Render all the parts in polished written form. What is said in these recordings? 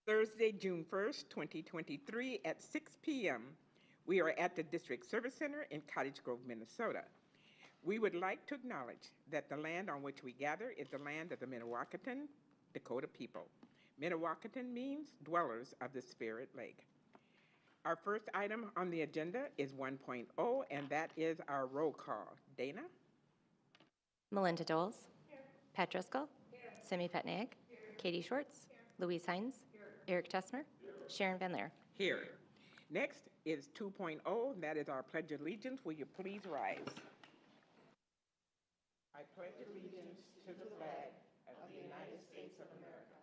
Thursday, June 1st, 2023 at 6 p.m. We are at the District Service Center in Cottage Grove, Minnesota. We would like to acknowledge that the land on which we gather is the land of the Minnewacan Dakota people. Minnewacan means dwellers of the Spirit Lake. Our first item on the agenda is 1.0, and that is our roll call. Dana? Melinda Doles. Here. Pat Driscoll. Here. Simi Petnaik. Here. Katie Schwartz. Here. Louise Hines. Here. Eric Tessmer. Here. Sharon Van Leer. Here. Next is 2.0, and that is our Pledge of Allegiance. Will you please rise? I pledge allegiance to the flag of the United States of America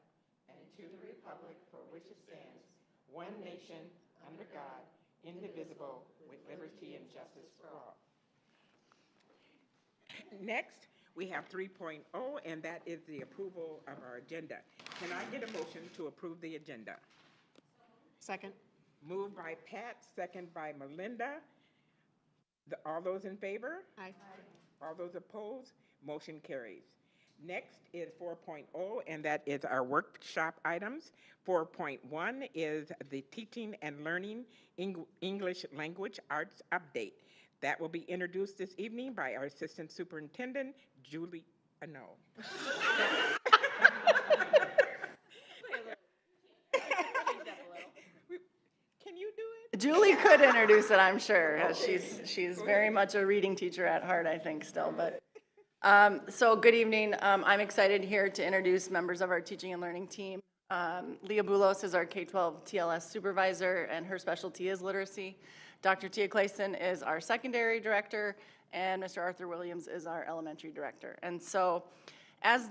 and to the republic for which it stands, one nation, under God, indivisible, with liberty and justice for all. Next, we have 3.0, and that is the approval of our agenda. Can I get a motion to approve the agenda? Second. Moved by Pat, second by Melinda. All those in favor? Aye. All those opposed? Motion carries. Next is 4.0, and that is our workshop items. 4.1 is the Teaching and Learning English Language Arts Update. That will be introduced this evening by our Assistant Superintendent, Julie. No. Can you do it? Julie could introduce it, I'm sure. She's very much a reading teacher at heart, I think, still. But so good evening. I'm excited here to introduce members of our teaching and learning team. Leah Boulos is our K-12 TLS supervisor, and her specialty is literacy. Dr. Tia Clayson is our secondary director, and Mr. Arthur Williams is our elementary director. And so as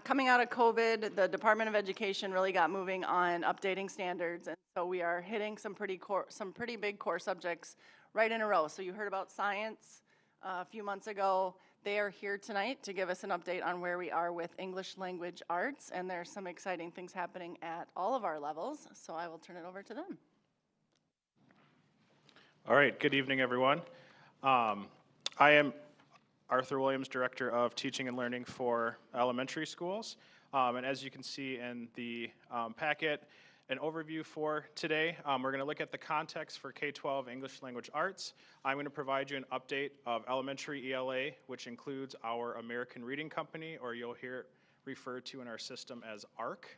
coming out of COVID, the Department of Education really got moving on updating standards, and so we are hitting some pretty big core subjects right in a row. So you heard about science a few months ago. They are here tonight to give us an update on where we are with English language arts, and there's some exciting things happening at all of our levels, so I will turn it over to them. All right, good evening, everyone. I am Arthur Williams, Director of Teaching and Learning for elementary schools, and as you can see in the packet, an overview for today. We're going to look at the context for K-12 English Language Arts. I'm going to provide you an update of elementary ELA, which includes our American Reading Company, or you'll hear it referred to in our system as ARC.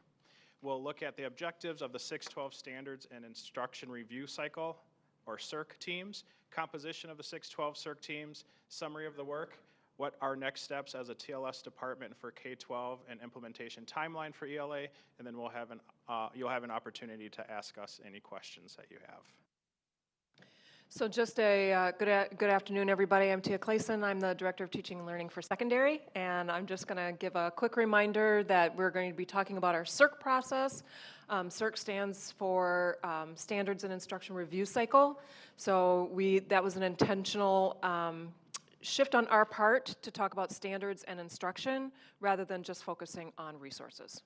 We'll look at the objectives of the 612 Standards and Instruction Review Cycle, or CIRC teams, composition of the 612 CIRC teams, summary of the work, what our next steps as a TLS department for K-12 and implementation timeline for ELA, and then you'll have an opportunity to ask us any questions that you have. So just a good afternoon, everybody. I'm Tia Clayson. I'm the Director of Teaching and Learning for Secondary, and I'm just going to give a quick reminder that we're going to be talking about our CIRC process. CIRC stands for Standards and Instruction Review Cycle. So that was an intentional shift on our part to talk about standards and instruction rather than just focusing on resources.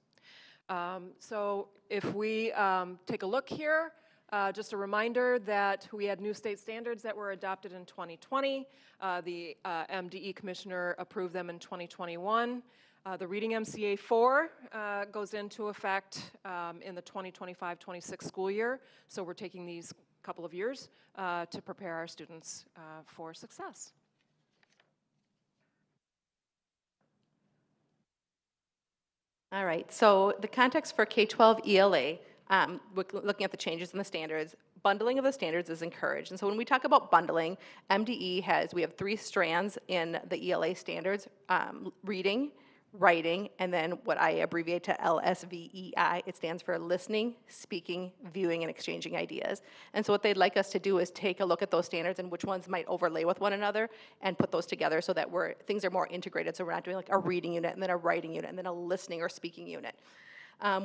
So if we take a look here, just a reminder that we had new state standards that were adopted in 2020. The MDE Commissioner approved them in 2021. The Reading MCA 4 goes into effect in the 2025-26 school year. So we're taking these couple of years to prepare our students for success. All right, so the context for K-12 ELA, looking at the changes in the standards, bundling of the standards is encouraged. And so when we talk about bundling, MDE we have 3 strands in the ELA standards, reading, writing, and then what I abbreviate to LSVEI. It stands for listening, speaking, viewing, and exchanging ideas. And so what they'd like us to do is take a look at those standards and which ones might overlay with one another and put those together so that things are more integrated, so we're not doing like a reading unit and then a writing unit and then a listening or speaking unit.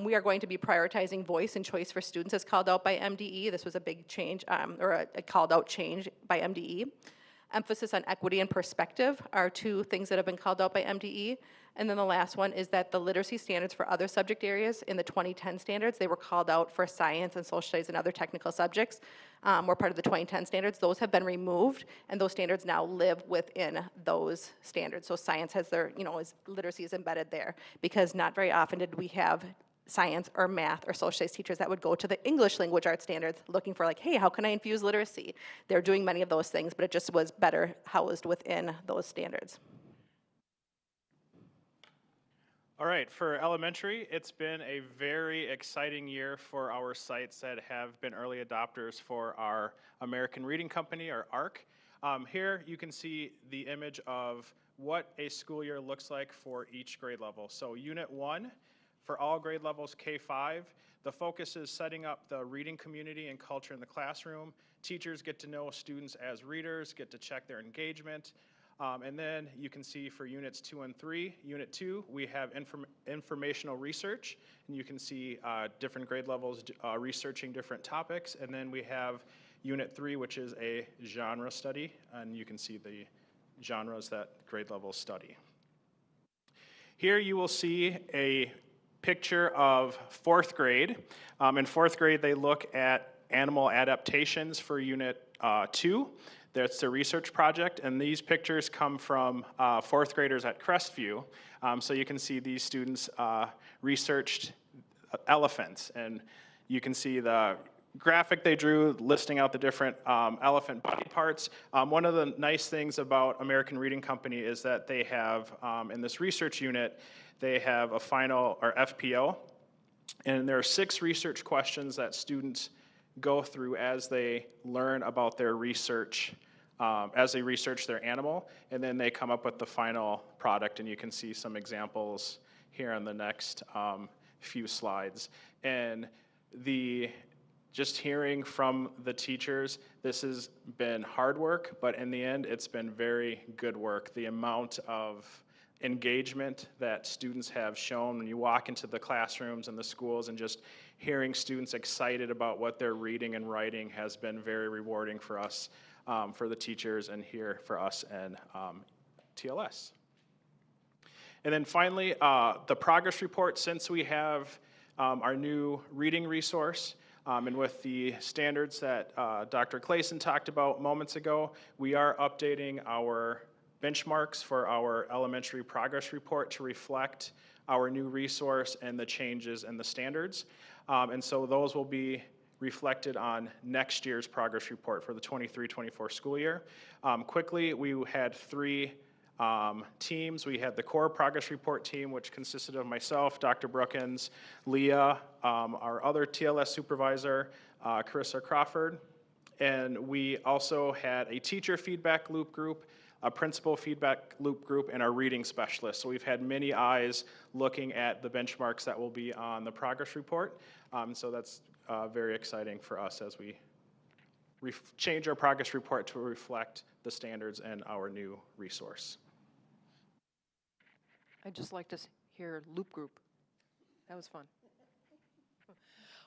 We are going to be prioritizing voice and choice for students as called out by MDE. This was a big change, or a called out change by MDE. Emphasis on equity and perspective are 2 things that have been called out by MDE. And then the last one is that the literacy standards for other subject areas in the 2010 standards, they were called out for science and social studies and other technical subjects, were part of the 2010 standards. Those have been removed, and those standards now live within those standards. So science has literacy is embedded there, because not very often did we have science or math or social studies teachers that would go to the English language arts standards looking for like, hey, how can I infuse literacy? They're doing many of those things, but it just was better housed within those standards. All right, for elementary, it's been a very exciting year for our sites that have been early adopters for our American Reading Company, or ARC. Here you can see the image of what a school year looks like for each grade level. So Unit 1, for all grade levels K-5, the focus is setting up the reading community and culture in the classroom. Teachers get to know students as readers, get to check their engagement. And then you can see for Units 2 and 3, Unit 2, we have informational research, and you can see different grade levels researching different topics. And then we have Unit 3, which is a genre study, and you can see the genres that grade levels study. Here you will see a picture of 4th grade. In 4th grade, they look at animal adaptations for Unit 2. That's the research project, and these pictures come from 4th graders at Crestview. So you can see these students researched elephants, and you can see the graphic they drew listing out the different elephant body parts. One of the nice things about American Reading Company is that they have, in this research unit, they have a final, or FPO, and there are 6 research questions that students go through as they learn about their research, as they research their animal, and then they come up with the final product, and you can see some examples here on the next few slides. And just hearing from the teachers, this has been hard work, but in the end, it's been very good work. The amount of engagement that students have shown when you walk into the classrooms and the schools, and just hearing students excited about what they're reading and writing has been very rewarding for us, for the teachers, and here for us and TLS. And then finally, the progress report, since we have our new reading resource, and with the standards that Dr. Clayson talked about moments ago, we are updating our benchmarks for our elementary progress report to reflect our new resource and the changes in the standards. And so those will be reflected on next year's progress report for the 23-24 school year. Quickly, we had 3 teams. We had the core progress report team, which consisted of myself, Dr. Brookins, Leah, our other TLS supervisor, Carissa Crawford, and we also had a teacher feedback loop group, a principal feedback loop group, and our reading specialist. So we've had many eyes looking at the benchmarks that will be on the progress report. So that's very exciting for us as we change our progress report to reflect the standards and our new resource. I'd just like to hear loop group. That was fun.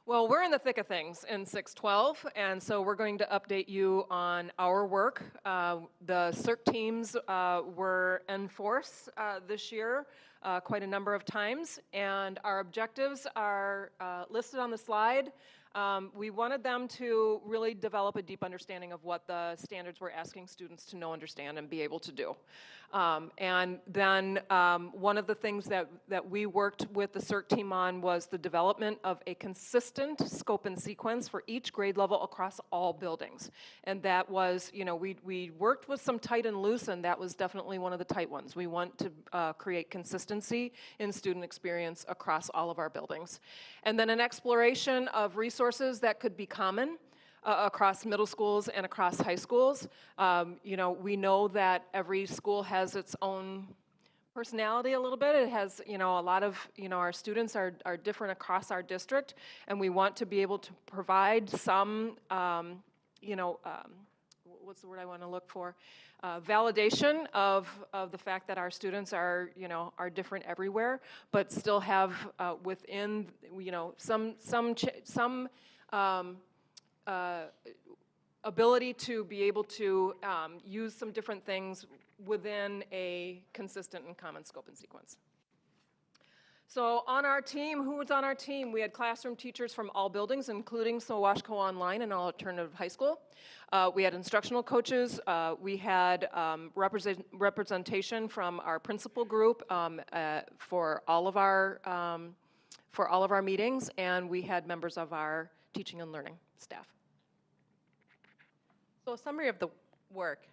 Well, we're in the thick of things in 612, and so we're going to update you on our work. The CERC teams were in force this year quite a number of times, and our objectives are listed on the slide. We wanted them to really develop a deep understanding of what the standards were asking students to know, understand, and be able to do. And then one of the things that we worked with the CERC team on was the development of a consistent scope and sequence for each grade level across all buildings. And that was, you know, we worked with some tight and loose, and that was definitely one of the tight ones. We want to create consistency in student experience across all of our buildings. And then an exploration of resources that could be common across middle schools and across high schools. You know, we know that every school has its own personality a little bit. It has, you know, a lot of, you know, our students are different across our district, and we want to be able to provide some, you know, what's the word I want to look for? Validation of the fact that our students are, you know, are different everywhere, but still have within, you know, some ability to be able to use some different things within a consistent and common scope and sequence. So on our team, who was on our team? We had classroom teachers from all buildings, including SoWashCo Online and Alternative High School. We had instructional coaches. We had representation from our principal group for all of our for all of our meetings, and we had members of our teaching and learning staff. So a summary of the work,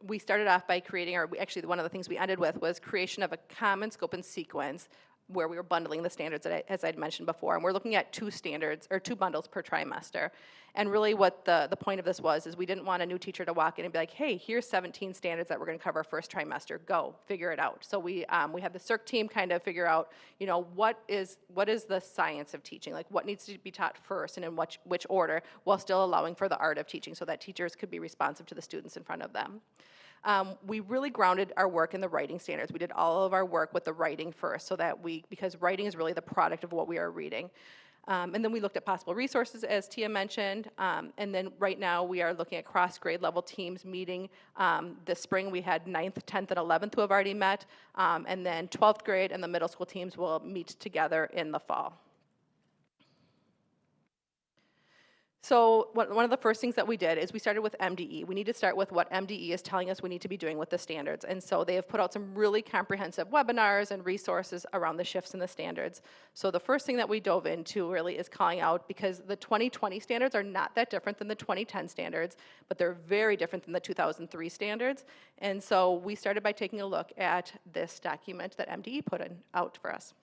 we started off by creating, actually one of the things we ended with was creation of a common scope and sequence where we were bundling the standards, as I'd mentioned before, and we're looking at 2 standards, or 2 bundles per trimester. And really what the point of this was is we didn't want a new teacher to walk in and be like, hey, here's 17 standards that we're gonna cover first trimester, go, figure it out. So we had the CIRC team kind of figure out, you know, what is the science of teaching, like what needs to be taught first and in which order, while still allowing for the art of teaching so that teachers could be responsive to the students in front of them. We really grounded our work in the writing standards. We did all of our work with the writing first so that because writing is really the product of what we are reading. And then we looked at possible resources, as Tia mentioned, and then right now we are looking at cross-grade level teams meeting. This spring we had 9th, 10th, and 11th who have already met, and then 12th grade and the middle school teams will meet together in the fall. So one of the first things that we did is we started with MDE. We need to start with what MDE is telling us we need to be doing with the standards. And so they have put out some really comprehensive webinars and resources around the shifts in the standards. So the first thing that we dove into really is calling out, because the 2020 standards are not that different than the 2010 standards, but they're very different than the 2003 standards. And so we started by taking a look at this document that MDE put out for us.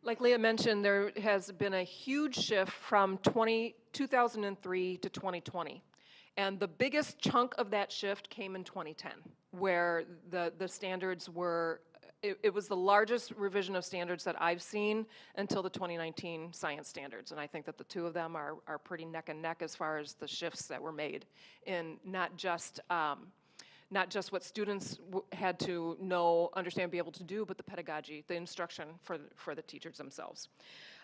Like Leah mentioned, there has been a huge shift from 2003 to 2020. And the biggest chunk of that shift came in 2010, where the standards were, it was the largest revision of standards that I've seen until the 2019 science standards. And I think that the 2 of them are pretty neck and neck as far as the shifts that were made in not just what students had to know, understand, be able to do, but the pedagogy, the instruction for the teachers themselves.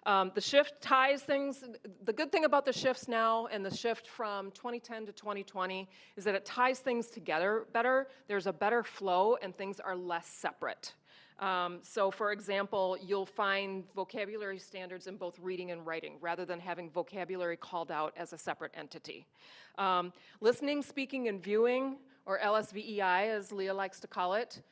The shift ties things. The good thing about the shifts now and the shift from 2010 to 2020 is that it ties things together better. There's a better flow and things are less separate. So for example, you'll find vocabulary standards in both reading and writing rather than having vocabulary called out as a separate entity. Listening, speaking, and viewing, or LSVEI as Leah likes to call it,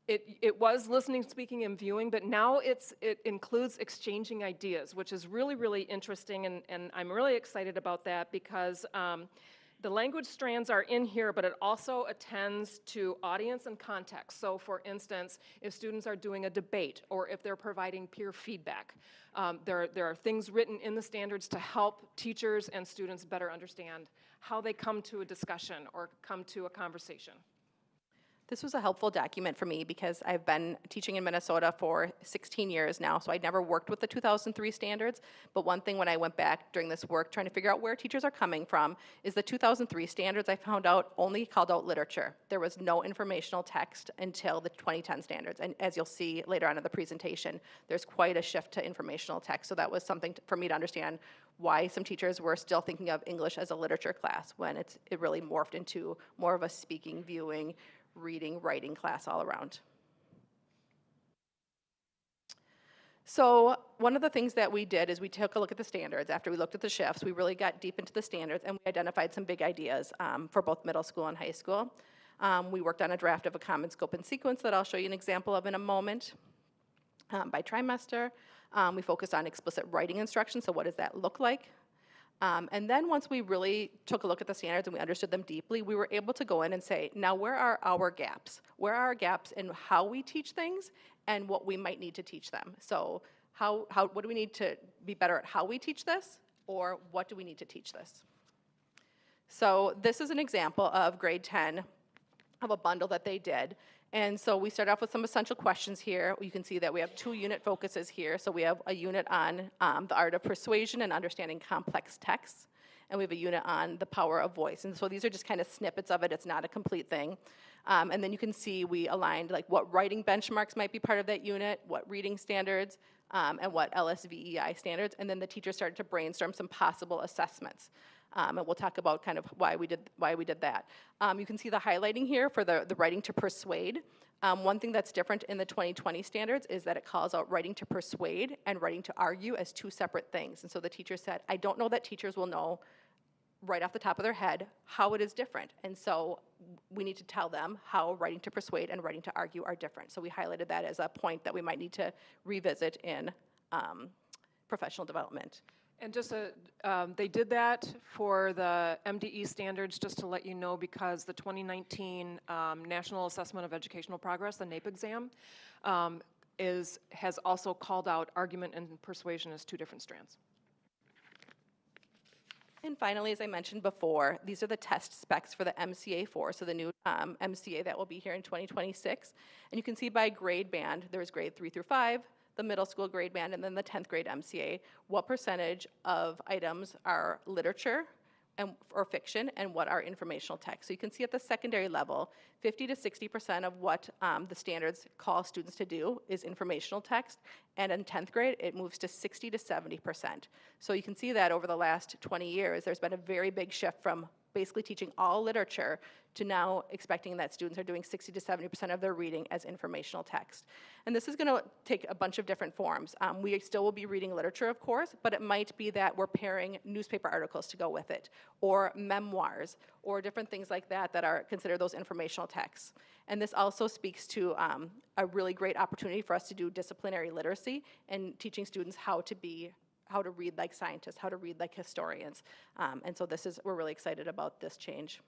it was listening, speaking, and viewing, but now it includes exchanging ideas, which is really, really interesting, and I'm really excited about that because the language strands are in here, but it also attends to audience and context. So for instance, if students are doing a debate or if they're providing peer feedback, there are things written in the standards to help teachers and students better understand how they come to a discussion or come to a conversation. This was a helpful document for me because I've been teaching in Minnesota for 16 years now, so I'd never worked with the 2003 standards, but one thing when I went back during this work trying to figure out where teachers are coming from is the 2003 standards I found out only called out literature. There was no informational text until the 2010 standards, and as you'll see later on in the presentation, there's quite a shift to informational text, so that was something for me to understand why some teachers were still thinking of English as a literature class when it really morphed into more of a speaking, viewing, reading, writing class all around. So one of the things that we did is we took a look at the standards. After we looked at the shifts, we really got deep into the standards and we identified some big ideas for both middle school and high school. We worked on a draft of a common scope and sequence that I'll show you an example of in a moment. By trimester, we focused on explicit writing instruction, so what does that look like? And then once we really took a look at the standards and we understood them deeply, we were able to go in and say, now where are our gaps? Where are our gaps in how we teach things and what we might need to teach them? So what do we need to be better at how we teach this, or what do we need to teach this? So this is an example of grade 10 of a bundle that they did. And so we start off with some essential questions here. You can see that we have 2 unit focuses here. So we have a unit on the art of persuasion and understanding complex texts. And we have a unit on the power of voice. And so these are just kind of snippets of it. It's not a complete thing. And then you can see we aligned like what writing benchmarks might be part of that unit, what reading standards, and what LSVEI standards. And then the teacher started to brainstorm some possible assessments. And we'll talk about kind of why we did that. You can see the highlighting here for the writing to persuade. One thing that's different in the 2020 standards is that it calls out writing to persuade and writing to argue as 2 separate things. And so the teacher said, I don't know that teachers will know right off the top of their head how it is different. And so we need to tell them how writing to persuade and writing to argue are different. So we highlighted that as a point that we might need to revisit in professional development. And just they did that for the MDE standards, just to let you know, because the 2019 National Assessment of Educational Progress, the NAEP exam, has also called out argument and persuasion as two different strands. And finally, as I mentioned before, these are the test specs for the MCA4, so the new MCA that will be here in 2026. And you can see by grade band, there's grade 3 through 5, the middle school grade band, and then the 10th grade MCA, what percentage of items are literature or fiction, and what are informational text. So you can see at the secondary level, 50 to 60% of what the standards call students to do is informational text, and in 10th grade, it moves to 60 to 70%. So you can see that over the last 20 years, there's been a very big shift from basically teaching all literature to now expecting that students are doing 60 to 70% of their reading as informational text. And this is going to take a bunch of different forms. We still will be reading literature, of course, but it might be that we're pairing newspaper articles to go with it, or memoirs, or different things like that that are considered those informational texts. And this also speaks to a really great opportunity for us to do disciplinary literacy and teaching students how to read like scientists, how to read like historians. And so we're really excited about this change.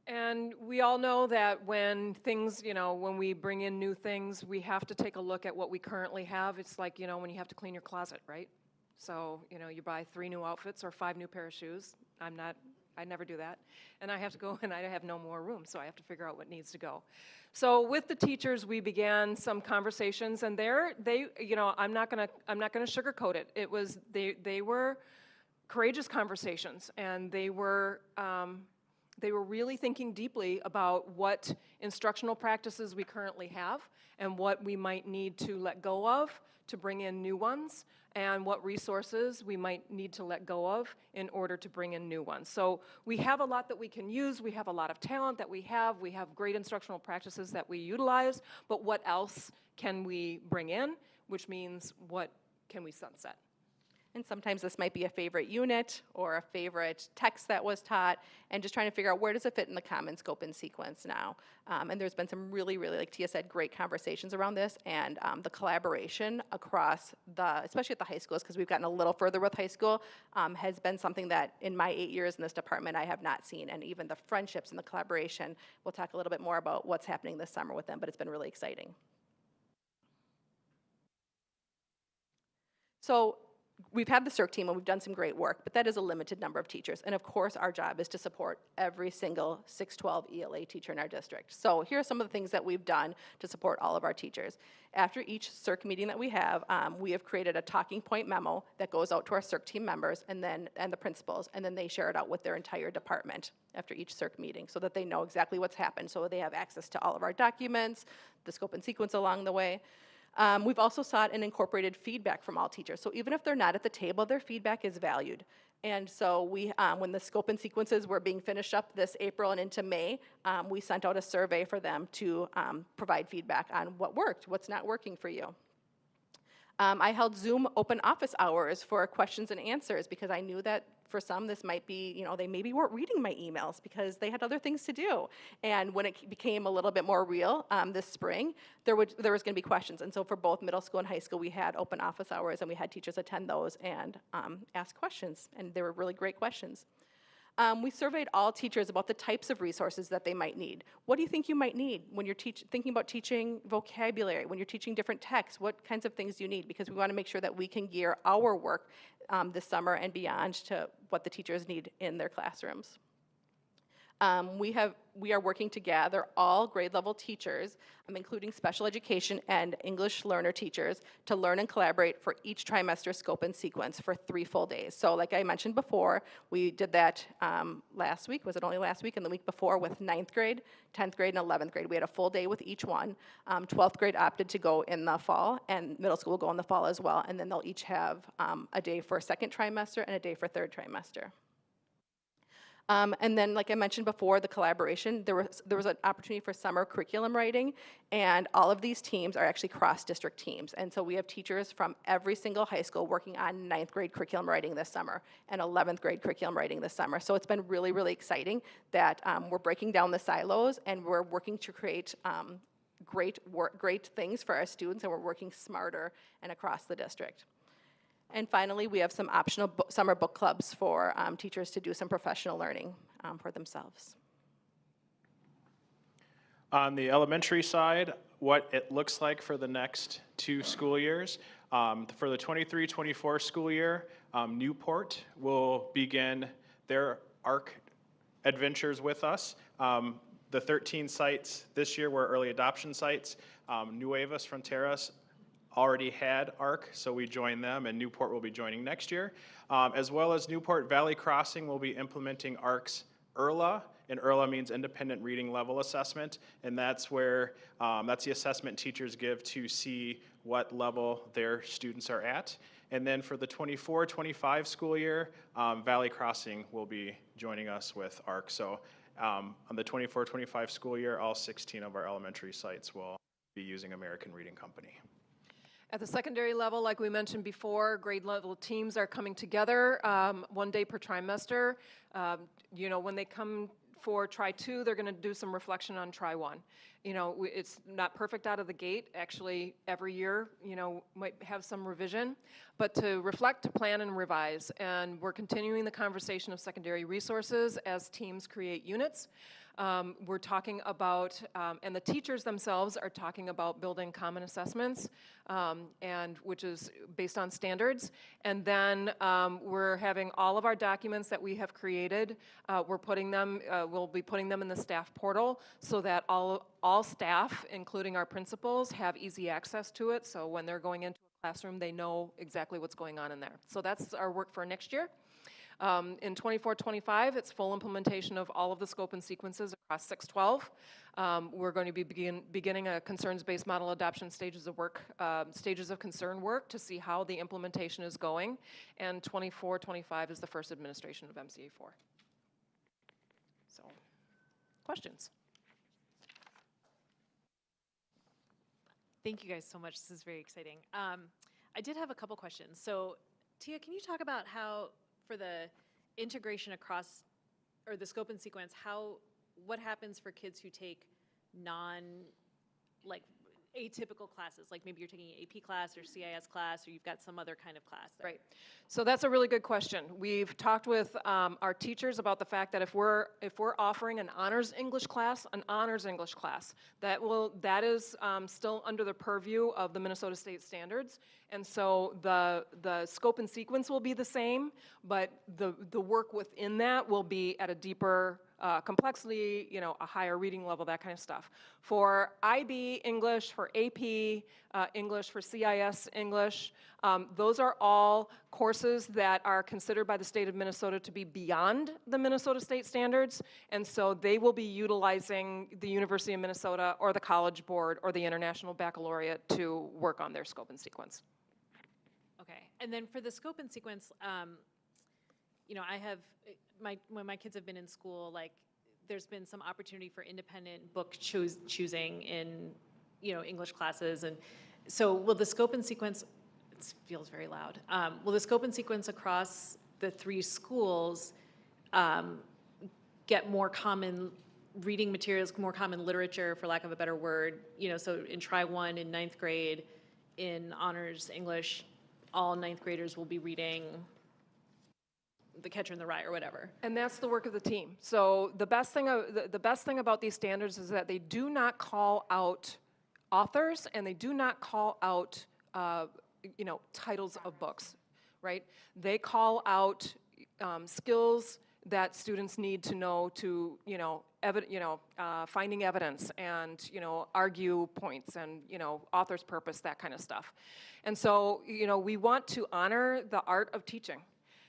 And we all know that when things, when we bring in new things, we have to take a look at what we currently have. It's like, when you have to clean your closet, right? So, you buy 3 new outfits or 5 new pair of shoes. I never do that. And I have to go and I have no more room, so I have to figure out what needs to go. So with the teachers, we began some conversations, and I'm not gonna sugarcoat it. They were courageous conversations, and they were really thinking deeply about what instructional practices we currently have and what we might need to let go of to bring in new ones, and what resources we might need to let go of in order to bring in new ones. So we have a lot that we can use. We have a lot of talent that we have. We have great instructional practices that we utilize, but what else can we bring in, which means what can we sunset? And sometimes this might be a favorite unit or a favorite text that was taught, and just trying to figure out where does it fit in the common scope and sequence now. And there's been some really, like Tia said, great conversations around this, and the collaboration across especially at the high schools, because we've gotten a little further with high school, has been something that in my 8 years in this department I have not seen. And even the friendships and the collaboration, we'll talk a little bit more about what's happening this summer with them, but it's been really exciting. So we've had the CIRC team and we've done some great work, but that is a limited number of teachers. And of course, our job is to support every single 612 ELA teacher in our district. So here are some of the things that we've done to support all of our teachers. After each CIRC meeting that we have created a talking point memo that goes out to our CIRC team members and the principals, and then they share it out with their entire department after each CIRC meeting so that they know exactly what's happened, so they have access to all of our documents, the scope and sequence along the way. We've also sought and incorporated feedback from all teachers. So even if they're not at the table, their feedback is valued. And so when the scope and sequences were being finished up this April and into May, we sent out a survey for them to provide feedback on what worked, what's not working for you. I held Zoom open office hours for questions and answers because I knew that for some this might be, they maybe weren't reading my emails because they had other things to do. And when it became a little bit more real this spring, there was going to be questions. And so for both middle school and high school, we had open office hours and we had teachers attend those and ask questions. And they were really great questions. We surveyed all teachers about the types of resources that they might need. What do you think you might need when you're thinking about teaching vocabulary, when you're teaching different texts? What kinds of things do you need? Because we want to make sure that we can gear our work this summer and beyond to what the teachers need in their classrooms. We are working to gather all grade level teachers, including special education and English learner teachers, to learn and collaborate for each trimester scope and sequence for 3 full days. So like I mentioned before, we did that last week. Was it only last week? And the week before with 9th grade, 10th grade, and 11th grade. We had a full day with each one. 12th grade opted to go in the fall, and middle school will go in the fall as well. And then they'll each have a day for 2nd trimester and a day for 3rd trimester. And then, like I mentioned before, the collaboration, there was an opportunity for summer curriculum writing, and all of these teams are actually cross-district teams. And so we have teachers from every single high school working on 9th grade curriculum writing this summer and 11th grade curriculum writing this summer. So it's been really, really exciting that we're breaking down the silos and we're working to create great work, great things for our students, and we're working smarter and across the district. And finally, we have some optional summer book clubs for teachers to do some professional learning for themselves. On the elementary side, what it looks like for the next 2 school years. For the 23-24 school year, Newport will begin their ARC adventures with us. The 13 sites this year were early adoption sites. Nuevas Fronteras already had ARC, so we joined them, and Newport will be joining next year. As well as Newport Valley Crossing will be implementing ARC's IRLA, and IRLA means Independent Reading Level Assessment, and that's where, that's the assessment teachers give to see what level their students are at. And then for the 24-25 school year, Valley Crossing will be joining us with ARC. So on the 24-25 school year, all 16 of our elementary sites will be using American Reading Company. At the secondary level, like we mentioned before, grade level teams are coming together 1 day per trimester. You know, when they come for try 2, they're going to do some reflection on try 1. You know, it's not perfect out of the gate. Actually, every year, you know, might have some revision, but to reflect, to plan, and revise. And we're continuing the conversation of secondary resources as teams create units. We're talking about, and the teachers themselves are talking about building common assessments, and which is based on standards. And then we're having all of our documents that we have created. We're putting them, we'll be putting them in the staff portal so that all staff, including our principals, have easy access to it. So when they're going into a classroom, they know exactly what's going on in there. So that's our work for next year. In 24-25, it's full implementation of all of the scope and sequences across 612. We're going to be beginning a concerns-based model adoption stages of work, stages of concern work to see how the implementation is going. And 24-25 is the first administration of MCA4. So, questions? Thank you guys so much. This is very exciting. I did have a couple questions. So, Tia, can you talk about how, for the integration across, or the scope and sequence, what happens for kids who take atypical classes, like maybe you're taking an AP class or CIS class, or you've got some other kind of class there. Right. So that's a really good question. We've talked with our teachers about the fact that if we're offering an honors English class, that is still under the purview of the Minnesota State standards. And so the scope and sequence will be the same, but the work within that will be at a deeper complexity, you know, a higher reading level, that kind of stuff. For IB English, for AP English, for CIS English, those are all courses that are considered by the state of Minnesota to be beyond the Minnesota State standards, and so they will be utilizing the University of Minnesota or the College Board or the International Baccalaureate to work on their scope and sequence. Okay, and then for the scope and sequence, you know, I have, when my kids have been in school, like, there's been some opportunity for independent book choosing in, you know, English classes, and so will the scope and sequence, it feels very loud, will the scope and sequence across the 3 schools get more common reading materials, more common literature, for lack of a better word, you know, so in try 1 in 9th grade, in honors English, all 9th graders will be reading The Catcher in the Rye or whatever. And that's the work of the team. So the best thing about these standards is that they do not call out authors, and they do not call out you know, titles of books, right? They call out skills that students need to know to, you know, finding evidence and, you know, argue points and, you know, author's purpose, that kind of stuff. And so, you know, we want to honor the art of teaching.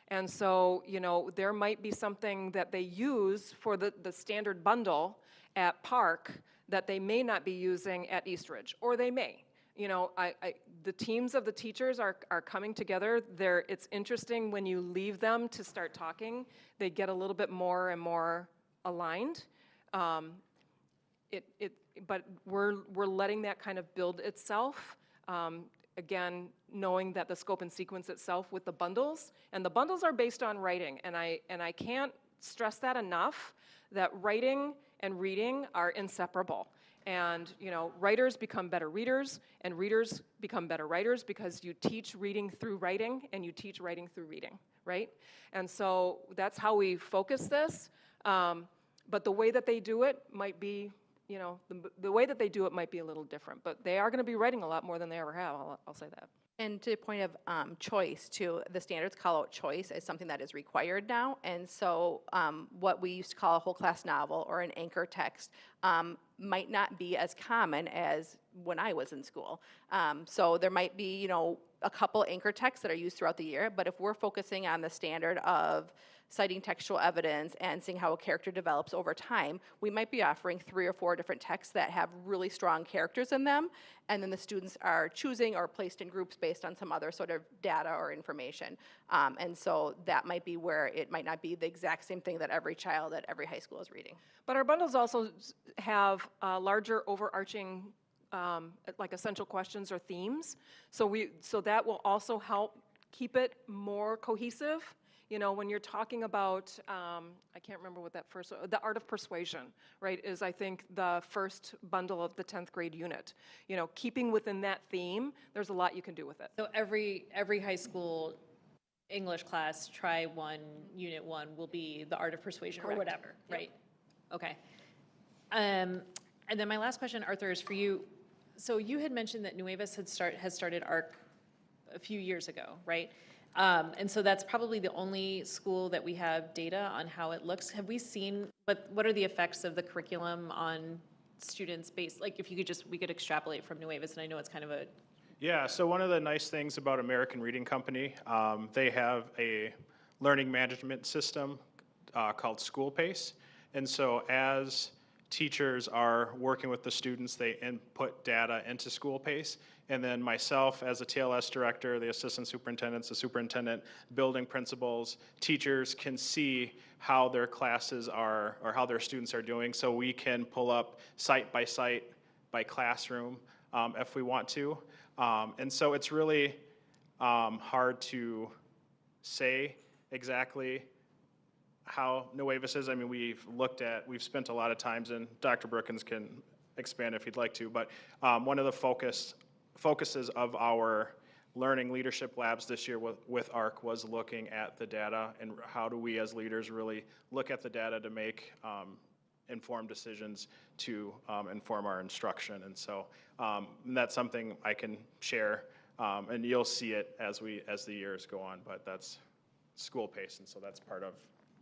And so, you know, there might be something that they use for the standard bundle at Park that they may not be using at Eastridge, or they may. You know, the teams of the teachers are coming together. It's interesting when you leave them to start talking, they get a little bit more and more aligned. But we're letting that kind of build itself. Again, knowing that the scope and sequence itself with the bundles, and the bundles are based on writing, and I can't stress that enough, that writing and reading are inseparable. And, writers become better readers, and readers become better writers because you teach reading through writing, and you teach writing through reading, right? And so that's how we focus this. But the way that they do it might be, the way that they do it might be a little different. But they are going to be writing a lot more than they ever have, I'll say that. And to the point of choice, too, the standards call out choice as something that is required now. And so what we used to call a whole class novel or an anchor text might not be as common as when I was in school. So there might be, a couple anchor texts that are used throughout the year, but if we're focusing on the standard of citing textual evidence and seeing how a character develops over time, we might be offering 3 or 4 different texts that have really strong characters in them, and then the students are choosing or placed in groups based on some other sort of data or information. And so that might be where it might not be the exact same thing that every child at every high school is reading. But our bundles also have larger overarching like essential questions or themes. So that will also help keep it more cohesive. When you're talking about, I can't remember what that first, the Art of Persuasion, right, is I think the first bundle of the 10th grade unit. Keeping within that theme, there's a lot you can do with it. So every high school English class, try one, unit 1 will be the Art of Persuasion or whatever, right? Okay. And then my last question, Arthur, is for you. So you had mentioned that Nuevas has started ARC a few years ago, right? And so that's probably the only school that we have data on how it looks. Have we seen, what are the effects of the curriculum on students based, like if you could we could extrapolate from Nuevas, and I know it's kind of a. Yeah, so one of the nice things about American Reading Company, they have a learning management system called School Pace. And so as teachers are working with the students, they input data into School Pace. And then myself as a TLS director, the assistant superintendents, the superintendent, building principals, teachers can see how their classes are or how their students are doing. So we can pull up site by classroom if we want to. And so it's really hard to say exactly how Nuevas is. I mean, we've spent a lot of times, and Dr. Brookins can expand if he'd like to, but one of the focuses of our learning leadership labs this year with ARC was looking at the data and how do we as leaders really look at the data to make informed decisions to inform our instruction. And so that's something I can share, and you'll see it as the years go on, but that's School Pace, and so that's part of.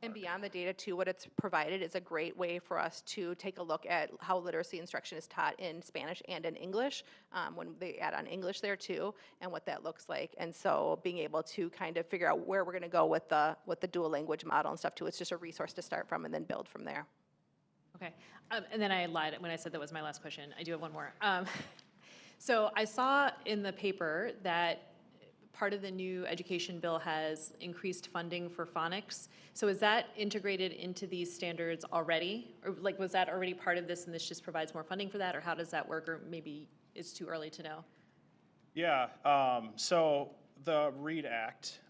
And beyond the data too, what it's provided is a great way for us to take a look at how literacy instruction is taught in Spanish and in English, when they add on English there too, and what that looks like. And so being able to kind of figure out where we're gonna go with the dual language model and stuff too, it's just a resource to start from and then build from there. Okay, and then I lied when I said that was my last question. I do have one more. So I saw in the paper that part of the new education bill has increased funding for phonics. So is that integrated into these standards already? Or like, was that already part of this and this just provides more funding for that? Or how does that work? Or maybe it's too early to know? Yeah, so the READ Act,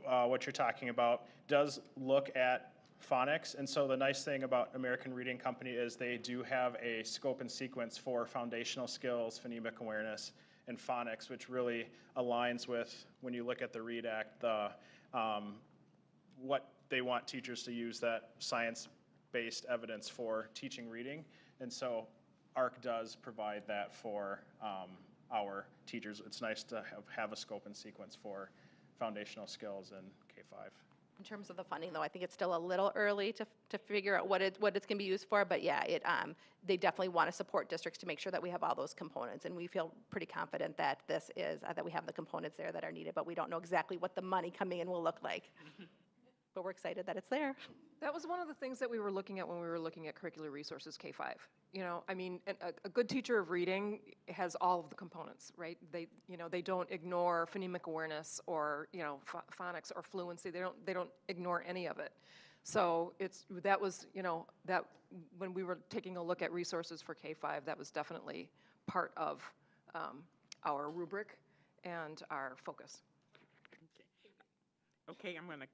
what you're talking about, does look at phonics. And so the nice thing about American Reading Company is they do have a scope and sequence for foundational skills, phonemic awareness, and phonics, which really aligns with, when you look at the READ Act, what they want teachers to use, that science-based evidence for teaching reading. And so ARC does provide that for our teachers. It's nice to have a scope and sequence for foundational skills in K-5. In terms of the funding, though, I think it's still a little early to figure out what it's going to be used for. But yeah, they definitely want to support districts to make sure that we have all those components, and we feel pretty confident that that we have the components there that are needed. But we don't know exactly what the money coming in will look like. But we're excited that it's there. That was one of the things that we were looking at when we were looking at curricular resources K-5. I mean, a good teacher of reading has all of the components, right? They don't ignore phonemic awareness or, phonics or fluency. They don't ignore any of it. So that was when we were taking a look at resources for K-5, that was definitely part of our rubric and our focus. Okay, I'm going to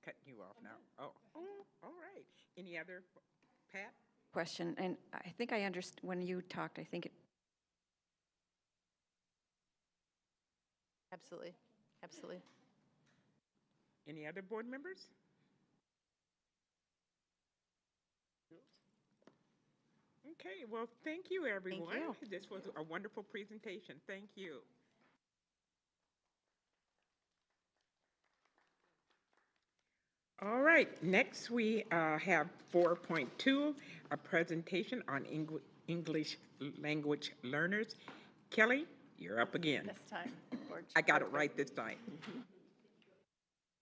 cut you off now. Oh, all right. Any other, Pat? question, and I think I understand, when you talked, I think it, Absolutely, absolutely. Any other board members? Okay, well, thank you, everyone. you. This was a wonderful presentation. Thank you. All right, next we have 4.2, a presentation on English language learners. Kelly, you're up again. This time. I got it right this time.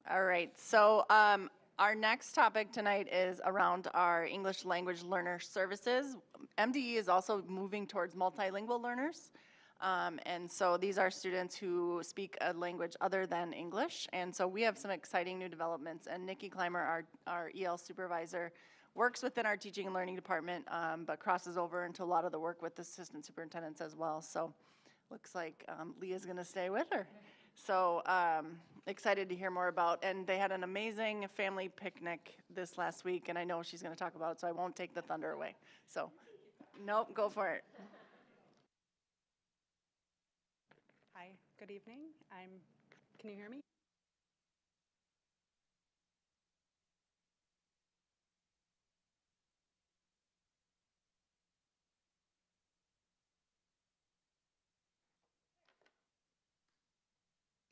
All right, so our next topic tonight is around our English language learner services. MDE is also moving towards multilingual learners. And so these are students who speak a language other than English. And so we have some exciting new developments. And Nikki Clymer, our EL supervisor, works within our teaching and learning department, but crosses over into a lot of the work with the assistant superintendents as well. So looks like Leah's going to stay with her. So excited to hear more about, and they had an amazing family picnic this last week, and I know she's going to talk about it, so I won't take the thunder away. So, nope, go for it. Hi, good evening. Can you hear me?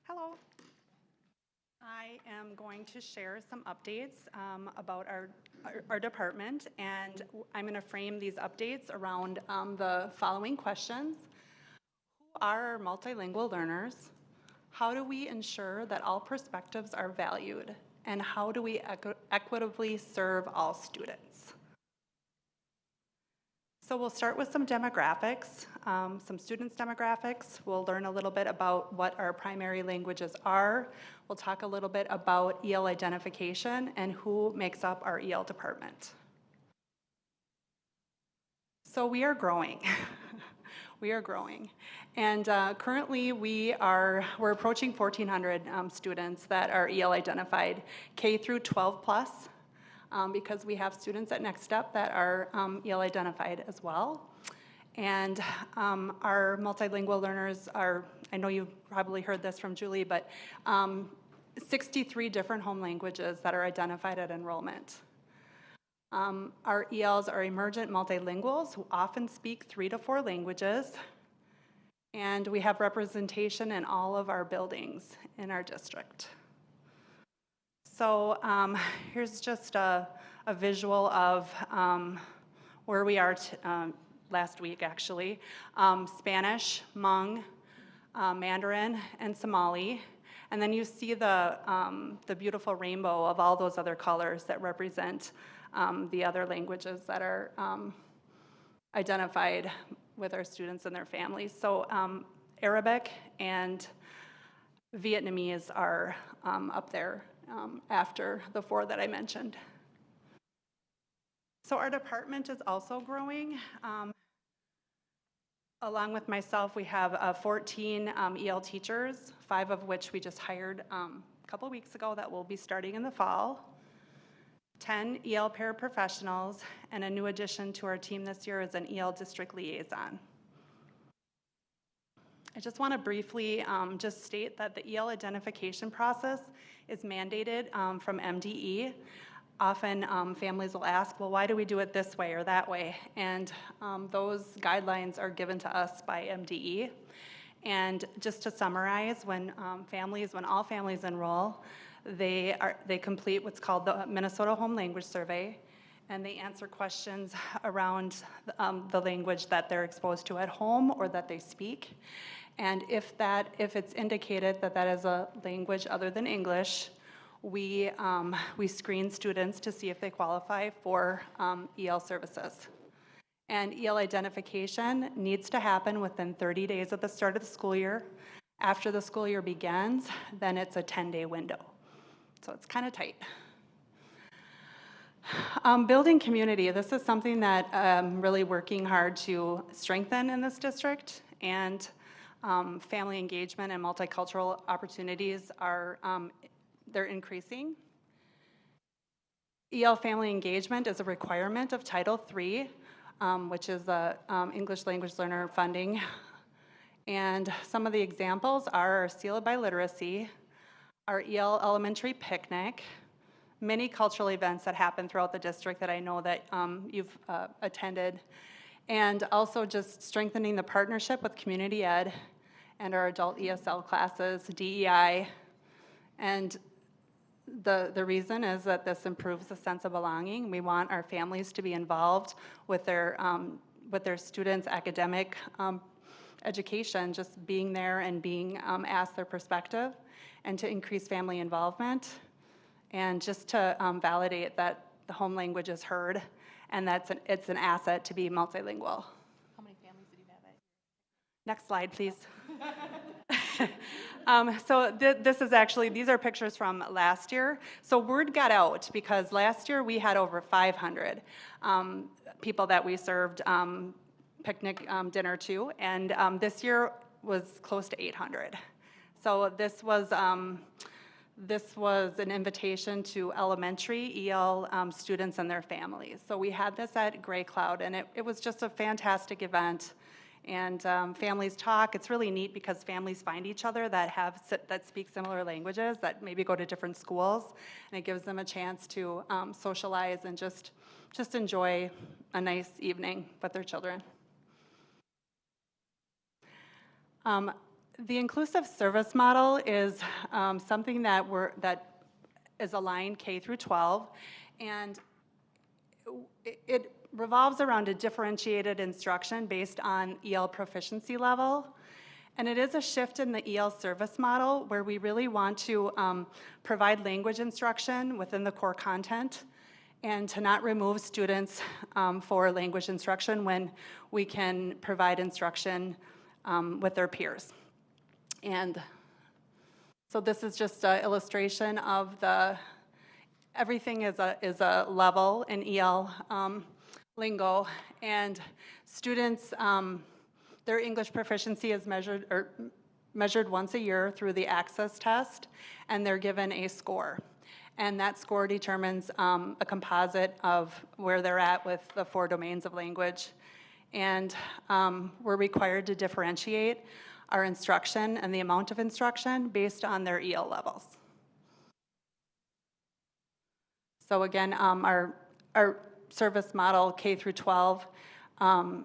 Hello. I am going to share some updates about our department, and I'm going to frame these updates around the following questions. Who are our multilingual learners? How do we ensure that all perspectives are valued? And how do we equitably serve all students? So we'll start with some demographics, some students' demographics. We'll learn a little bit about what our primary languages are. We'll talk a little bit about EL identification and who makes up our EL department. So we are growing. We are growing. And currently we're approaching 1,400 students that are EL identified, K through 12 plus. Because we have students at Next Step that are EL identified as well. And our multilingual learners are, I know you've probably heard this from Julie, but 63 different home languages that are identified at enrollment. Our ELs are emergent multilinguals who often speak 3 to 4 languages. And we have representation in all of our buildings in our district. So here's just a visual of where we are last week, actually. Spanish, Hmong, Mandarin, and Somali. And then you see the beautiful rainbow of all those other colors that represent the other languages that are identified with our students and their families. So Arabic and Vietnamese are up there after the 4 that I mentioned. So our department is also growing. Along with myself, we have 14 EL teachers, 5 of which we just hired a couple weeks ago that will be starting in the fall. 10 EL paraprofessionals, and a new addition to our team this year is an EL district liaison. I just want to briefly just state that the EL identification process is mandated from MDE. Often families will ask, well, why do we do it this way or that way? And those guidelines are given to us by MDE. And just to summarize, when all families enroll, they complete what's called the Minnesota Home Language Survey, and they answer questions around the language that they're exposed to at home or that they speak. And if it's indicated that that is a language other than English, we screen students to see if they qualify for EL services. And EL identification needs to happen within 30 days of the start of the school year. After the school year begins, then it's a 10-day window. So it's kind of tight. Building community, this is something that I'm really working hard to strengthen in this district, and family engagement and multicultural opportunities are they're increasing. EL family engagement is a requirement of Title III, which is the English language learner funding. And some of the examples are our Seal of Biliteracy, our EL elementary picnic, many cultural events that happen throughout the district that I know that you've attended, and also just strengthening the partnership with community ed and our adult ESL classes, DEI. And the reason is that this improves the sense of belonging. We want our families to be involved with their students' academic education, just being there and being asked their perspective, and to increase family involvement, and just to validate that the home language is heard, and it's an asset to be multilingual. How many families did you have at? Next slide, please. This is actually, these are pictures from last year. So word got out because last year we had over 500 people that we served picnic dinner to, and this year was close to 800. So this was an invitation to elementary EL students and their families. So we had this at Gray Cloud, and it was just a fantastic event. And families talk. It's really neat because families find each other that speak similar languages, that maybe go to different schools, and it gives them a chance to socialize and just enjoy a nice evening with their children. The inclusive service model is something that is aligned K through 12, and it revolves around a differentiated instruction based on EL proficiency level. And it is a shift in the EL service model where we really want to provide language instruction within the core content, and to not remove students for language instruction when we can provide instruction with their peers. And so this is just an illustration of everything is a level in EL lingo, and students, their English proficiency is measured once a year through the access test, and they're given a score. And that score determines a composite of where they're at with the 4 domains of language. And we're required to differentiate our instruction and the amount of instruction based on their EL levels. So again, our service model K through 12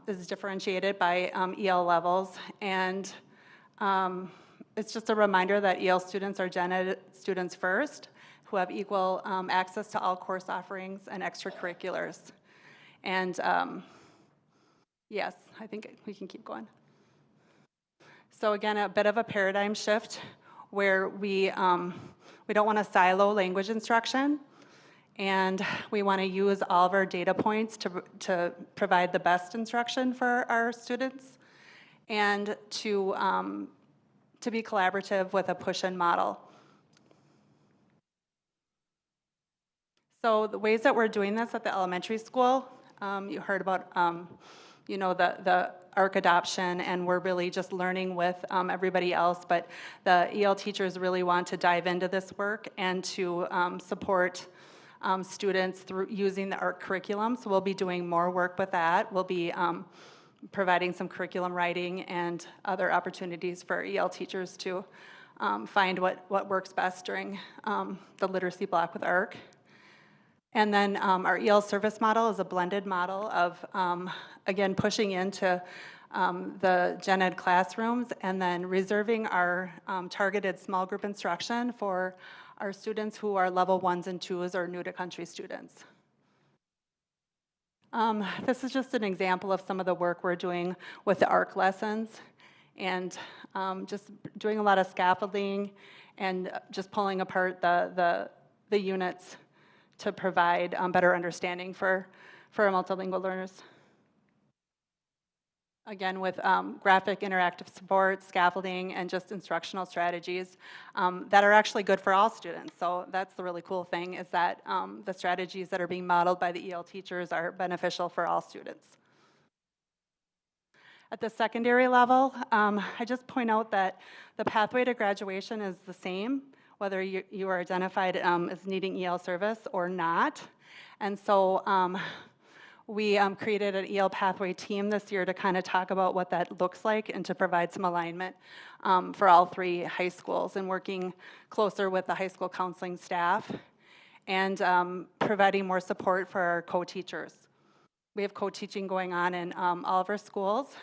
is differentiated by EL levels, and it's just a reminder that EL students are gen ed students first, who have equal access to all course offerings and extracurriculars. And yes, I think we can keep going. So again, a bit of a paradigm shift where we don't want to silo language instruction, and we want to use all of our data points to provide the best instruction for our students, and to be collaborative with a push-in model. So the ways that we're doing this at the elementary school, you heard about the ARC adoption, and we're really just learning with everybody else, but the EL teachers really want to dive into this work and to support students through using the ARC curriculum. So we'll be doing more work with that. We'll be providing some curriculum writing and other opportunities for EL teachers to find what works best during the literacy block with ARC. And then our EL service model is a blended model of, again, pushing into the gen ed classrooms, and then reserving our targeted small group instruction for our students who are level 1s and 2s or new to country students. This is just an example of some of the work we're doing with the ARC lessons, and just doing a lot of scaffolding and just pulling apart the units to provide better understanding for our multilingual learners. Again, with graphic interactive support, scaffolding, and just instructional strategies that are actually good for all students. So that's the really cool thing, is that the strategies that are being modeled by the EL teachers are beneficial for all students. At the secondary level, I just point out that the pathway to graduation is the same, whether you are identified as needing EL service or not. And so we created an EL pathway team this year to kind of talk about what that looks like and to provide some alignment for all 3 high schools, and working closer with the high school counseling staff and providing more support for our co-teachers. We have co-teaching going on in all of our schools,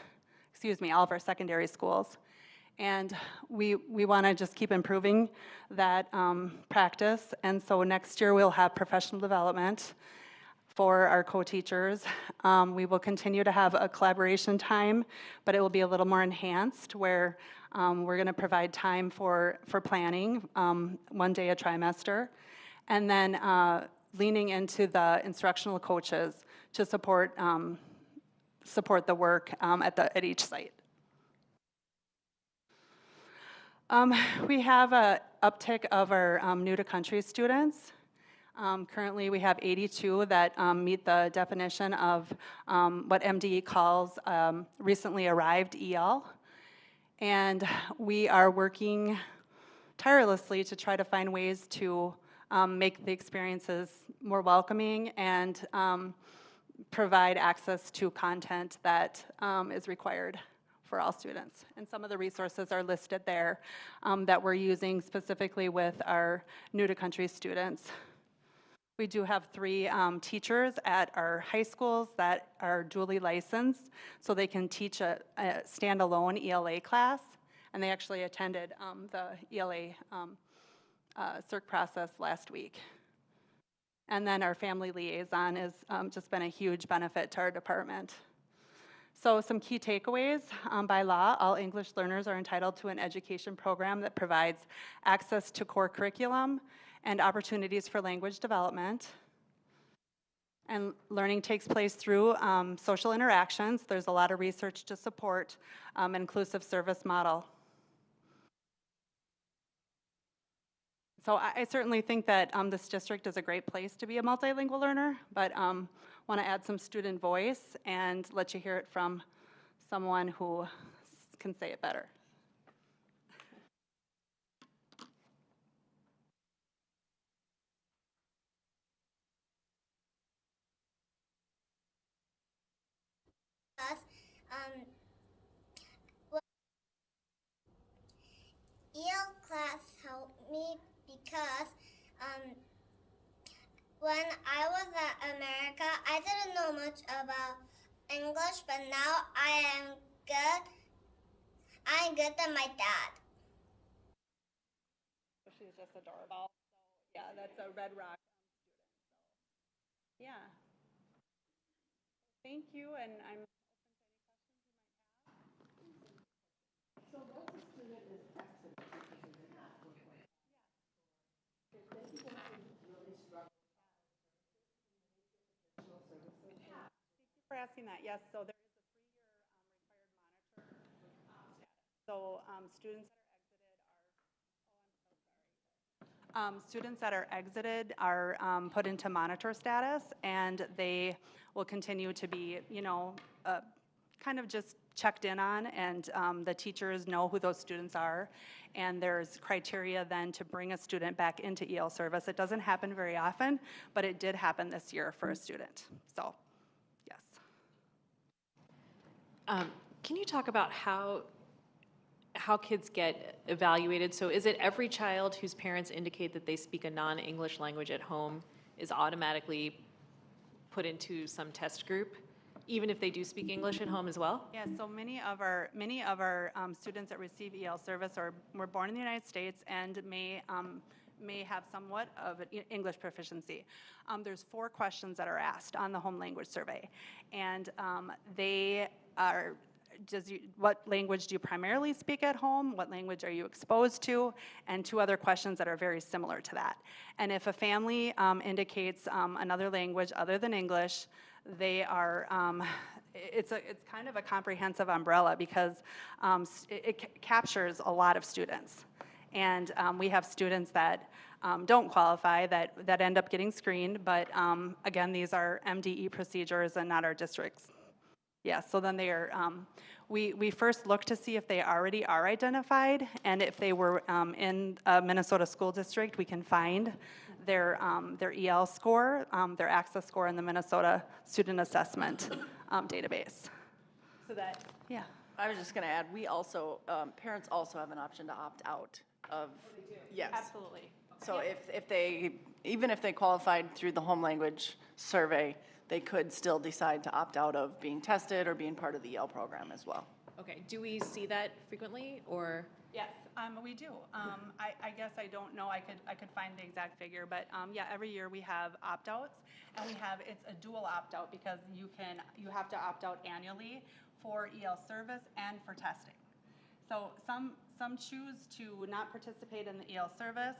all of our secondary schools. And we want to just keep improving that practice. And so next year we'll have professional development for our co-teachers. We will continue to have a collaboration time, but it will be a little more enhanced, where we're going to provide time for planning, 1 day a trimester, and then leaning into the instructional coaches to support the work at each site. We have an uptick of our new to country students. Currently, we have 82 that meet the definition of what MDE calls recently arrived EL. And we are working tirelessly to try to find ways to make the experiences more welcoming and provide access to content that is required for all students. And some of the resources are listed there that we're using specifically with our new to country students. We do have 3 teachers at our high schools that are dually licensed, so they can teach a standalone ELA class, and they actually attended the ELA CERC process last week. And then our family liaison has just been a huge benefit to our department. So some key takeaways. By law, all English learners are entitled to an education program that provides access to core curriculum and opportunities for language development. And learning takes place through social interactions. There's a lot of research to support an inclusive service model. So I certainly think that this district is a great place to be a multilingual learner, but want to add some student voice and let you hear it from someone who can say it better. EL class helped me because when I was at America, I didn't know much about English, but now I am good. I'm good than my dad. She's just adorable. So yeah, that's a Red Rock student. So yeah. Thank you, and I'm open to any questions you might have. So once a student is exited because they did not work well, if they begin to really struggle with additional services. Yeah. Thank you for asking that. Yes, so there is a 3-year required monitor status. So students that are exited are put into monitor status, and they will continue to be, kind of just checked in on, and the teachers know who those students are, and there's criteria then to bring a student back into EL service. It doesn't happen very often, but it did happen this year for a student, so yes. Can you talk about how kids get evaluated? So is it every child whose parents indicate that they speak a non-English language at home is automatically put into some test group, even if they do speak English at home as well? Yeah, so many of our students that receive EL service were born in the United States and may have somewhat of an English proficiency. There's 4 questions that are asked on the home language survey, and they are: what language do you primarily speak at home? What language are you exposed to? And 2 other questions that are very similar to that. And if a family indicates another language other than English, they are, it's kind of a comprehensive umbrella, because it captures a lot of students. And we have students that don't qualify that end up getting screened, but again, these are MDE procedures and not our district's. Yeah, so then they are, we first look to see if they already are identified, and if they were in a Minnesota school district, we can find their EL score, their access score in the Minnesota Student Assessment database. So that, yeah. I was just going to add, we also, parents also have an option to opt out of. Yes. Absolutely. So if they, even if they qualified through the home language survey, they could still decide to opt out of being tested or being part of the EL program as well. Okay, do we see that frequently, or? Yes, we do. I guess I don't know, I could find the exact figure, but yeah, every year we have opt-outs, and it's a dual opt-out because you have to opt out annually for EL service and for testing. So some choose to not participate in the EL service,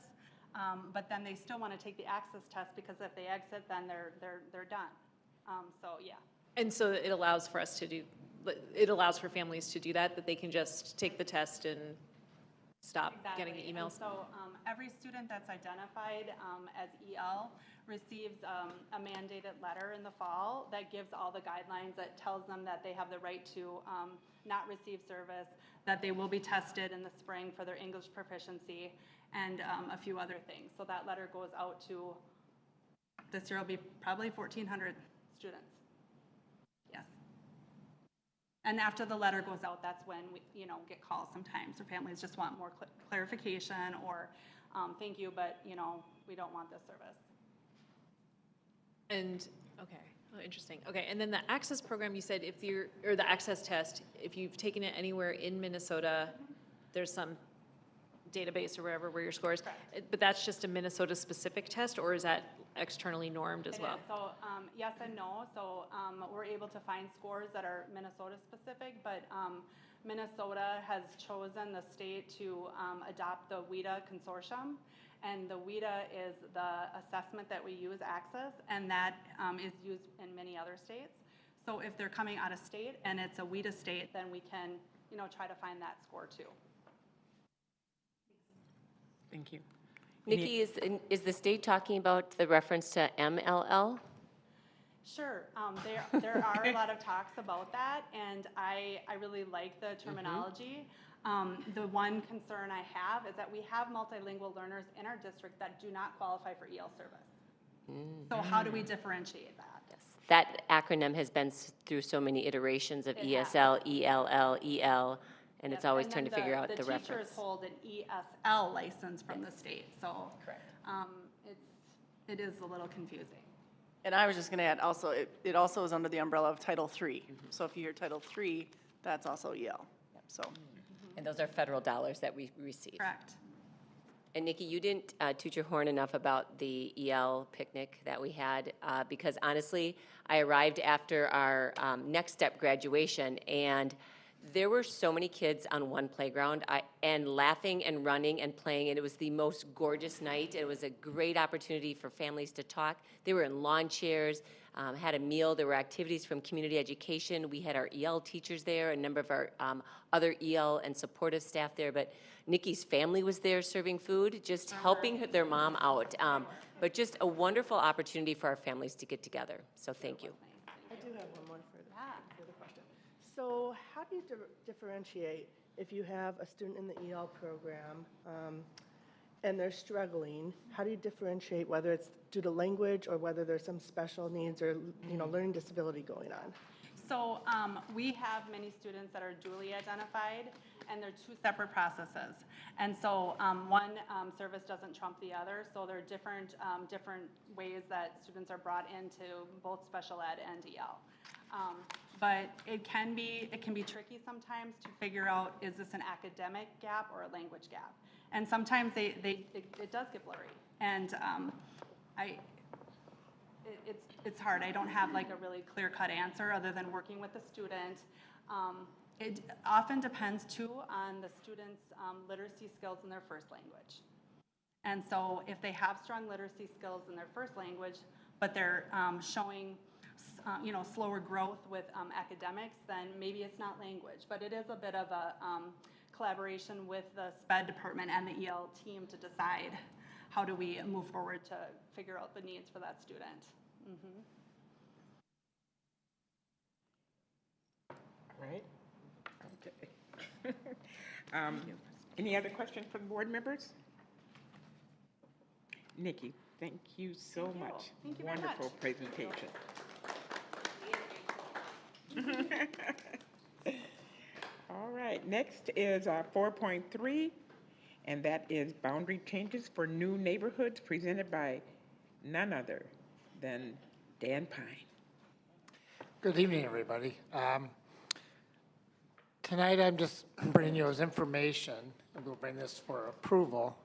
but then they still want to take the access test because if they exit, then they're done. So yeah. And so it allows for us to do, it allows for families to do that they can just take the test and stop getting the emails? And so every student that's identified as EL receives a mandated letter in the fall that gives all the guidelines, that tells them that they have the right to not receive service, that they will be tested in the spring for their English proficiency, and a few other things. So that letter goes out to, this year will be probably 1,400 students. Yes. And after the letter goes out, that's when we, get calls sometimes, or families just want more clarification, or thank you, but we don't want this service. And, okay, oh, interesting. Okay, and then the access program, you said or the access test, if you've taken it anywhere in Minnesota, there's some database or wherever where your scores, but that's just a Minnesota-specific test, or is that externally normed as well? So yes and no. So we're able to find scores that are Minnesota-specific, but Minnesota has chosen the state to adopt the WIDA consortium, and the WIDA is the assessment that we use, access, and that is used in many other states. So if they're coming out of state and it's a WIDA state, then we can try to find that score too. Thank you. Nikki, is the state talking about the reference to MLL? Sure. There are a lot of talks about that, and I really like the terminology. The one concern I have is that we have multilingual learners in our district that do not qualify for EL service. So how do we differentiate that? Yes. That acronym has been through so many iterations of ESL, ELL, EL, and it's always trying to figure out the reference. The teachers hold an ESL license from the state, so it is a little confusing. And I was just going to add also, it also is under the umbrella of Title III. So if you hear Title III, that's also EL. So. And those are federal dollars that we receive. Correct. And Nikki, you didn't toot your horn enough about the EL picnic that we had, because honestly, I arrived after our next step graduation, and there were so many kids on one playground and laughing and running and playing, and it was the most gorgeous night. It was a great opportunity for families to talk. They were in lawn chairs, had a meal. There were activities from community education. We had our EL teachers there, a number of our other EL and supportive staff there, but Nikki's family was there serving food, just helping their mom out. But just a wonderful opportunity for our families to get together. So thank you. I do have one more further question. So how do you differentiate if you have a student in the EL program and they're struggling? How do you differentiate whether it's due to language or whether there's some special needs or learning disability going on? So we have many students that are dually identified, and they're two separate processes. And so one service doesn't trump the other, so there are different ways that students are brought into both special ed and EL. But it can be tricky sometimes to figure out, is this an academic gap or a language gap? And sometimes it does get blurry. And it's hard. I don't have like a really clear-cut answer other than working with the student. It often depends too on the student's literacy skills in their first language. And so if they have strong literacy skills in their first language, but they're showing slower growth with academics, then maybe it's not language. But it is a bit of a collaboration with the SPED department and the EL team to decide how do we move forward to figure out the needs for that student. Right. Any other questions from board members? Nikki, thank you so much. Thank you very Wonderful much. presentation. All right, next is 4.3, and that is boundary changes for new neighborhoods presented by none other than Dan Pyan. Good evening, everybody. Tonight, I'm just bringing you as information, and we'll bring this for approval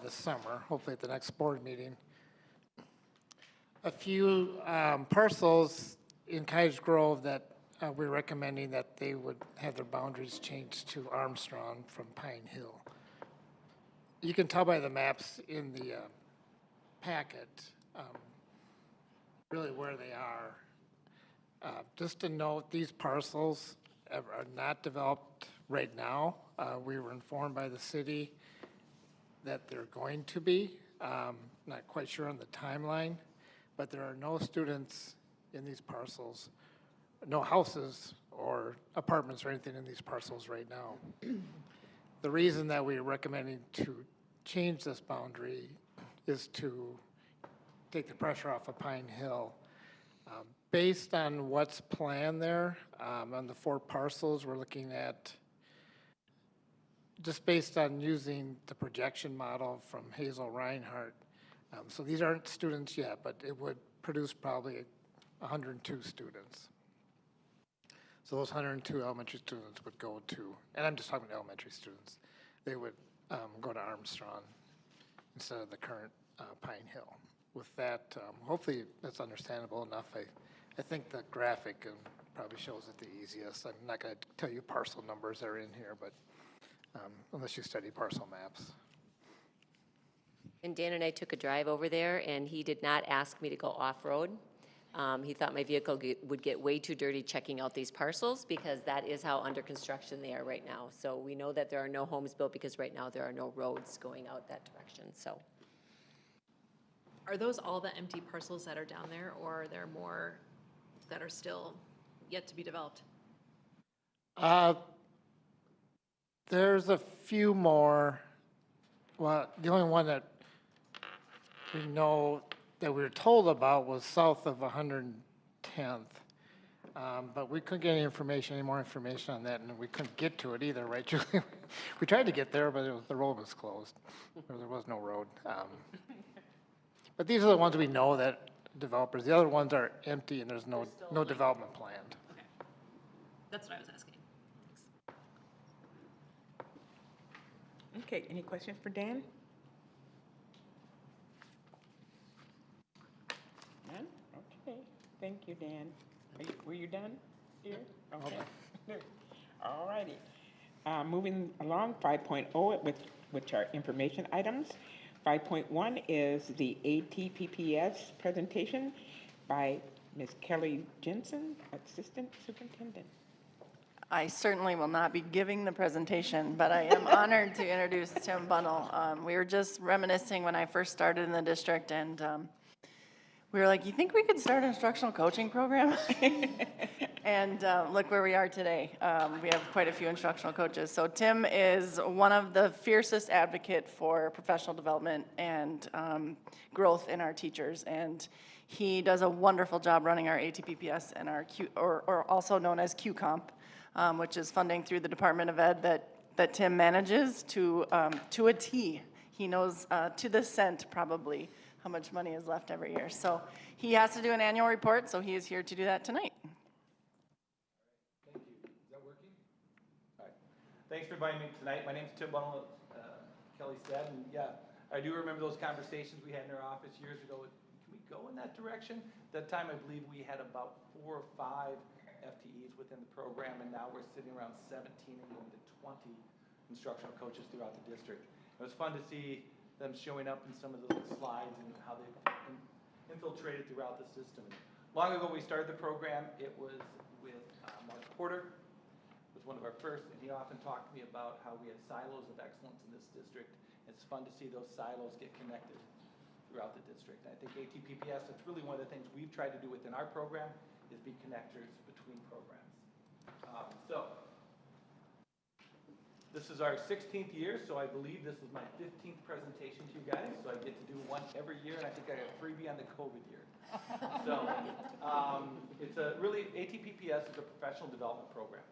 this summer, hopefully at the next board meeting. A few parcels in Cottage Grove that we're recommending that they would have their boundaries changed to Armstrong from Pine Hill. You can tell by the maps in the packet really where they are. Just to note, these parcels are not developed right now. We were informed by the city that they're going to be. Not quite sure on the timeline, but there are no students in these parcels, no houses or apartments or anything in these parcels right now. The reason that we're recommending to change this boundary is to take the pressure off of Pine Hill. Based on what's planned there, on the 4 parcels, we're looking at, just based on using the projection model from Hazel Reinhardt. So these aren't students yet, but it would produce probably 102 students. So those 102 elementary students would go to, and I'm just talking elementary students, they would go to Armstrong instead of the current Pine Hill. With that, hopefully that's understandable enough. I think the graphic probably shows it the easiest. I'm not going to tell you parcel numbers that are in here, but unless you study parcel maps. And Dan and I took a drive over there, and he did not ask me to go off-road. He thought my vehicle would get way too dirty checking out these parcels, because that is how under construction they are right now. So we know that there are no homes built because right now there are no roads going out that direction, so. Are those all the empty parcels that are down there, or are there more that are still yet to be developed? There's a few more. Well, the only one that we know that we were told about was south of 110th. But we couldn't get any more information on that, and we couldn't get to it either, right, Julie? We tried to get there, but the road was closed, or there was no road. But these are the ones we know that developers, the other ones are empty and there's no development planned. Okay. That's what I was asking. Thanks. Okay, any questions for Dan? None? Okay, thank you, Dan. Were you done here? Okay. All righty. Moving along, 5.0, which are information items. 5.1 is the ATPPS presentation by Ms. Kelly Jansen, Assistant Superintendent. I certainly will not be giving the presentation, but I am honored to introduce Tim Bunnell. We were just reminiscing when I first started in the district, and we were like, you think we could start an instructional coaching program? And look where we are today. We have quite a few instructional coaches. So Tim is one of the fiercest advocate for professional development and growth in our teachers. And he does a wonderful job running our ATPPS and our or also known as QComp, which is funding through the Department of Ed that Tim manages to a T. He knows to the cent probably how much money is left every year. So he has to do an annual report, so he is here to do that tonight. Thanks for inviting me tonight. My name's Tim Bunnell, Kelly said, and yeah, I do remember those conversations we had in our office years ago. Can we go in that direction? At that time, I believe we had about 4 or 5 FTEs within the program, and now we're sitting around 17 and going to 20 instructional coaches throughout the district. It was fun to see them showing up in some of those slides and how they've infiltrated throughout the system. Long ago, we started the program. It was with Mark Porter. One of our first, and he often talked to me about how we had silos of excellence in this district. It's fun to see those silos get connected throughout the district. And I think ATPPS, that's really one of the things we've tried to do within our program, is be connectors between programs. So, This is our 16th year, so I believe this is my 15th presentation to you guys. So I get to do one every year, and I think I got a freebie on the COVID year. So it's a really, ATPPS is a professional development program.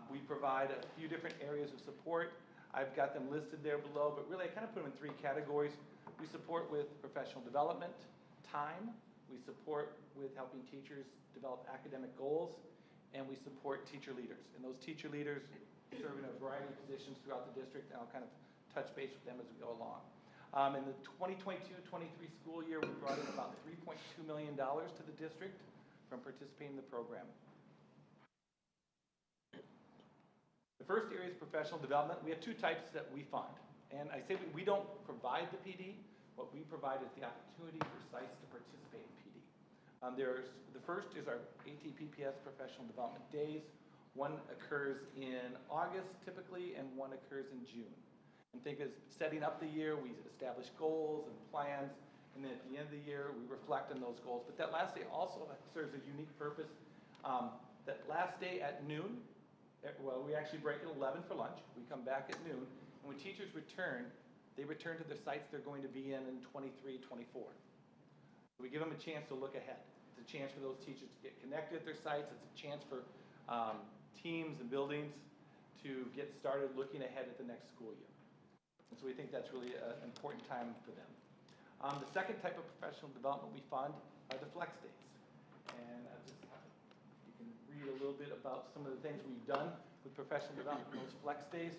We provide a few different areas of support. I've got them listed there below, but really I kind of put them in 3 categories. We support with professional development, time. We support with helping teachers develop academic goals, and we support teacher leaders. And those teacher leaders serve in a variety of positions throughout the district, and I'll kind of touch base with them as we go along. In the 2022-23 school year, we brought in about $3.2 million to the district from participating in the program. The first area is professional development. We have 2 types that we fund. And I say we don't provide the PD. What we provide is the opportunity for sites to participate in PD. The first is our ATPPS Professional Development Days. One occurs in August typically, and one occurs in June. And think as setting up the year, we establish goals and plans, and then at the end of the year, we reflect on those goals. But that last day also serves a unique purpose. That last day at noon, well, we actually break at 11 for lunch. We come back at noon, and when teachers return, they return to the sites they're going to be in 23, 24. So we give them a chance to look ahead. It's a chance for those teachers to get connected at their sites. It's a chance for teams and buildings to get started looking ahead at the next school year. And so we think that's really an important time for them. The second type of professional development we fund are the flex days. And you can read a little bit about some of the things we've done with professional development in those flex days.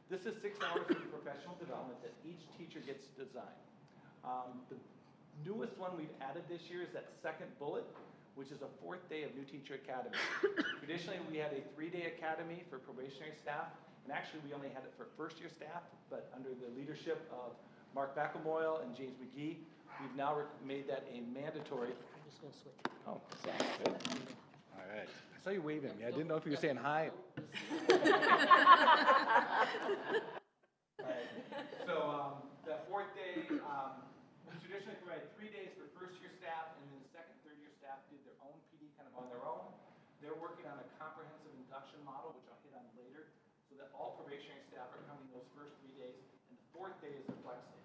This is 6 hours of professional development that each teacher gets to design. The newest one we've added this year is that second bullet, which is a 4th day of New Teacher Academy. Traditionally, we had a 3-day academy for probationary staff, and actually we only had it for first-year staff, but under the leadership of Mark Backelmoyle and James McGee, we've now made that a mandatory. I'm just going to switch. Oh, sounds good. All right. I saw you waving at me. I didn't know if you were saying hi. All right. So that 4th day, we traditionally provided 3 days for first-year staff, and then the second, third-year staff did their own PD kind of on their own. They're working on a comprehensive induction model, which I'll hit on later, so that all probationary staff are coming those first 3 days, and the 4th day is their flex day.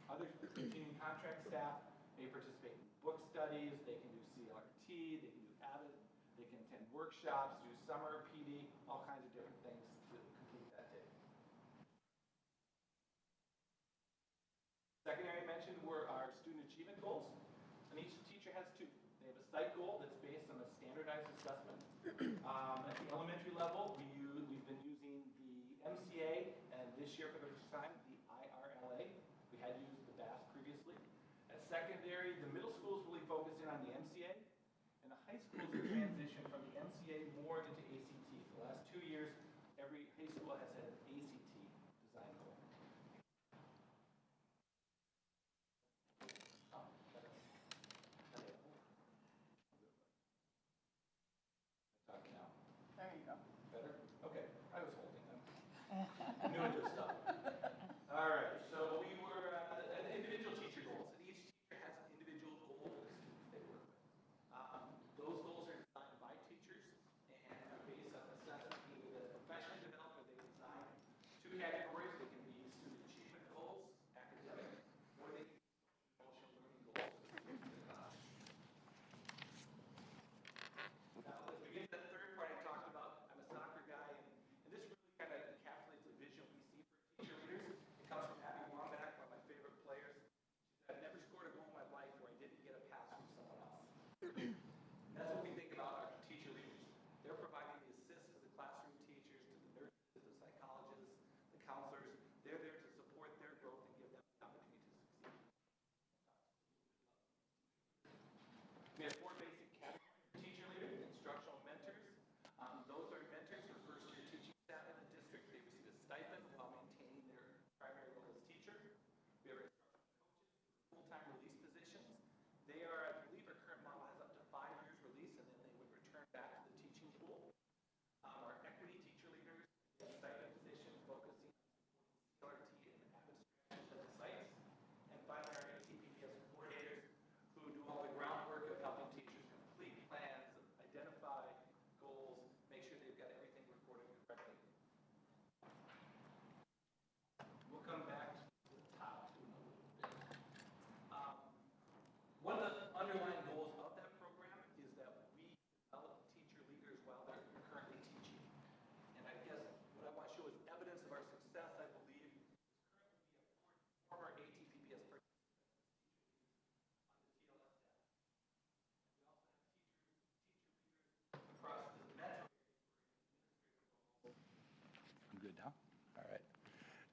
Other continuing contract staff may participate in book studies, they can do CLRT, they can do AVID, they can attend workshops, do summer PD, all kinds of different things to complete that day. Second area I mentioned were our student achievement goals, and each teacher has 2. They have a site goal that's based on a standardized assessment. At the elementary level, we've been using the MCA, and this year for the first time, the IRLA. We had used the BAS previously. At secondary, the middle school is really focusing on the MCA, and the high school is a transition from the MCA more into ACT. The last 2 years, every high school has had an ACT design goal. There you go. Better? Okay, I was holding them. New into stuff. All right, so we were an individual teacher goals, and each teacher has an individual goal for the students they work with. Those goals are designed by teachers and are based on assessment, either the professionally developed or they design 2 categories. They can be student achievement goals, academic, or they can be social learning goals. Now, as we get to the third part I talked about, I'm a soccer guy, and this really kind of encapsulates the vision we see for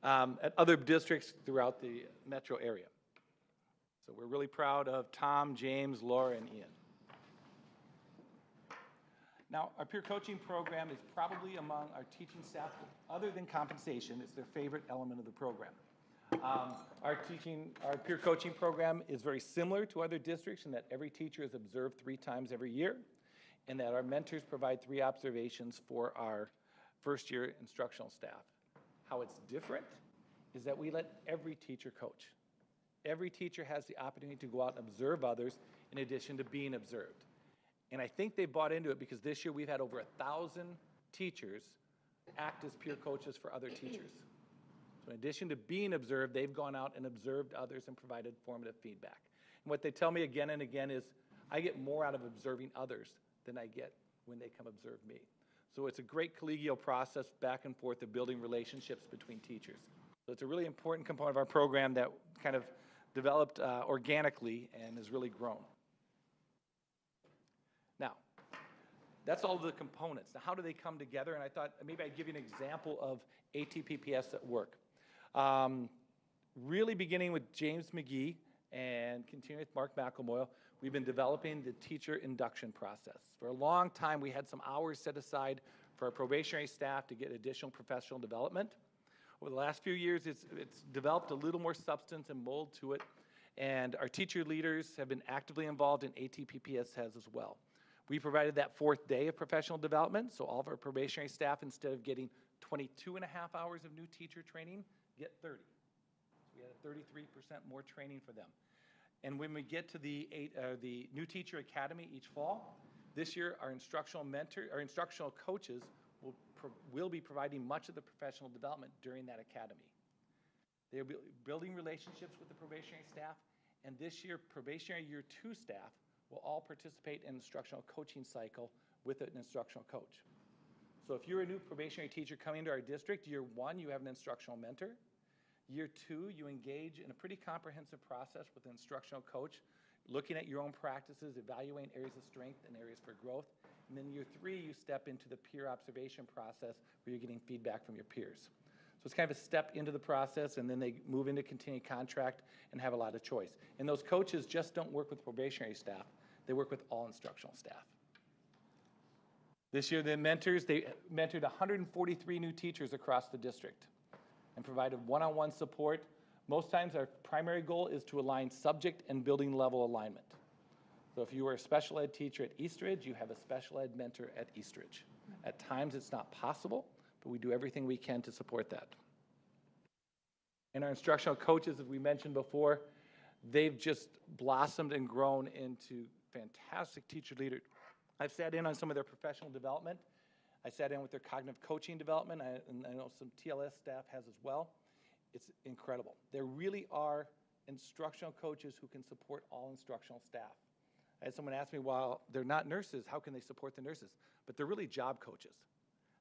at other districts throughout the metro area. So we're really proud of Tom, James, Laura, and Ian. Now, our peer coaching program is probably among our teaching staff, other than compensation, it's their favorite element of the program. Our peer coaching program is very similar to other districts in that every teacher is observed 3 times every year, and that our mentors provide 3 observations for our first-year instructional staff. How it's different is that we let every teacher coach. Every teacher has the opportunity to go out and observe others in addition to being observed. And I think they bought into it because this year we've had over 1,000 teachers act as peer coaches for other teachers. So in addition to being observed, they've gone out and observed others and provided formative feedback. And what they tell me again and again is, I get more out of observing others than I get when they come observe me. So it's a great collegial process back and forth of building relationships between teachers. So it's a really important component of our program that kind of developed organically and has really grown. Now, that's all the components. Now, how do they come together? And I thought maybe I'd give you an example of ATPPS at work. Really beginning with James McGee and continuing with Mark McElmoyle, we've been developing the teacher induction process. For a long time, we had some hours set aside for our probationary staff to get additional professional development. Over the last few years, it's developed a little more substance and mold to it, and our teacher leaders have been actively involved, and ATPPS has as well. We provided that 4th day of professional development, so all of our probationary staff, instead of getting 22.5 hours of new teacher training, get 30. So we had a 33% more training for them. And when we get to the new teacher academy each fall, this year our instructional coaches will be providing much of the professional development during that academy. They'll be building relationships with the probationary staff, and this year probationary year 2 staff will all participate in an instructional coaching cycle with an instructional coach. So if you're a new probationary teacher coming into our district, year 1, you have an instructional mentor. Year 2, you engage in a pretty comprehensive process with an instructional coach, looking at your own practices, evaluating areas of strength and areas for growth. And then year 3, you step into the peer observation process where you're getting feedback from your peers. So it's kind of a step into the process, and then they move into continuing contract and have a lot of choice. And those coaches just don't work with probationary staff. They work with all instructional staff. This year, they mentored 143 new teachers across the district and provided one-on-one support. Most times, our primary goal is to align subject and building level alignment. So if you were a special ed teacher at Eastridge, you have a special ed mentor at Eastridge. At times, it's not possible, but we do everything we can to support that. And our instructional coaches, as we mentioned before, they've just blossomed and grown into fantastic teacher leaders. I've sat in on some of their professional development. I sat in with their cognitive coaching development, and I know some TLS staff has as well. It's incredible. There really are instructional coaches who can support all instructional staff. I had someone ask me, well, they're not nurses, how can they support the nurses? But they're really job coaches.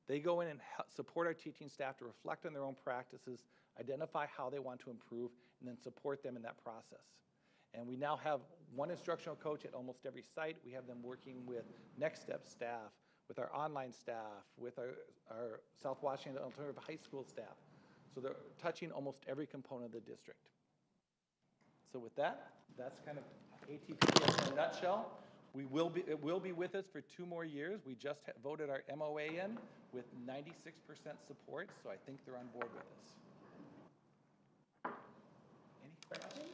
They go in and support our teaching staff to reflect on their own practices, identify how they want to improve, and then support them in that process. And we now have one instructional coach at almost every site. We have them working with Next Step staff, with our online staff, with our South Washington Alternative High School staff. So they're touching almost every component of the district. So with that, that's kind of ATPPS in a nutshell. It will be with us for 2 more years. We just voted our MOA in with 96% support, so I think they're on board with us. Any questions?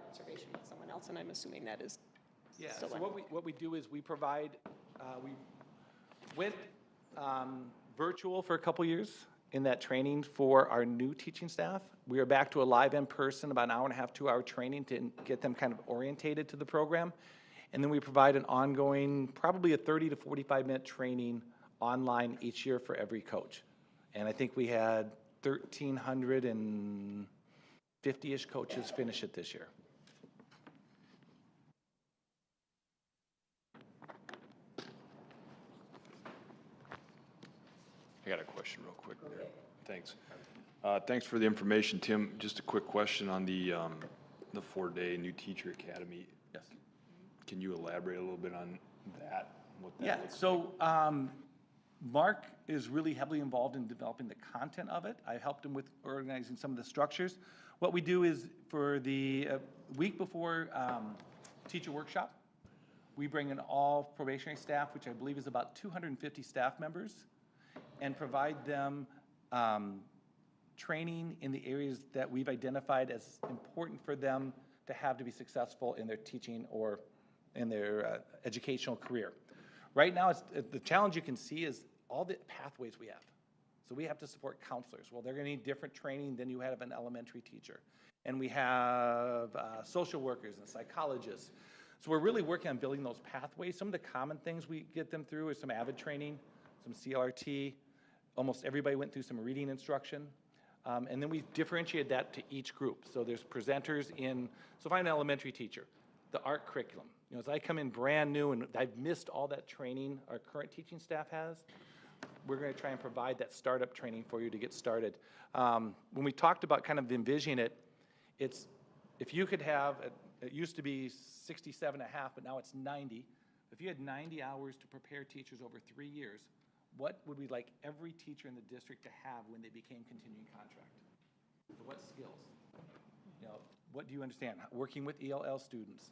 Observation with someone else, and I'm assuming that is so what we do is we provide, we went virtual for a couple years in that training for our new teaching staff. We are back to a live in-person, about an hour and a half, 2-hour training to get them kind of orientated to the program. And then we provide an ongoing, probably a 30 to 45-minute training online each year for every coach. And I think we had 1,350-ish coaches finish it this year. I got a question real quick there. Thanks. Thanks for the information, Tim. Just a quick question on the 4-day new teacher academy. Yes. Can you elaborate a little bit on that? What that Yeah, looks so Mark is really heavily involved in developing the content of it. I helped him with organizing some of the structures. What we do is for the week before teacher workshop, we bring in all probationary staff, which I believe is about 250 staff members, and provide them training in the areas that we've identified as important for them to have to be successful in their teaching or in their educational career. Right now, the challenge you can see is all the pathways we have. So we have to support counselors. Well, they're going to need different training than you have an elementary teacher. And we have social workers and psychologists. So we're really working on building those pathways. Some of the common things we get them through is some AVID training, some CLRT. Almost everybody went through some reading instruction. And then we differentiated that to each group. So there's presenters in, so if I'm an elementary teacher, the art curriculum. You know, as I come in brand new and I've missed all that training our current teaching staff has, we're going to try and provide that startup training for you to get started. When we talked about kind of envisioning it, it's, if you could have, it used to be 67 and a half, but now it's 90. If you had 90 hours to prepare teachers over 3 years, what would we like every teacher in the district to have when they became continuing contract? So what skills? You know, what do you understand? Working with ELL students.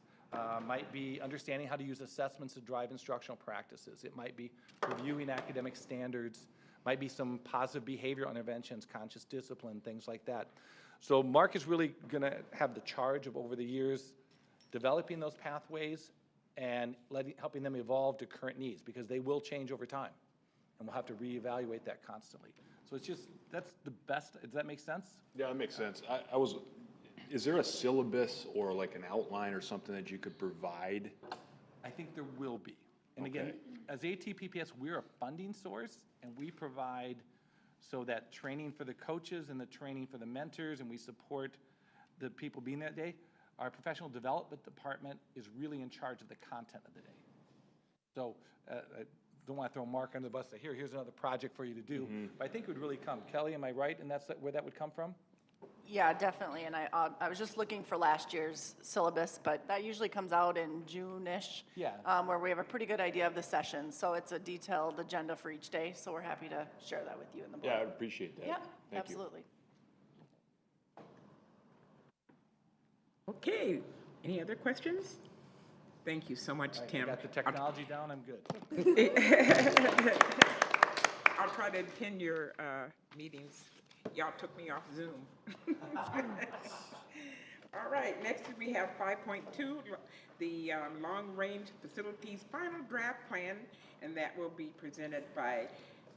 Might be understanding how to use assessments to drive instructional practices. It might be reviewing academic standards. Might be some positive behavioral interventions, conscious discipline, things like that. So Mark is really going to have the charge of, over the years, developing those pathways and helping them evolve to current needs, because they will change over time. And we'll have to reevaluate that constantly. So it's just, that's the best. Does that make sense? Yeah, that makes sense. Is there a syllabus or like an outline or something that you could provide? I think there will be. And again, as ATPPS, we're a funding source, and we provide so that training for the coaches and the training for the mentors, and we support the people being that day. Our professional development department is really in charge of the content of the day. So I don't want to throw Mark under the bus and say, here's another project for you to do. But I think it would really come. Kelly, am I right? And that's where that would come from? Yeah, definitely, and I was just looking for last year's syllabus, but that usually comes out in June-ish. Yeah. Where we have a pretty good idea of the session, so it's a detailed agenda for each day, so we're happy to share that with you in the board. Yeah, I'd appreciate that. Yeah, Thank you. absolutely. Okay, any other questions? Thank you so much, Tim. Got the technology down, I'm good. I'll try to attend your meetings. Y'all took me off Zoom. All right, next we have 5.2, the long-range facilities final draft plan, and that will be presented by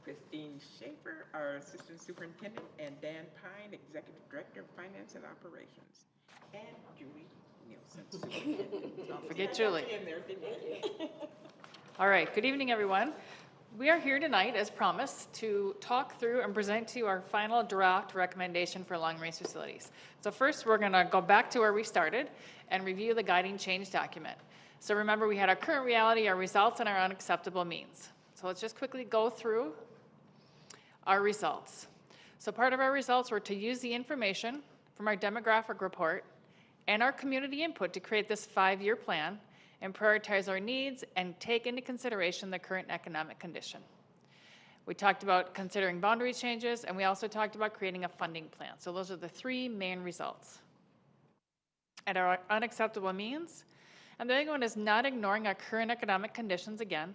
Kristine Schaefer, our Assistant Superintendent, and Dan Pyan, Executive Director of Finance and Operations, and Julie Nielsen, Superintendent. Don't forget Julie. In there, didn't you? All right, good evening, everyone. We are here tonight, as promised, to talk through and present to you our final draft recommendation for long-range facilities. So first, we're going to go back to where we started and review the guiding change document. So remember, we had our current reality, our results, and our unacceptable means. So let's just quickly go through our results. So part of our results were to use the information from our demographic report and our community input to create this 5-year plan and prioritize our needs and take into consideration the current economic condition. We talked about considering boundary changes, and we also talked about creating a funding plan. So those are the 3 main results. And our unacceptable means, and the other one is not ignoring our current economic conditions again,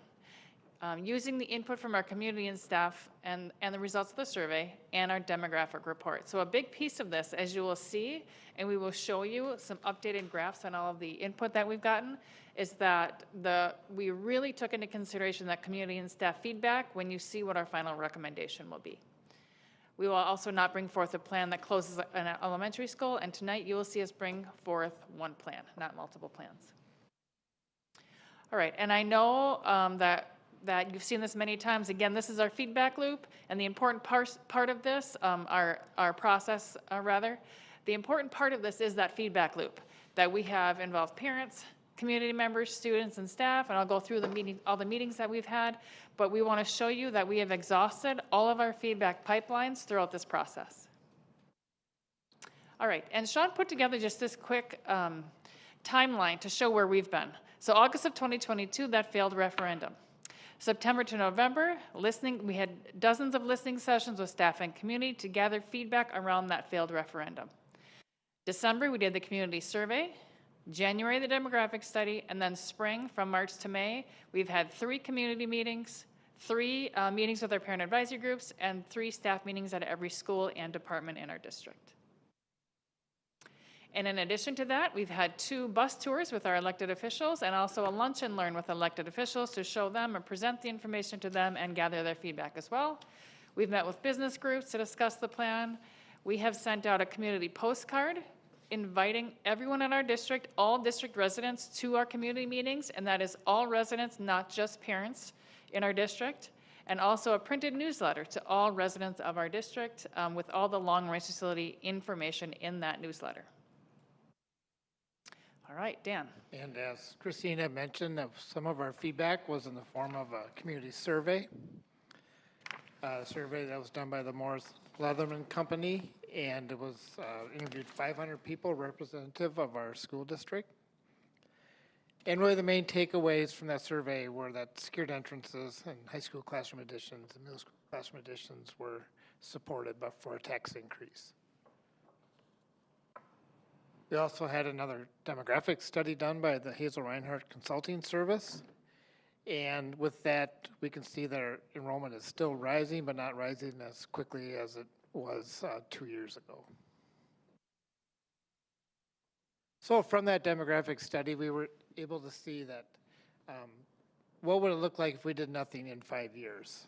using the input from our community and staff and the results of the survey and our demographic report. So a big piece of this, as you will see, and we will show you some updated graphs on all of the input that we've gotten, is that we really took into consideration that community and staff feedback when you see what our final recommendation will be. We will also not bring forth a plan that closes an elementary school, and tonight you will see us bring forth one plan, not multiple plans. All right, and I know that that you've seen this many times. Again, this is our feedback loop, and the important part of this, our process, the important part of this is that feedback loop that we have involved parents, community members, students, and staff, and I'll go through all the meetings that we've had, but we want to show you that we have exhausted all of our feedback pipelines throughout this process. All right, and Sean put together just this quick timeline to show where we've been. So August of 2022, that failed referendum. September to November, we had dozens of listening sessions with staff and community to gather feedback around that failed referendum. December, we did the community survey. January, the demographic study, and then spring, from March to May, we've had 3 community meetings, 3 meetings with our parent advisory groups, and 3 staff meetings at every school and department in our district. And in addition to that, we've had 2 bus tours with our elected officials and also a lunch and learn with elected officials to show them and present the information to them and gather their feedback as well. We've met with business groups to discuss the plan. We have sent out a community postcard inviting everyone in our district, all district residents, to our community meetings, and that is all residents, not just parents in our district, and also a printed newsletter to all residents of our district with all the long-range facility information in that newsletter. All right, Dan. And as Kristine had mentioned, some of our feedback was in the form of a community survey. A survey that was done by the Morris Leatherman Company, and it was interviewed 500 people representative of our school district. And really the main takeaways from that survey were that secured entrances and high school classroom additions and middle school classroom additions were supported, but for a tax increase. We also had another demographic study done by the Hazel Reinhardt Consulting Service. And with that, we can see that our enrollment is still rising, but not rising as quickly as it was 2 years ago. So from that demographic study, we were able to see that what would it look like if we did nothing in 5 years?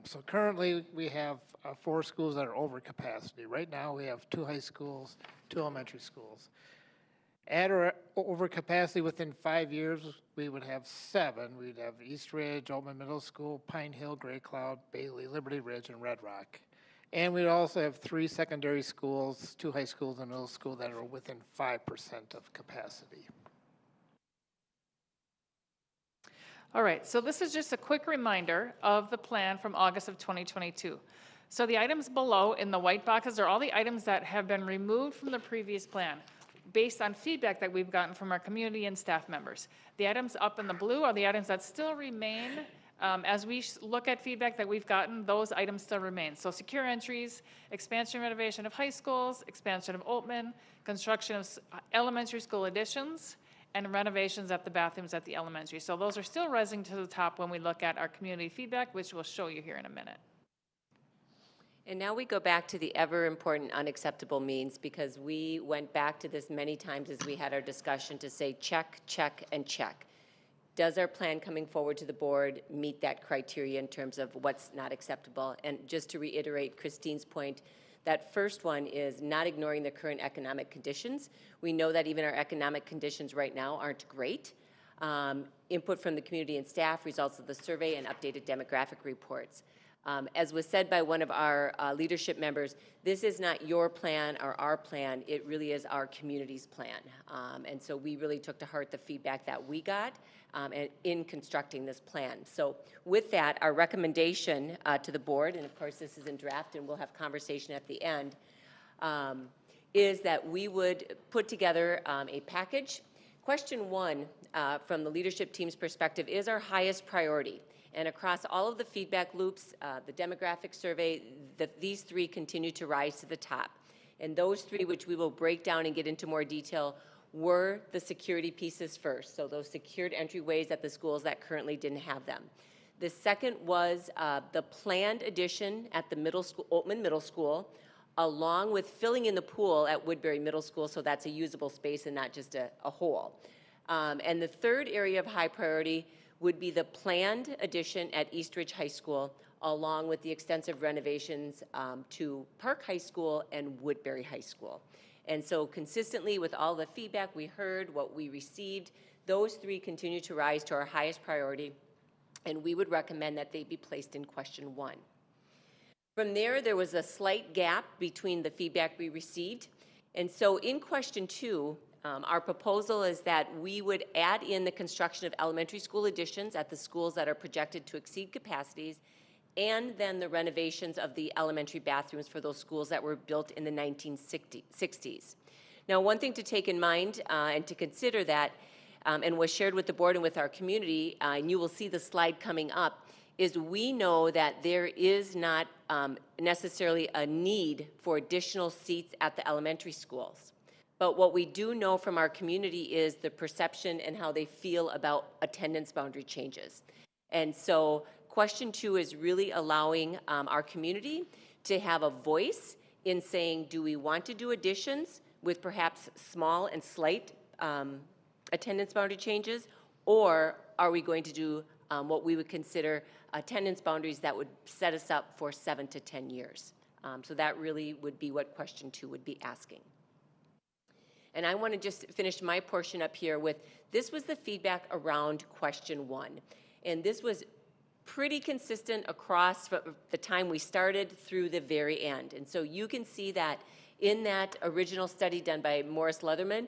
So currently we have 4 schools that are over capacity. Right now we have 2 high schools, 2 elementary schools. At or over capacity within 5 years, we would have 7. We'd have East Ridge, Altman Middle School, Pine Hill, Gray Cloud, Bailey, Liberty Ridge, and Red Rock. And we'd also have 3 secondary schools, 2 high schools, and a middle school that are within 5% of capacity. All right, so this is just a quick reminder of the plan from August of 2022. So the items below in the white boxes are all the items that have been removed from the previous plan based on feedback that we've gotten from our community and staff members. The items up in the blue are the items that still remain. As we look at feedback that we've gotten, those items still remain. So secure entries, expansion and renovation of high schools, expansion of Altman, construction of elementary school additions, and renovations at the bathrooms at the elementary. So those are still rising to the top when we look at our community feedback, which we'll show you here in a minute. And now we go back to the ever important unacceptable means, because we went back to this many times as we had our discussion to say check, check, and check. Does our plan coming forward to the board meet that criteria in terms of what's not acceptable? And just to reiterate Kristine's point, that first one is not ignoring the current economic conditions. We know that even our economic conditions right now aren't great. Input from the community and staff, results of the survey, and updated demographic reports. As was said by one of our leadership members, this is not your plan or our plan, it really is our community's plan. And so we really took to heart the feedback that we got in constructing this plan. So with that, our recommendation to the board, and of course this is in draft and we'll have conversation at the end, is that we would put together a package. Question 1 from the leadership team's perspective is our highest priority. And across all of the feedback loops, the demographic survey, these 3 continue to rise to the top. And those 3, which we will break down and get into more detail, were the security pieces first. So those secured entryways at the schools that currently didn't have them. The second was the planned addition at the middle school, Altman Middle School, along with filling in the pool at Woodbury Middle School, so that's a usable space and not just a hole. And the third area of high priority would be the planned addition at East Ridge High School, along with the extensive renovations to Park High School and Woodbury High School. And so consistently with all the feedback we heard, what we received, those 3 continue to rise to our highest priority. and we would recommend that they be placed in question 1. From there was a slight gap between the feedback we received, and so in question 2, our proposal is that we would add in the construction of elementary school additions at the schools that are projected to exceed capacities, and then the renovations of the elementary bathrooms for those schools that were built in the 1960s. Now, one thing to take in mind and to consider that, and was shared with the board and with our community, and you will see the slide coming up, is we know that there is not necessarily a need for additional seats at the elementary schools. But what we do know from our community is the perception and how they feel about attendance boundary changes. And so question 2 is really allowing our community to have a voice in saying, do we want to do additions with perhaps small and slight attendance boundary changes, or are we going to do what we would consider attendance boundaries that would set us up for 7 to 10 years? So that really would be what question 2 would be asking. And I want to just finish my portion up here with, this was the feedback around question 1. And this was pretty consistent across the time we started through the very end. And so you can see that in that original study done by Morris Leatherman,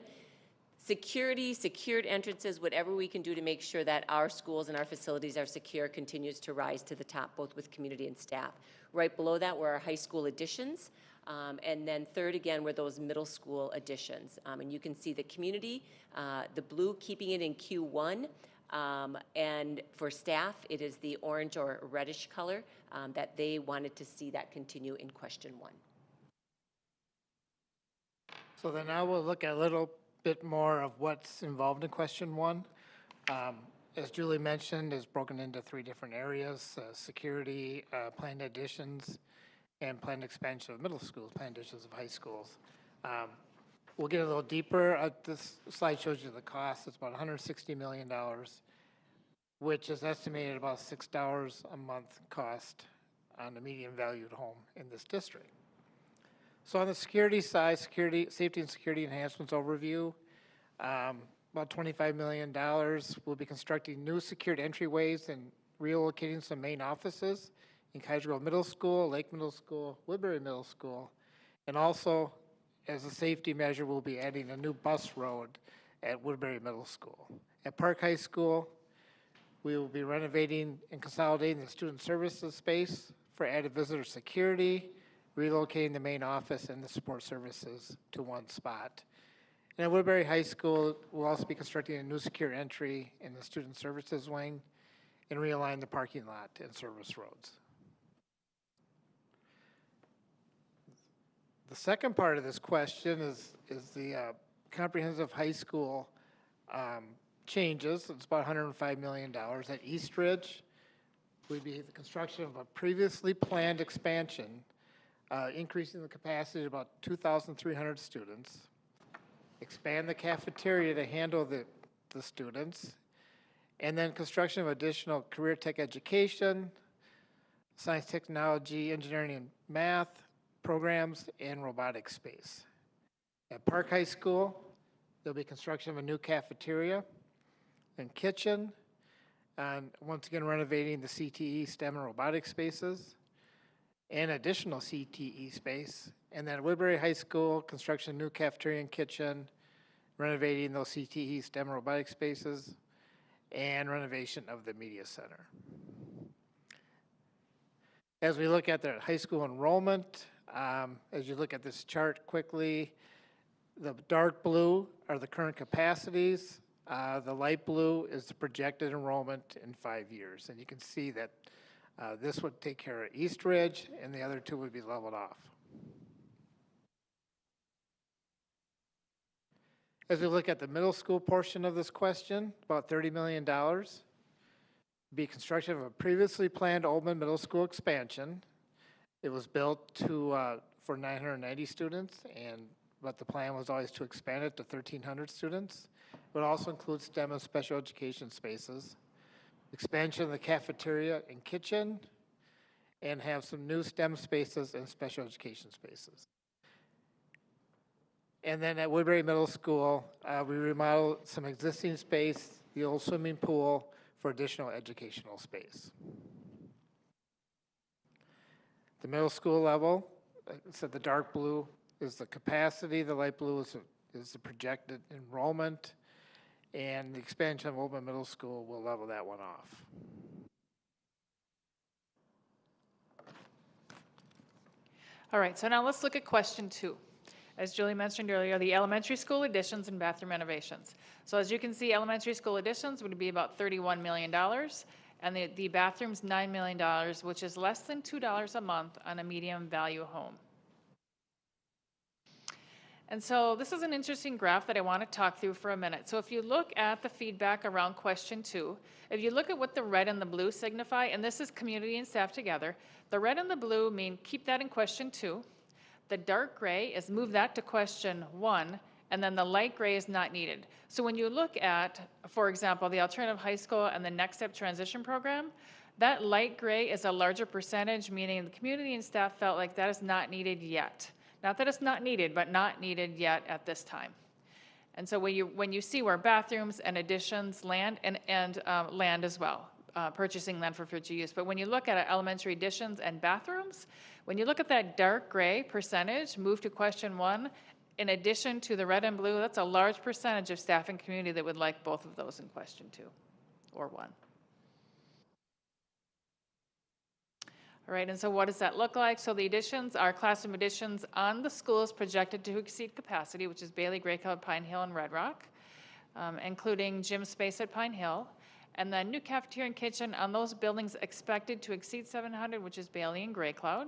security, secured entrances, whatever we can do to make sure that our schools and our facilities are secure continues to rise to the top, both with community and staff. Right below that were our high school additions. And then third, again, were those middle school additions. And you can see the community, the blue keeping it in Q1, and for staff, it is the orange or reddish color that they wanted to see that continue in question 1. So then now we'll look at a little bit more of what's involved in question 1. As Julie mentioned, is broken into 3 different areas: security, planned additions, and planned expansion of middle schools, planned additions of high schools. We'll get a little deeper. This slide shows you the cost. It's about $160 million, which is estimated about $6 a month cost on a median valued home in this district. So on the security side, safety and security enhancements overview, about $25 million. We'll be constructing new secured entryways and relocating some main offices in Kaiser Grove Middle School, Lake Middle School, Woodbury Middle School, and also as a safety measure, we'll be adding a new bus road at Woodbury Middle School. At Park High School, we will be renovating and consolidating the student services space for added visitor security, relocating the main office and the support services to one spot. And at Woodbury High School, we'll also be constructing a new secure entry in the student services wing and realign the parking lot and service roads. The second part of this question is the comprehensive high school changes. It's about $105 million. At East Ridge, would be the construction of a previously planned expansion, increasing the capacity to about 2,300 students, expand the cafeteria to handle the students, and then construction of additional career tech education, science, technology, engineering, and math programs, and robotics space. At Park High School, there'll be construction of a new cafeteria and kitchen, and once again renovating the CTE, STEM, and robotics spaces, and additional CTE space. And then at Woodbury High School, construction of new cafeteria and kitchen, renovating those CTE, STEM, and robotics spaces, and renovation of the media center. As we look at the high school enrollment, as you look at this chart quickly, the dark blue are the current capacities. The light blue is the projected enrollment in 5 years. And you can see that this would take care of East Ridge, and the other 2 would be leveled off. As we look at the middle school portion of this question, about $30 million. Be construction of a previously planned Oldman Middle School expansion. It was built for 990 students, but the plan was always to expand it to 1,300 students. It would also include STEM and special education spaces, expansion of the cafeteria and kitchen, and have some new STEM spaces and special education spaces. And then at Woodbury Middle School, we remodeled some existing space, the old swimming pool, for additional educational space. The middle school level, so the dark blue is the capacity, the light blue is the projected enrollment, and the expansion of Open Middle School will level that one off. All right, so now let's look at question 2. As Julie mentioned earlier, the elementary school additions and bathroom renovations. So as you can see, elementary school additions would be about $31 million, and the bathrooms $9 million, which is less than $2 a month on a medium value home. And so this is an interesting graph that I want to talk through for a minute. So if you look at the feedback around question 2, if you look at what the red and the blue signify, and this is community and staff together, the red and the blue mean keep that in question 2. The dark gray is move that to question 1, and then the light gray is not needed. So when you look at, for example, the alternative high school and the next step transition program, that light gray is a larger percentage, meaning the community and staff felt like that is not needed yet. Not that it's not needed, but not needed yet at this time. And so when you see where bathrooms and additions land, and land as well, purchasing land for future use. But when you look at elementary additions and bathrooms, when you look at that dark gray percentage, move to question 1, in addition to the red and blue, that's a large percentage of staff and community that would like both of those in question 2 or 1. All right, and so what does that look like? So the additions are classroom additions on the schools projected to exceed capacity, which is Bailey, Gray Cloud, Pine Hill, and Red Rock, including gym space at Pine Hill. And then new cafeteria and kitchen on those buildings expected to exceed 700, which is Bailey and Gray Cloud.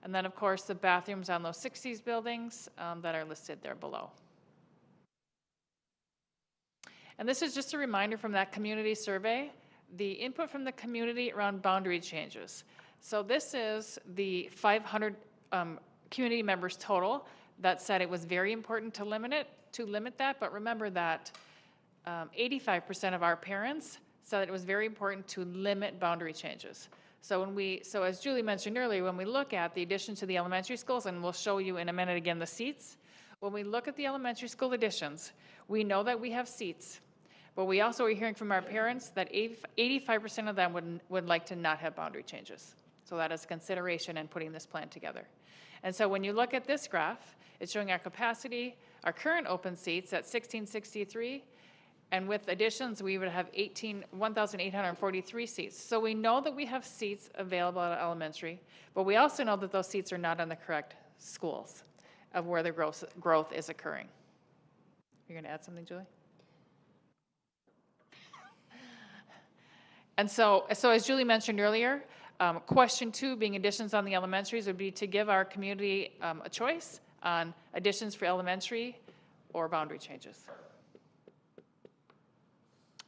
And then, of course, the bathrooms on those 60s buildings that are listed there below. And this is just a reminder from that community survey, the input from the community around boundary changes. So this is the 500 community members total that said it was very important to limit that, but remember that 85% of our parents said it was very important to limit boundary changes. So as Julie mentioned earlier, when we look at the addition to the elementary schools, and we'll show you in a minute again the seats, when we look at the elementary school additions, we know that we have seats, but we also are hearing from our parents that 85% of them would like to not have boundary changes. So that is a consideration in putting this plan together. And so when you look at this graph, it's showing our capacity, our current open seats at 1663, and with additions, we would have 1,843 seats. So we know that we have seats available at elementary, but we also know that those seats are not in the correct schools of where the growth is occurring. You're going to add something, Julie? And so as Julie mentioned earlier, question 2, being additions on the elementaries, would be to give our community a choice on additions for elementary or boundary changes.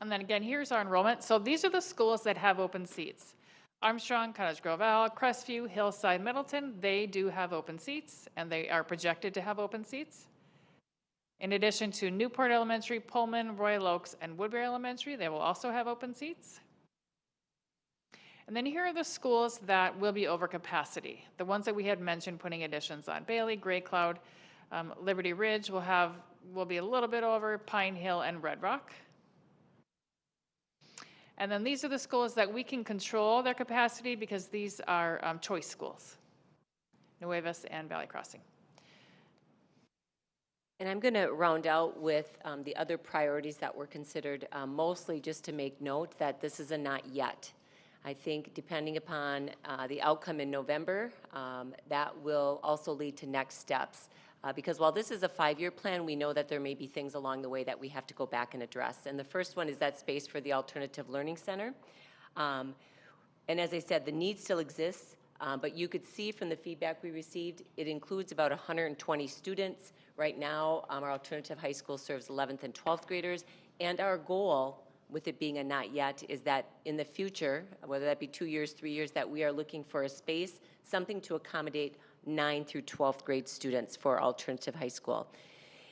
And then again, here's our enrollment. So these are the schools that have open seats. Armstrong, Cottage Grove L, Crestview, Hillside, Middleton, they do have open seats, and they are projected to have open seats. In addition to Newport Elementary, Pullman, Royal Oaks, and Woodbury Elementary, they will also have open seats. And then here are the schools that will be over capacity. The ones that we had mentioned putting additions on. Bailey, Gray Cloud, Liberty Ridge will be a little bit over, Pine Hill, and Red Rock. And then these are the schools that we can control their capacity because these are choice schools, Nuevas and Valley Crossing. And I'm going to round out with the other priorities that were considered, mostly just to make note that this is a not yet. I think depending upon the outcome in November, that will also lead to next steps. Because while this is a 5-year plan, we know that there may be things along the way that we have to go back and address. And the first one is that space for the Alternative Learning Center. And as I said, the need still exists, but you could see from the feedback we received, it includes about 120 students. Right now, our alternative high school serves 11th and 12th graders, and our goal, with it being a not yet, is that in the future, whether that be 2 years, 3 years, that we are looking for a space, something to accommodate 9th through 12th grade students for alternative high school.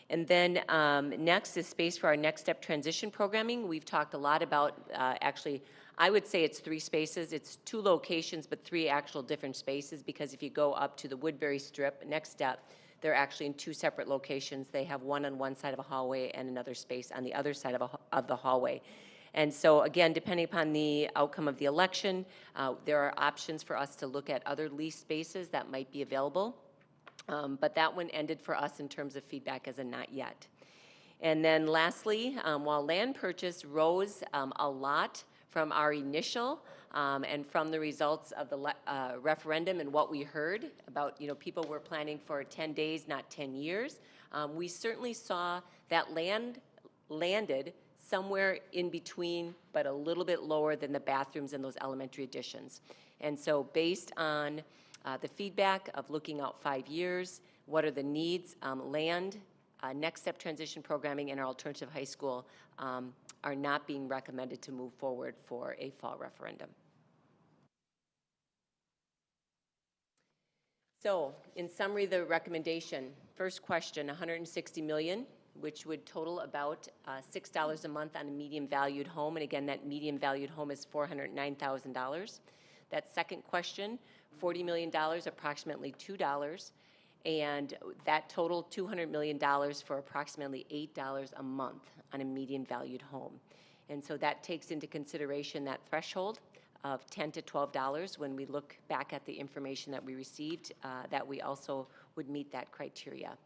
And then next is space for our next step transition programming. We've talked a lot about, actually, I would say it's 3 spaces. It's 2 locations, but 3 actual different spaces, because if you go up to the Woodbury Strip, next step, they're actually in 2 separate locations. They have one on one side of a hallway and another space on the other side of the hallway. And so again, depending upon the outcome of the election, there are options for us to look at other lease spaces that might be available. But that one ended for us in terms of feedback as a not yet. And then lastly, while land purchase rose a lot from our initial and from the results of the referendum and what we heard about, people were planning for 10 days, not 10 years, we certainly saw that landed somewhere in between, but a little bit lower than the bathrooms in those elementary additions. And so based on the feedback of looking out 5 years, what are the needs, land, next step transition programming in our alternative high school are not being recommended to move forward for a fall referendum. So in summary, the recommendation, first question, $160 million, which would total about $6 a month on a medium valued home. And again, that medium valued home is $409,000. That second question, $40 million, approximately $2. And that totaled $200 million for approximately $8 a month on a median valued home. And so that takes into consideration that threshold of $10 to $12 when we look back at the information that we received, that we also would meet that criteria.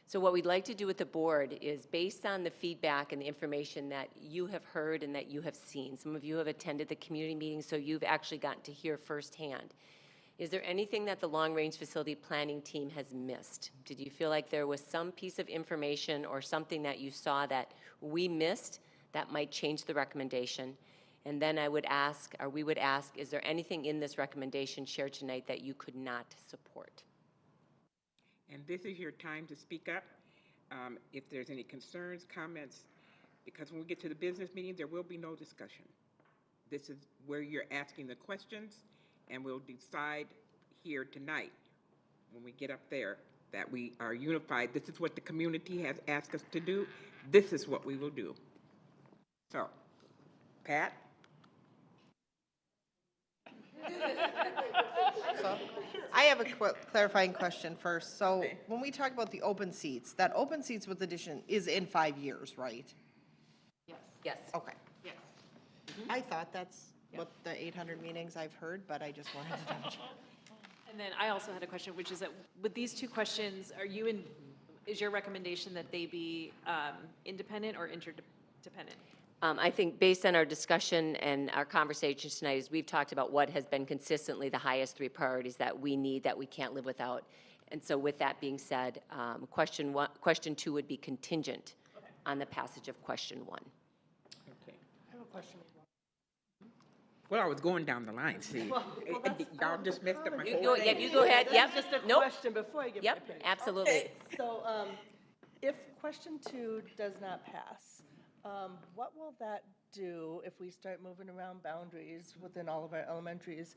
So what we'd like to do with the board is, based on the feedback and the information that you have heard and that you have seen, some of you have attended the community meetings, so you've actually gotten to hear firsthand. Is there anything that the long-range facility planning team has missed? Did you feel like there was some piece of information or something that you saw that we missed that might change the recommendation? And then I would ask, or we would ask, is there anything in this recommendation shared tonight that you could not support? And this is your time to speak up. If there's any concerns, comments, because when we get to the business meetings, there will be no discussion. This is where you're asking the questions, and we'll decide here tonight, when we get up there, that we are unified. This is what the community has asked us to do. This is what we will do. So, Pat? So, I have a clarifying question first. So, when we talk about the open seats, that open seats with addition is in 5 years, right? Yes. Yes. Okay. Yes. I thought that's what the 800 meetings I've heard, but I just wanted to double check. And then I also had a question, which is that with these two questions, is your recommendation that they be independent or interdependent? I think based on our discussion and our conversations tonight, is we've talked about what has been consistently the highest three priorities that we need, that we can't live without. And so with that being said, question 2 would be contingent on the passage of question 1. Okay. I have a question. Well, I was going down the line, see. Y'all just messed up my You whole go, thing. yeah, you go ahead, yep. Just a Nope. question before I give my Yep, opinion. absolutely. Okay, so, if question 2 does not pass, what will that do if we start moving around boundaries within all of our elementaries?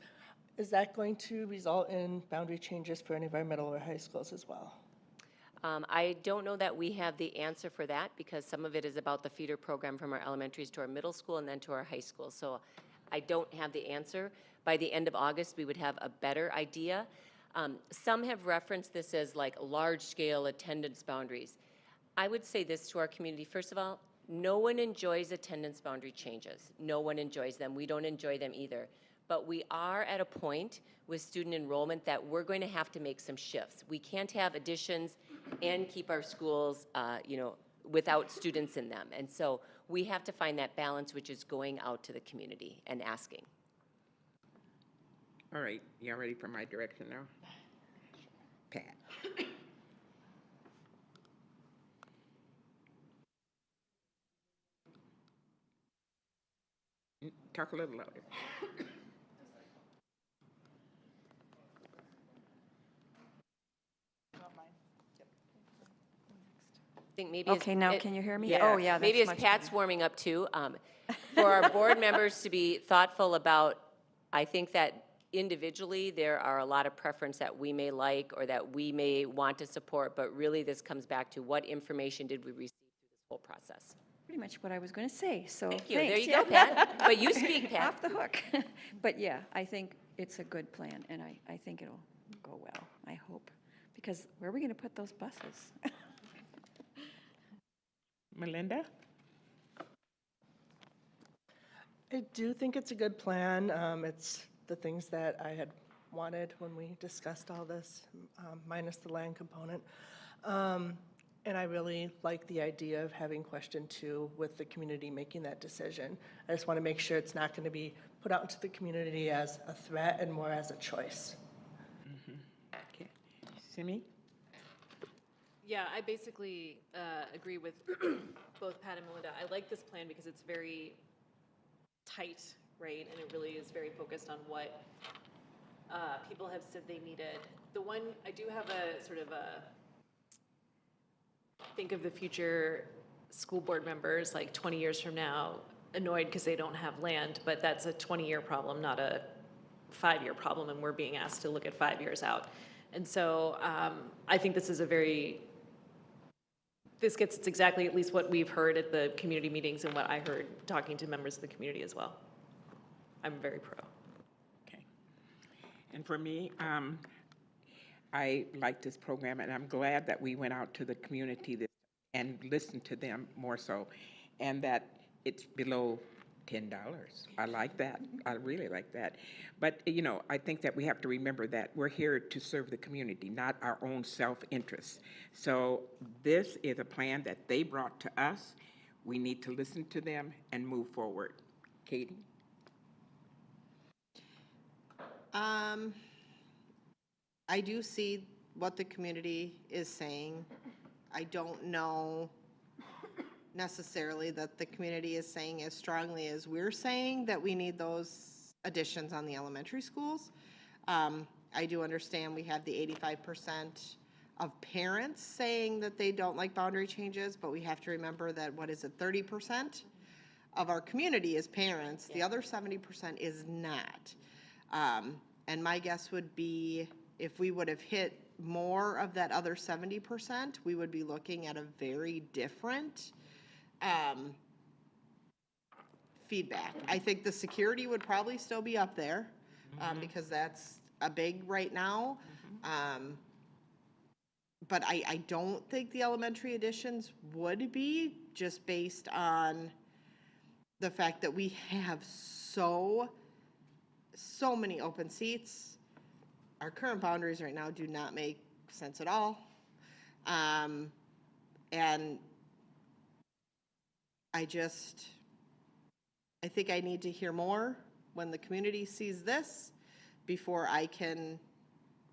Is that going to result in boundary changes for any of our middle or high schools as well? I don't know that we have the answer for that, because some of it is about the feeder program from our elementaries to our middle school and then to our high school. So I don't have the answer. By the end of August, we would have a better idea. Some have referenced this as like large-scale attendance boundaries. I would say this to our community. First of all, no one enjoys attendance boundary changes. No one enjoys them. We don't enjoy them either. But we are at a point with student enrollment that we're going to have to make some shifts. We can't have additions and keep our schools, without students in them. And so we have to find that balance, which is going out to the community and asking. All right, y'all ready for my direction now? Pat. Talk a little louder. I think maybe Okay, now can you hear me? Yeah. Oh, yeah, that's Maybe as much Pat's better. warming up too, for our board members to be thoughtful about, I think that individually there are a lot of preference that we may like or that we may want to support, but really this comes back to what information did we receive through this whole process. Pretty much what I was going to say, so Thank you. There thanks, you go, yeah. Pat. But you speak, Pat. Off the hook. But yeah, I think it's a good plan, and I think it'll go well, I hope. Because where are we going to put those buses? Melinda? I do think it's a good plan. It's the things that I had wanted when we discussed all this, minus the land component. And I really like the idea of having question 2 with the community making that decision. I just want to make sure it's not going to be put out into the community as a threat and more as a choice. Okay. Simi? Yeah, I basically agree with both Pat and Melinda. I like this plan because it's very tight, right? And it really is very focused on what people have said they needed. The one, I do have a sort of a think of the future school board members like 20 years from now annoyed because they don't have land, but that's a 20-year problem, not a 5-year problem, and we're being asked to look at 5 years out. And so I think this is this gets it's exactly at least what we've heard at the community meetings and what I heard talking to members of the community as well. I'm very pro. Okay. And for me, I like this program, and I'm glad that we went out to the community and listened to them more so, and that it's below $10. I like that. I really like that. But, you know, I think that we have to remember that we're here to serve the community, not our own self-interest. So this is a plan that they brought to us. We need to listen to them and move forward. Katie? I do see what the community is saying. I don't know necessarily that the community is saying as strongly as we're saying that we need those additions on the elementary schools. I do understand we have the 85% of parents saying that they don't like boundary changes, but we have to remember that, 30% of our community is parents. The other 70% is not. And my guess would be if we would have hit more of that other 70%, we would be looking at a very different feedback. I think the security would probably still be up there because that's a big right now. But I don't think the elementary additions would be, just based on the fact that we have so many open seats. Our current boundaries right now do not make sense at all. And I think I need to hear more when the community sees this before I can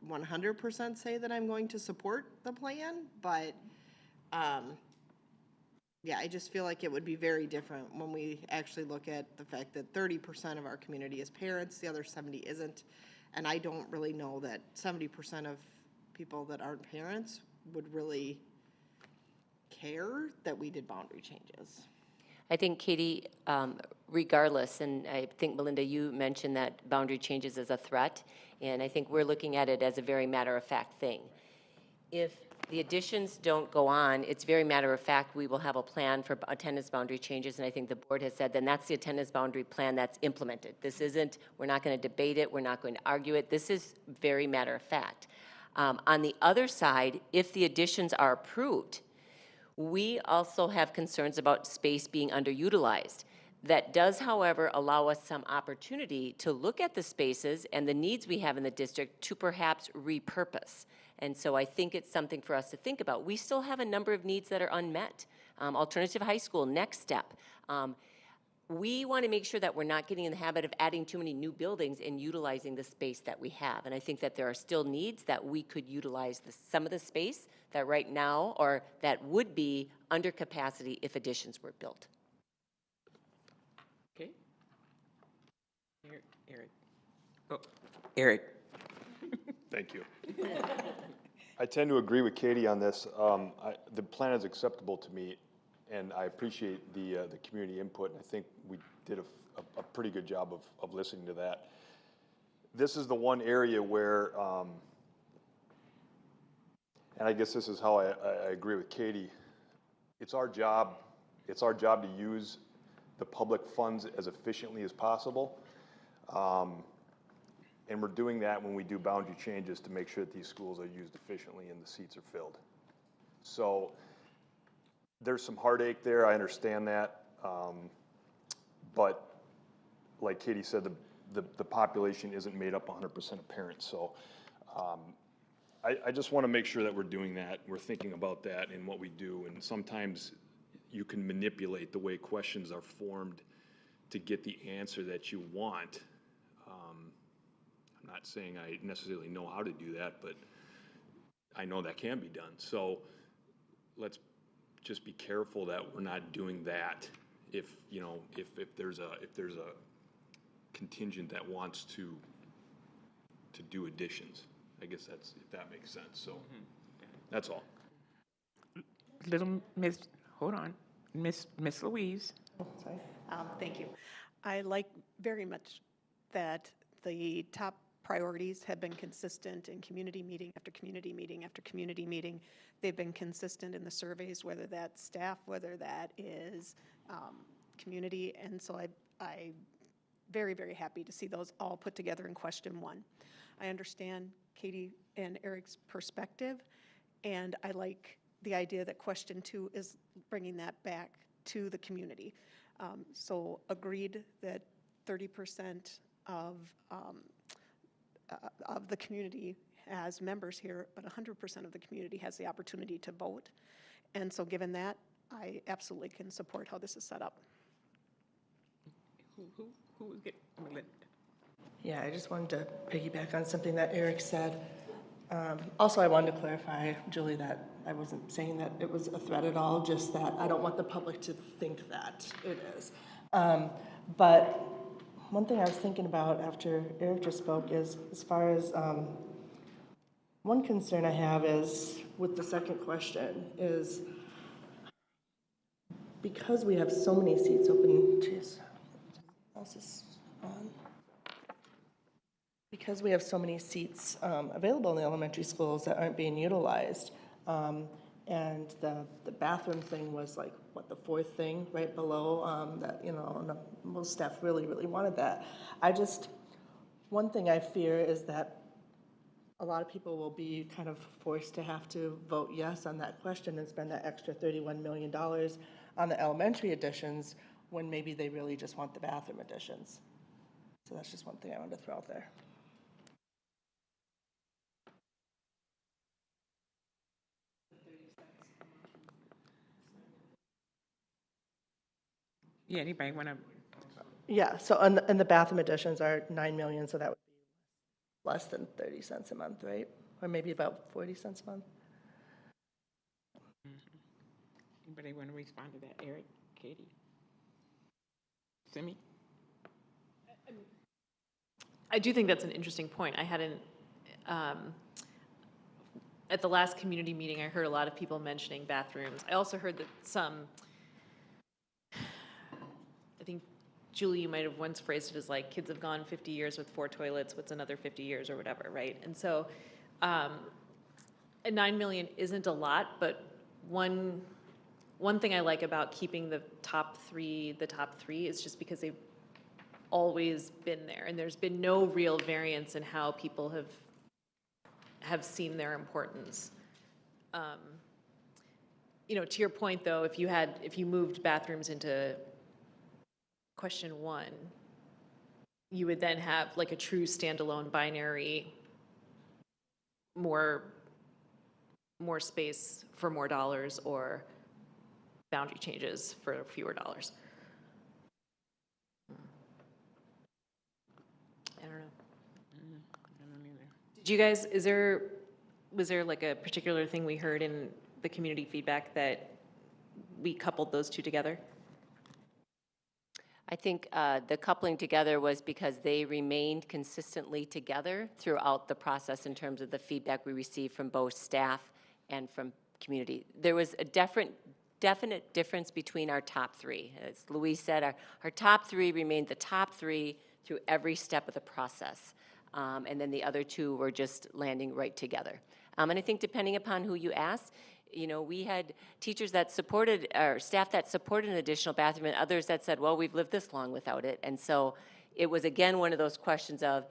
100% say that I'm going to support the plan. But yeah, I just feel like it would be very different when we actually look at the fact that 30% of our community is parents, the other 70 isn't. And I don't really know that 70% of people that aren't parents would really care that we did boundary changes. I think, Katie, regardless, and I think, Melinda, you mentioned that boundary changes as a threat, and I think we're looking at it as a very matter-of-fact thing. If the additions don't go on, it's very matter-of-fact, we will have a plan for attendance boundary changes, and I think the board has said then that's the attendance boundary plan that's implemented. This isn't, we're not going to debate it, we're not going to argue it. This is very matter-of-fact. On the other side, if the additions are approved, we also have concerns about space being underutilized. That does, however, allow us some opportunity to look at the spaces and the needs we have in the district to perhaps repurpose. And so I think it's something for us to think about. We still have a number of needs that are unmet. Alternative high school, next step. We want to make sure that we're not getting in the habit of adding too many new buildings and utilizing the space that we have. And I think that there are still needs that we could utilize some of the space that right now, or that would be under capacity if additions were built. Okay. Eric. Oh, Eric. Thank you. I tend to agree with Katie on this. The plan is acceptable to me, and I appreciate the community input. I think we did a pretty good job of listening to that. This is the one area where, and I guess this is how I agree with Katie. It's our job to use the public funds as efficiently as possible. And we're doing that when we do boundary changes to make sure that these schools are used efficiently and the seats are filled. So there's some heartache there, I understand that. But like Katie said, the population isn't made up 100% of parents. So I just want to make sure that we're doing that. We're thinking about that in what we do. And sometimes you can manipulate the way questions are formed to get the answer that you want. I'm not saying I necessarily know how to do that, but I know that can be done. So let's just be careful that we're not doing that. If there's a contingent that wants to do additions, I guess that's, if that makes sense. So that's all. Little Miss, hold on, Miss Louise. Sorry. Thank you. I like very much that the top priorities have been consistent in community meeting after community meeting after community meeting. They've been consistent in the surveys, whether that's staff, whether that is community. And so I'm very, very happy to see those all put together in question one. I understand Katie and Eric's perspective, and I like the idea that question two is bringing that back to the community. So agreed that 30% of the community has members here, but 100% of the community has the opportunity to vote. And so given that, I absolutely can support how this is set up. Who will get Melinda? Yeah, I just wanted to piggyback on something that Eric said. Also, I wanted to clarify, Julie, that I wasn't saying that it was a threat at all, just that I don't want the public to think that it is. But one thing I was thinking about after Eric just spoke is, as far as one concern I have is with the second question is because we have so many seats open. Else is on. Because we have so many seats available in the elementary schools that aren't being utilized, and the bathroom thing was like, what, the fourth thing right below that, and most staff really, really wanted that. One thing I fear is that a lot of people will be kind of forced to have to vote yes on that question and spend that extra $31 million on the elementary additions when maybe they really just want the bathroom additions. So that's just one thing I wanted to throw out there. Yeah, anybody want to? Yeah, so and the bathroom additions are 9 million, so that would be less than 30 cents a month, right? Or maybe about 40 cents a month. Anybody want to respond to that? Eric, Katie, Simi? I do think that's an interesting point. I hadn't, at the last community meeting, I heard a lot of people mentioning bathrooms. I also heard that I think, Julie, you might have once phrased it as like, kids have gone 50 years with 4 toilets, what's another 50 years or whatever, right? And so, 9 million isn't a lot, but one thing I like about keeping the top three is just because they've always been there, and there's been no real variance in how people have seen their importance. To your point though, if you moved bathrooms into question one, you would then have like a true standalone binary, more space for more dollars, or boundary changes for fewer dollars. I don't know. I don't either. Did you guys, was there like a particular thing we heard in the community feedback that we coupled those two together? I think the coupling together was because they remained consistently together throughout the process in terms of the feedback we received from both staff and from community. There was a definite difference between our top three. As Louise said, our top three remained the top three through every step of the process. And then the other two were just landing right together. And I think depending upon who you ask, we had teachers that supported, or staff that supported an additional bathroom, and others that said, well, we've lived this long without it. And so it was, again, one of those questions of,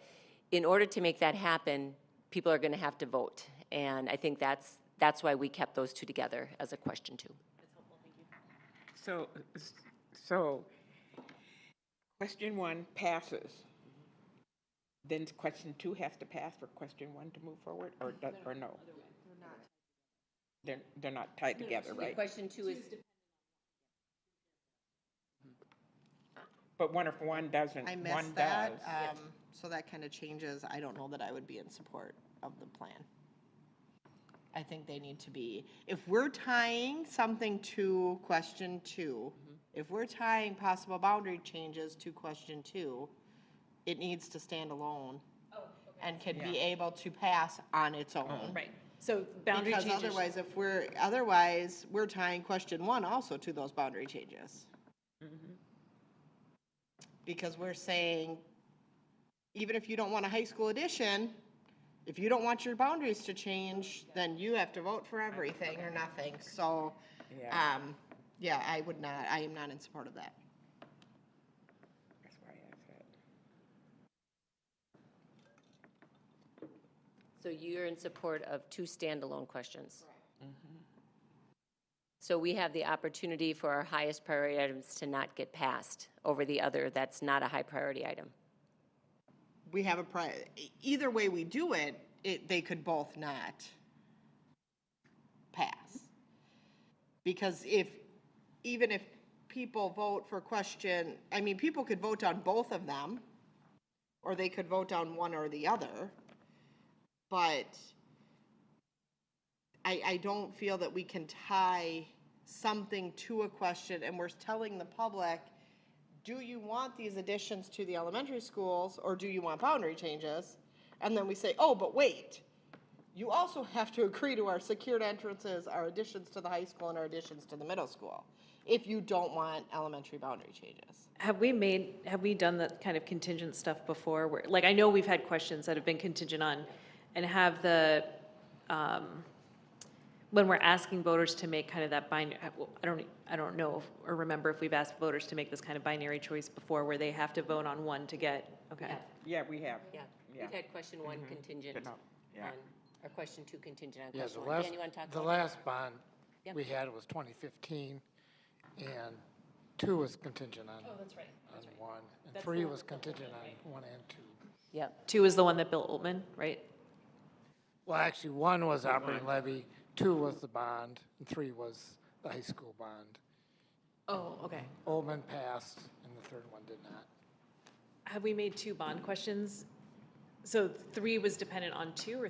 in order to make that happen, people are going to have to vote. And I think that's why we kept those two together as a question two. So Question 1 passes. Then question 2 has to pass for question 1 to move forward, or no? They're not tied together, right? Question 2 is. But what if one doesn't? I One missed that, does. so that kind of changes. I don't know that I would be in support of the plan. I think they need to be, if we're tying something to question 2, if we're tying possible boundary changes to question 2, it needs to stand alone and can be able to pass on its own. Right. So boundary Because changes. otherwise we're tying question 1 also to those boundary changes. Because we're saying, even if you don't want a high school addition, if you don't want your boundaries to change, then you have to vote for everything or nothing. So, yeah, I am not in support of that. That's why I said. So you're in support of 2 standalone questions? So we have the opportunity for our highest priority items to not get passed over the other that's not a high priority item. We have either way we do it, they could both not pass. Because even if people vote for people could vote on both of them, or they could vote on one or the other, but I don't feel that we can tie something to a question and we're telling the public, do you want these additions to the elementary schools or do you want boundary changes? And then we say, oh, but wait, you also have to agree to our secured entrances, our additions to the high school, and our additions to the middle school, if you don't want elementary boundary changes. Have we done that kind of contingent stuff before? Where, like, I know we've had questions that have been contingent on, and have the, when we're asking voters to make kind of that binary, I don't know or remember if we've asked voters to make this kind of binary choice before, where they have to vote on one to get, okay. Yeah, we have. Yeah, we've had question 1 contingent on, or question 2 contingent on Yeah, question 1. Dan, you want to talk the about that? last bond we had was 2015, and 2 was contingent on. Oh, that's right. On 1, and That's 3 the one was with Bill contingent Oltmann, on 1 and 2. Yep. 2 is the one that Bill Oltmann, right? Well, actually, 1 was operating levy, 2 was the bond, and 3 was the high school bond. Oh, okay. Oldman passed, and the third one did not. Have we made 2 bond questions? So 3 was dependent on 2, or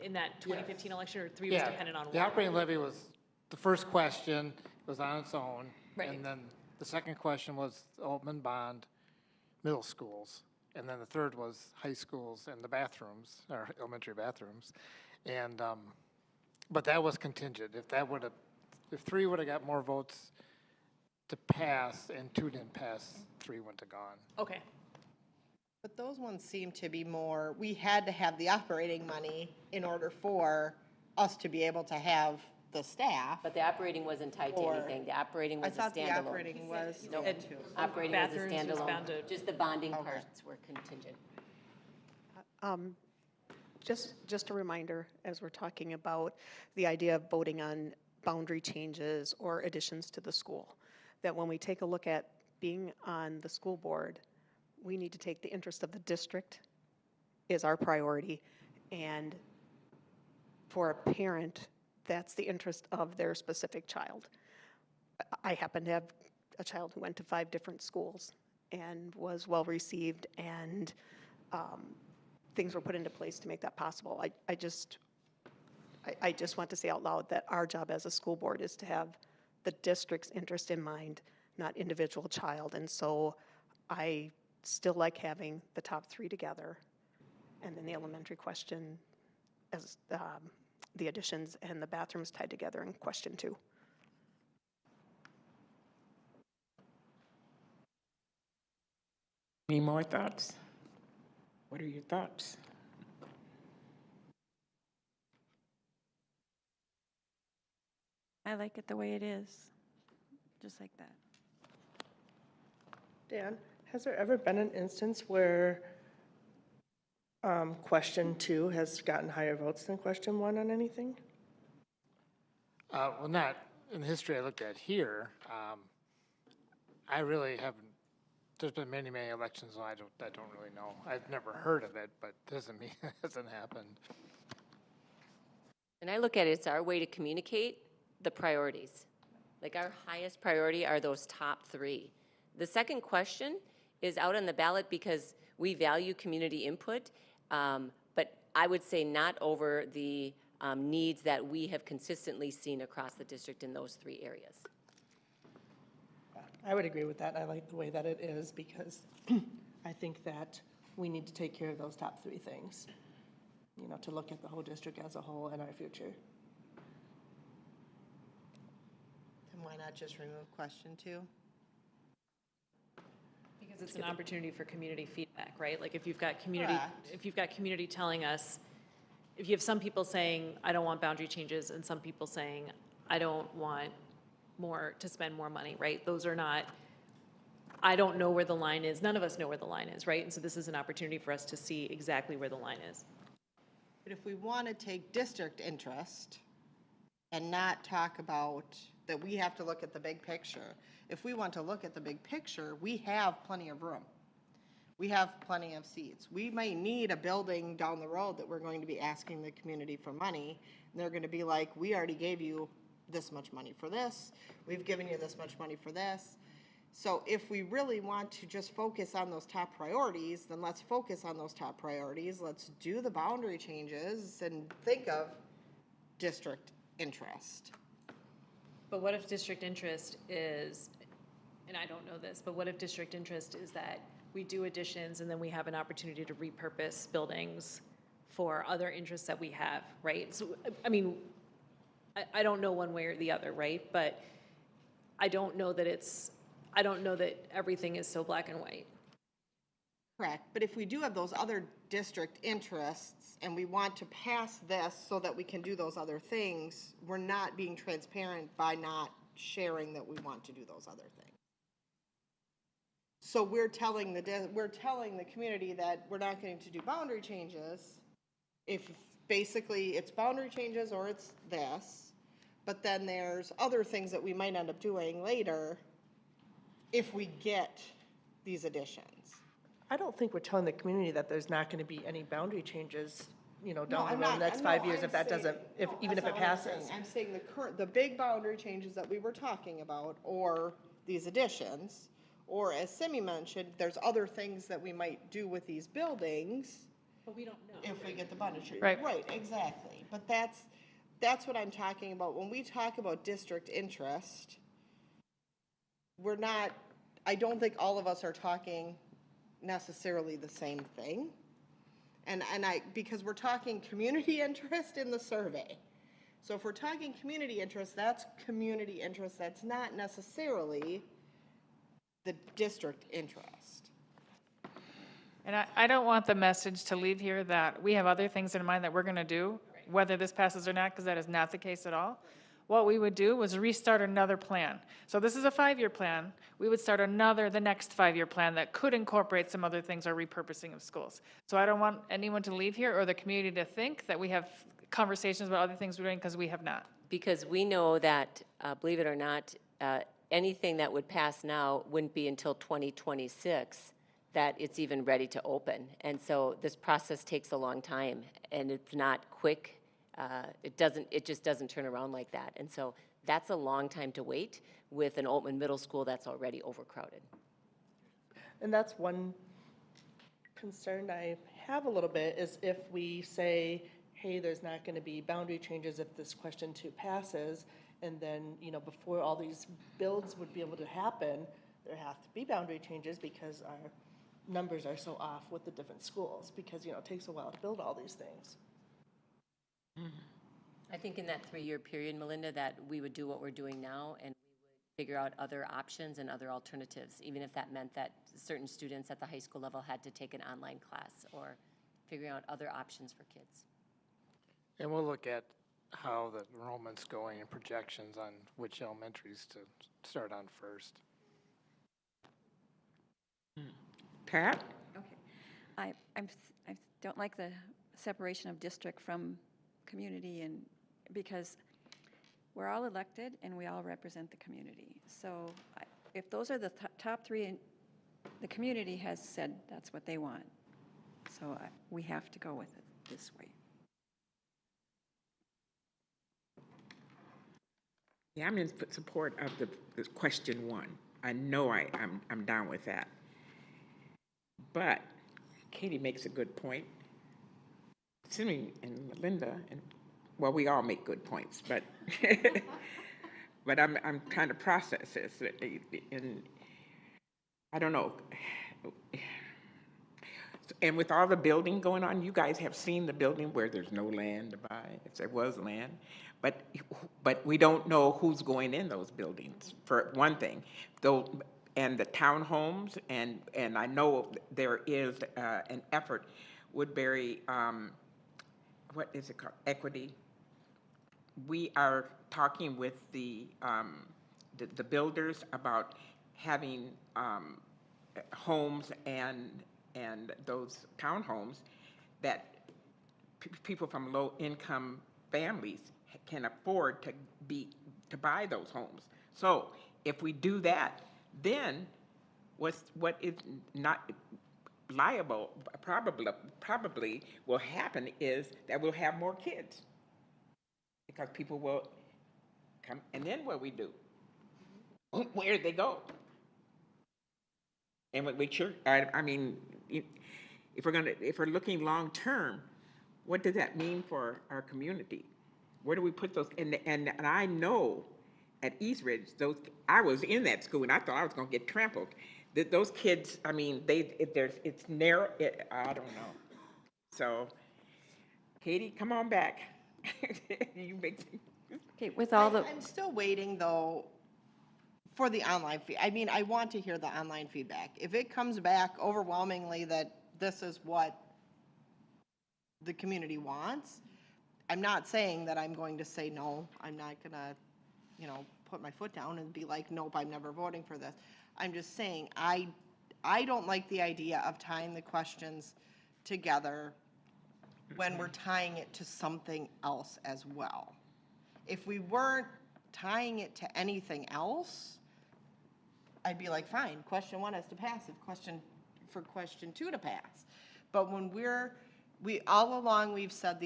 in that 2015 election, or 3 was dependent on 1? The operating levy was, the first question was on its own. Right. And then the second question was the Oldman bond, middle schools. And then the third was high schools and the bathrooms, or elementary bathrooms. And, but that was contingent. If 3 would have got more votes to pass and 2 didn't pass, 3 wouldn't have gone. Okay. But those ones seem to be more, we had to have the operating money in order for us to be able to have the staff. But the operating wasn't tied to anything. The operating was a standalone. I thought the operating was. No, too. operating was a Bathrooms was standalone. bound to- Just the bonding parts were contingent. Just a reminder, as we're talking about the idea of voting on boundary changes or additions to the school, that when we take a look at being on the school board, we need to take the interest of the district is our priority, and for a parent, that's the interest of their specific child. I happen to have a child who went to 5 different schools and was well received, and things were put into place to make that possible. I just want to say out loud that our job as a school board is to have the district's interest in mind, not individual child. And so I still like having the top 3 together, and then the elementary question as the additions and the bathrooms tied together in question 2. Any more thoughts? What are your thoughts? I like it the way it is, just like that. Dan, has there ever been an instance where question 2 has gotten higher votes than question 1 on anything? Well, not in the history I looked at here. I really haven't there's been many, many elections, and I don't really know. I've never heard of it, but doesn't mean it hasn't happened. And I look at it, it's our way to communicate the priorities. Like our highest priority are those top 3. The second question is out on the ballot because we value community input, but I would say not over the needs that we have consistently seen across the district in those 3 areas. I would agree with that. I like the way that it is because I think that we need to take care of those top 3 things, you know, to look at the whole district as a whole and our future. And why not just remove question 2? Because it's an opportunity for community feedback, right? Like if you've got community, Correct. if you've got community telling us, if you have some people saying, I don't want boundary changes, and some people saying, I don't want to spend more money, right? Those are not, I don't know where the line is. None of us know where the line is, right? And so this is an opportunity for us to see exactly where the line is. But if we want to take district interest and not talk about that we have to look at the big picture, if we want to look at the big picture, we have plenty of room. We have plenty of seats. We might need a building down the road that we're going to be asking the community for money. And they're going to be like, we already gave you this much money for this. We've given you this much money for this. So if we really want to just focus on those top priorities, then let's focus on those top priorities. Let's do the boundary changes and think of district interest. But what if district interest is, and I don't know this, but what if district interest is that we do additions and then we have an opportunity to repurpose buildings for other interests that we have, right? So, I mean, I don't know one way or the other, right? But I don't know that everything is so black and white. Correct, but if we do have those other district interests and we want to pass this so that we can do those other things, we're not being transparent by not sharing that we want to do those other things. So we're telling the community that we're not going to do boundary changes if basically it's boundary changes or it's this, but then there's other things that we might end up doing later if we get these additions. I don't think we're telling the community that there's not going to be any boundary changes, you know, down the I'm road not- in the next no, 5 years I'm if that saying- doesn't, even if That's it not what I'm passes. saying. I'm saying the big boundary changes that we were talking about, or these additions, or as Simi mentioned, there's other things that we might do with these buildings. But we don't know. If we get the boundary change. Right. Right, exactly. But that's what I'm talking about. When we talk about district interest, we're not, I don't think all of us are talking necessarily the same thing. And because we're talking community interest in the survey. So if we're talking community interest, that's community interest. That's not necessarily the district interest. And I don't want the message to leave here that we have other things in mind that we're going to do, whether this passes or not, because that is not the case at all. What we would do was restart another plan. So this is a 5-year plan. We would start the next 5-year plan that could incorporate some other things or repurposing of schools. So I don't want anyone to leave here or the community to think that we have conversations about other things we're doing, because we have not. Because we know that, believe it or not, anything that would pass now wouldn't be until 2026 that it's even ready to open. And so this process takes a long time, and it's not quick. It just doesn't turn around like that. And so that's a long time to wait with an Oatman Middle School that's already overcrowded. And that's one concern I have a little bit, is if we say, hey, there's not going to be boundary changes if this question 2 passes, and then, you know, before all these builds would be able to happen, there have to be boundary changes because our numbers are so off with the different schools, because, you know, it takes a while to build all these things. I think in that 3-year period, Melinda, that we would do what we're doing now, and we would figure out other options and other alternatives, even if that meant that certain students at the high school level had to take an online class, or figuring out other options for kids. And we'll look at how the enrollment's going and projections on which elementaries to start on first. Pat? Okay. I don't like the separation of district from community, and because we're all elected and we all represent the community. So if those are the top 3 the community has said that's what they want. So we have to go with it this way. Yeah, I'm in support of the question 1. I know I'm down with that. But Katie makes a good point. Simi and Linda, and well, we all make good points, but but I'm trying to process this, and I don't know. And with all the building going on, you guys have seen the building where there's no land to buy. If there was land, but we don't know who's going in those buildings, for one thing. Though, and the townhomes, and I know there is an effort, Woodbury, what is it called, Equity. We are talking with the builders about having homes and those townhomes that people from low-income families can afford to buy those homes. So if we do that, then what is not liable probably will happen is that we'll have more kids because people will come, and then what we do? Where do they go? And what we sure, I mean, if we're looking long term, what does that mean for our community? Where do we put those? And I know at East Ridge, I was in that school and I thought I was going to get trampled. Those kids, I mean, it's narrow. I don't know. So, Katie, come on back. You make. Okay, with all the. I'm still waiting though for the online feed. I mean, I want to hear the online feedback. If it comes back overwhelmingly that this is what the community wants, I'm not saying that I'm going to say no. I'm not going to, put my foot down and be like, nope, I'm never voting for this. I'm just saying I don't like the idea of tying the questions together when we're tying it to something else as well. If we weren't tying it to anything else, I'd be like, fine, question 1 has to pass, question 2 to pass. But when we all along we've said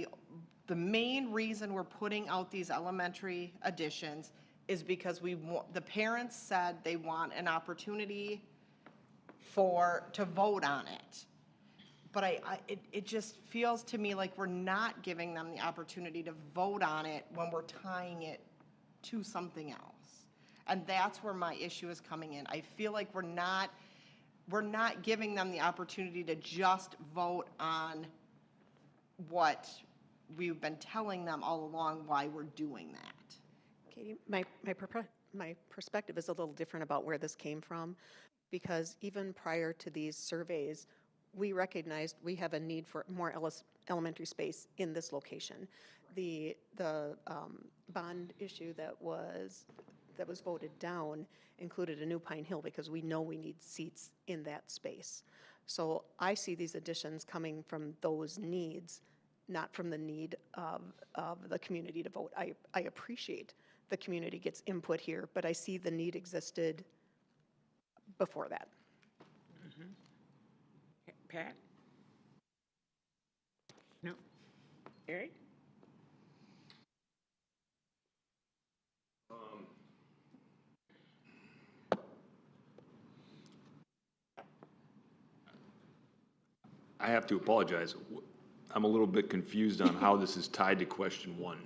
the main reason we're putting out these elementary additions is because the parents said they want an opportunity to vote on it. But it just feels to me like we're not giving them the opportunity to vote on it when we're tying it to something else. And that's where my issue is coming in. I feel like we're not giving them the opportunity to just vote on what we've been telling them all along why we're doing that. Katie, my perspective is a little different about where this came from, because even prior to these surveys, we recognized we have a need for more elementary space in this location. The bond issue that was voted down included a new Pine Hill because we know we need seats in that space. So I see these additions coming from those needs, not from the need of the community to vote. I appreciate the community gets input here, but I see the need existed before that. Mm-hmm. Pat? No. Eric? I have to apologize. I'm a little bit confused on how this is tied to question 1.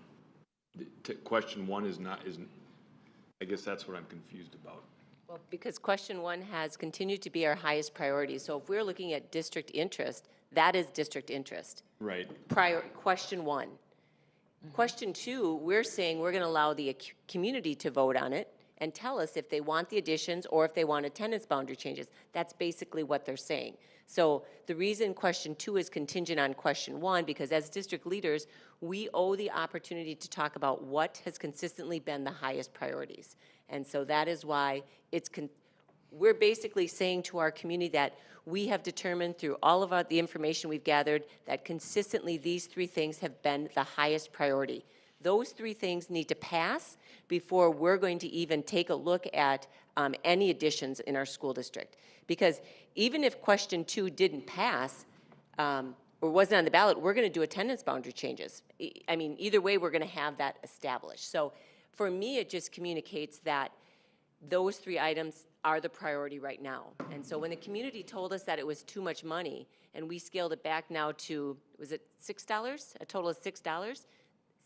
Question 1 isn't, I guess that's what I'm confused about. Well, because question 1 has continued to be our highest priority. So if we're looking at district interest, that is district interest. Right. Question 1. Mm-hmm. Question 2, we're saying we're going to allow the community to vote on it and tell us if they want the additions or if they want attendance boundary changes. That's basically what they're saying. So the reason question 2 is contingent on question 1, because as district leaders, we owe the opportunity to talk about what has consistently been the highest priorities. And so that is why we're basically saying to our community that we have determined through all of the information we've gathered that consistently these 3 things have been the highest priority. Those three things need to pass before we're going to even take a look at any additions in our school district. Because even if question 2 didn't pass, or wasn't on the ballot, we're going to do attendance boundary changes. I mean, either way, we're going to have that established. So for me, it just communicates that those 3 items are the priority right now. And so when the community told us that it was too much money, and we scaled it back now to, was it $6? A total of $6?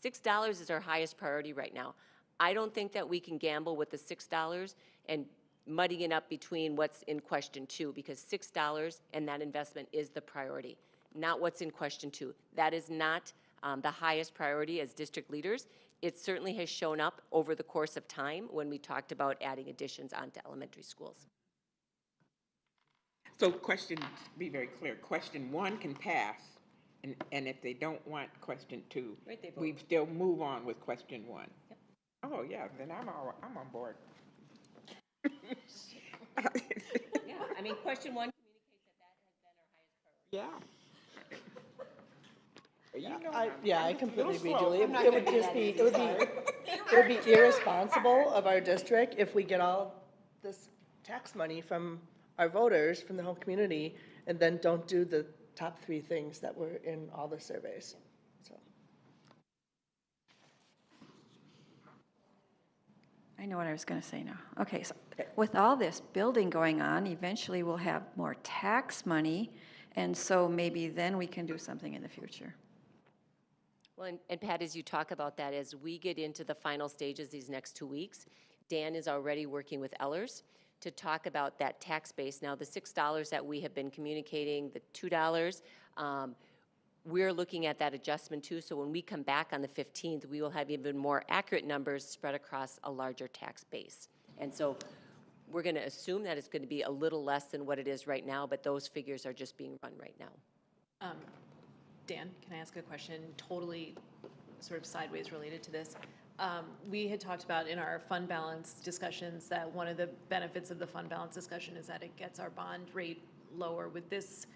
$6 is our highest priority right now. I don't think that we can gamble with the $6 and muddying it up between what's in question 2, because $6 and that investment is the priority, not what's in question 2. That is not the highest priority as district leaders. It certainly has shown up over the course of time when we talked about adding additions onto elementary schools. So question, be very clear, question 1 can pass, and if they don't want question 2, Right, we still move on with question 1. Yep. Oh, yeah, then I'm on board. Yeah, I mean, question 1 communicates that has been our highest priority. Yeah. I completely agree, slow. Julie. I'm not It would gonna do just that be, it would be irresponsible of our district if we get all this tax money from our voters, from the whole community, and then don't do the top 3 things that were in all the surveys. So. I know what I was going to say now. Okay, so with all this building going on, eventually we'll have more tax money, and so maybe then we can do something in the future. Well, and Pat, as you talk about that, as we get into the final stages these next 2 weeks, Dan is already working with Ellers to talk about that tax base. Now, the $6 that we have been communicating, the $2, we're looking at that adjustment too. So when we come back on the 15th, we will have even more accurate numbers spread across a larger tax base. And so we're going to assume that it's going to be a little less than what it is right now, but those figures are just being run right now. Dan, can I ask a question totally sort of sideways related to this? We had talked about in our fund balance discussions that one of the benefits of the fund balance discussion is that it gets our bond rate lower. With this,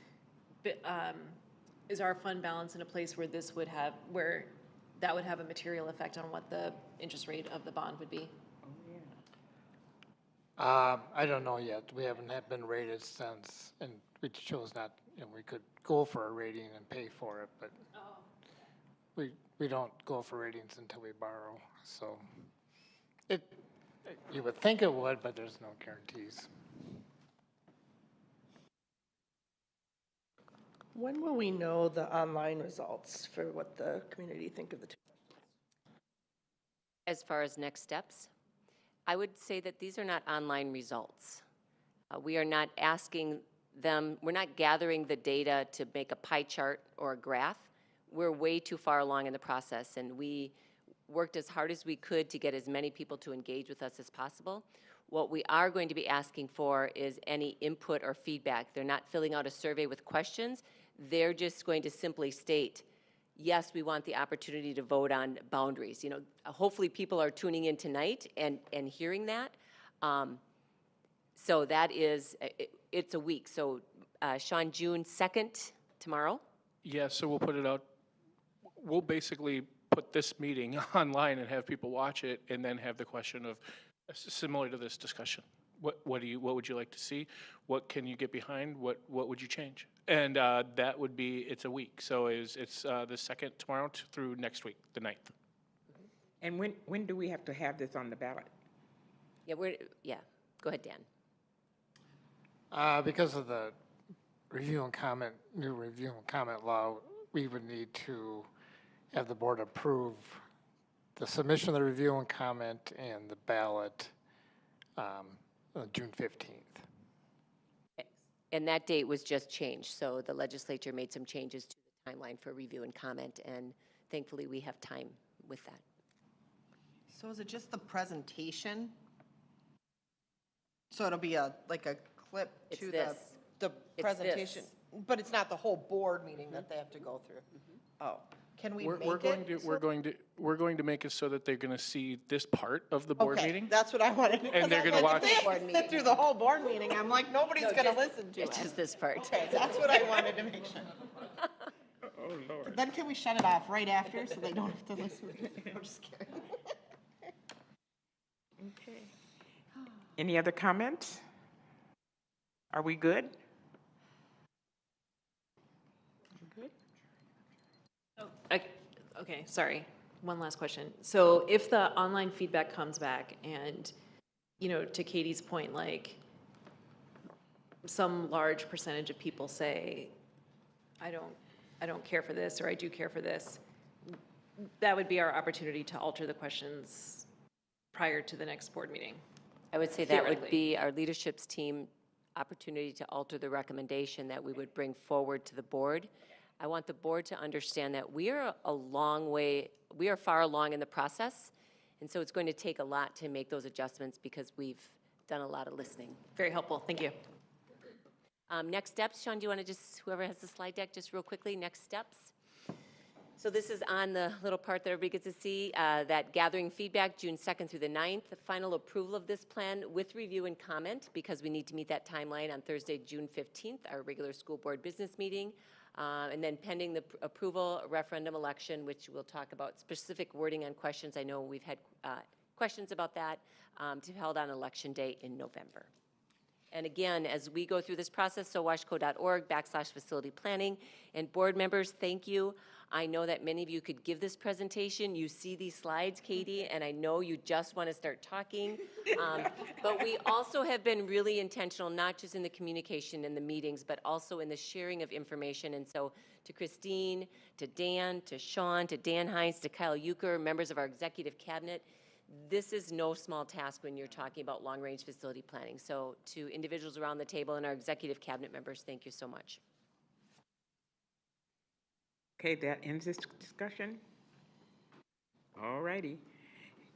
is our fund balance in a place where this would have, where that would have a material effect on what the interest rate of the bond would be? I don't know yet. We haven't been rated since, and we chose not, we could go for a rating and pay for it, but we don't go for ratings until we borrow. So you would think it would, but there's no guarantees. When will we know the online results for what the community think of the two? As far as next steps, I would say that these are not online results. We are not asking them, we're not gathering the data to make a pie chart or a graph. We're way too far along in the process, and we worked as hard as we could to get as many people to engage with us as possible. What we are going to be asking for is any input or feedback. They're not filling out a survey with questions. They're just going to simply state, yes, we want the opportunity to vote on boundaries. You know, hopefully people are tuning in tonight and hearing that. So that is, it's a week. So Sean, June 2nd, tomorrow? Yeah, so we'll put it out. We'll basically put this meeting online and have people watch it, and then have the question of, similar to this discussion, what would you like to see? What can you get behind? What would you change? And that would be, it's a week. So it's the 2nd tomorrow through next week, the 9th. And when do we have to have this on the ballot? Yeah, go ahead, Dan. Because of the review and comment, new review and comment law, we would need to have the board approve the submission of the review and comment and the ballot on June 15th. And that date was just changed, so the legislature made some changes to the timeline for review and comment, and thankfully we have time with that. So is it just the presentation? So it'll be like a clip to the presentation? But it's not the whole board meeting that they have to go through? Oh, can we make it? We're going to make it so that they're going to see this part of the board meeting. That's what I wanted. And they're going to watch. If they have to sit through the whole board meeting, I'm like, nobody's going to listen to it. It's just this part. Okay, that's what I wanted to make sure. Oh, Lord. Then can we shut it off right after so they don't have to listen? I'm just kidding. Okay. Any other comments? Are we good? Good? Okay, sorry. One last question. So if the online feedback comes back and, you know, to Katie's point, like some large percentage of people say, I don't care for this, or I do care for this, that would be our opportunity to alter the questions prior to the next board meeting. I would say that would Theoretically. be our leadership's team opportunity to alter the recommendation that we would bring forward to the board. I want the board to understand that we are far along in the process, and so it's going to take a lot to make those adjustments because we've done a lot of listening. Very helpful, thank you. Next steps, Sean, do you want to just, whoever has the slide deck, just real quickly, next steps? So this is on the little part that everybody gets to see, that gathering feedback, June 2nd through the 9th, the final approval of this plan with review and comment, because we need to meet that timeline on Thursday, June 15th, our regular school board business meeting. And then pending the approval, referendum election, which we'll talk about specific wording on questions. I know we've had questions about that, to be held on election day in November. And again, as we go through this process, SoWashCo.org/facility planning. And board members, thank you. I know that many of you could give this presentation. You see these slides, Katie, and I know you just want to start talking. But we also have been really intentional, not just in the communication in the meetings, but also in the sharing of information. And so to Kristine, to Dan, to Sean, to Dan Hines, to Kyle Euchre, members of our executive cabinet, this is no small task when you're talking about long-range facility planning. So to individuals around the table and our executive cabinet members, thank you so much. Okay, that ends this discussion. All righty.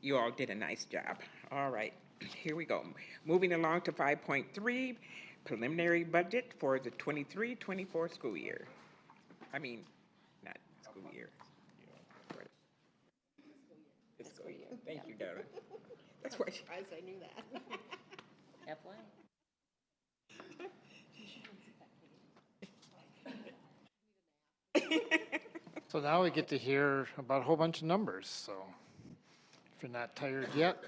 You all did a nice job. All right, here we go. Moving along to 5.3, preliminary budget for the 23-24 school year. I mean, not school year. Fiscal year. Thank you, Dara. That's why I knew that. FY. So now we get to hear about a whole bunch of numbers, so if you're not tired yet.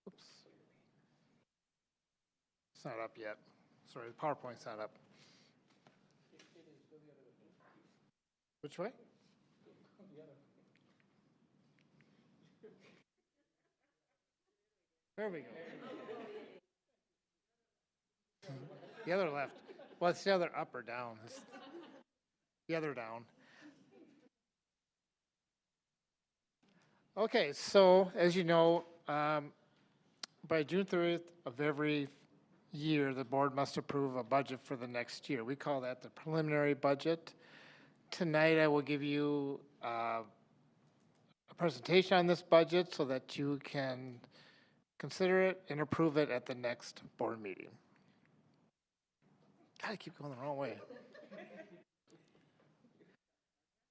Oops. It's not up yet. Sorry, the PowerPoint's not up. Which way? There we go. The other left. Well, it's the other up or down. It's the other down. Okay, so as you know, by June 30th of every year, the board must approve a budget for the next year. We call that the preliminary budget. Tonight, I will give you a presentation on this budget so that you can consider it and approve it at the next board meeting. God, I keep going the wrong way.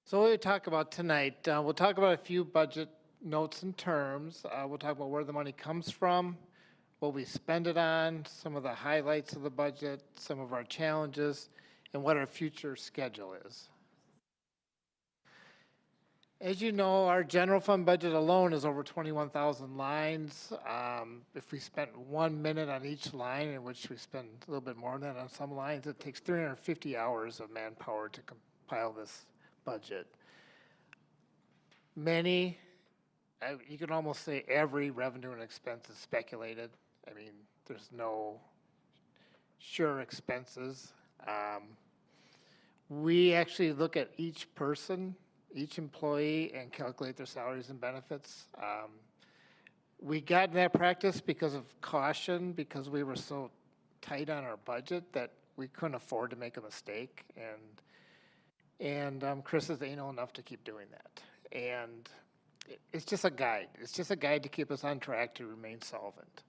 So what we talk about tonight, we'll talk about a few budget notes and terms. We'll talk about where the money comes from, what we spend it on, some of the highlights of the budget, some of our challenges, and what our future schedule is. As you know, our general fund budget alone is over 21,000 lines. If we spent 1 minute on each line, in which we spend a little bit more than that on some lines, it takes 350 hours of manpower to compile this budget. Many, you can almost say every revenue and expense is speculated. I mean, there's no sure expenses. We actually look at each person, each employee, and calculate their salaries and benefits. We got in that practice because of caution, because we were so tight on our budget that we couldn't afford to make a mistake. And Chris is anal enough to keep doing that. And it's just a guide. It's just a guide to keep us on track to remain solvent.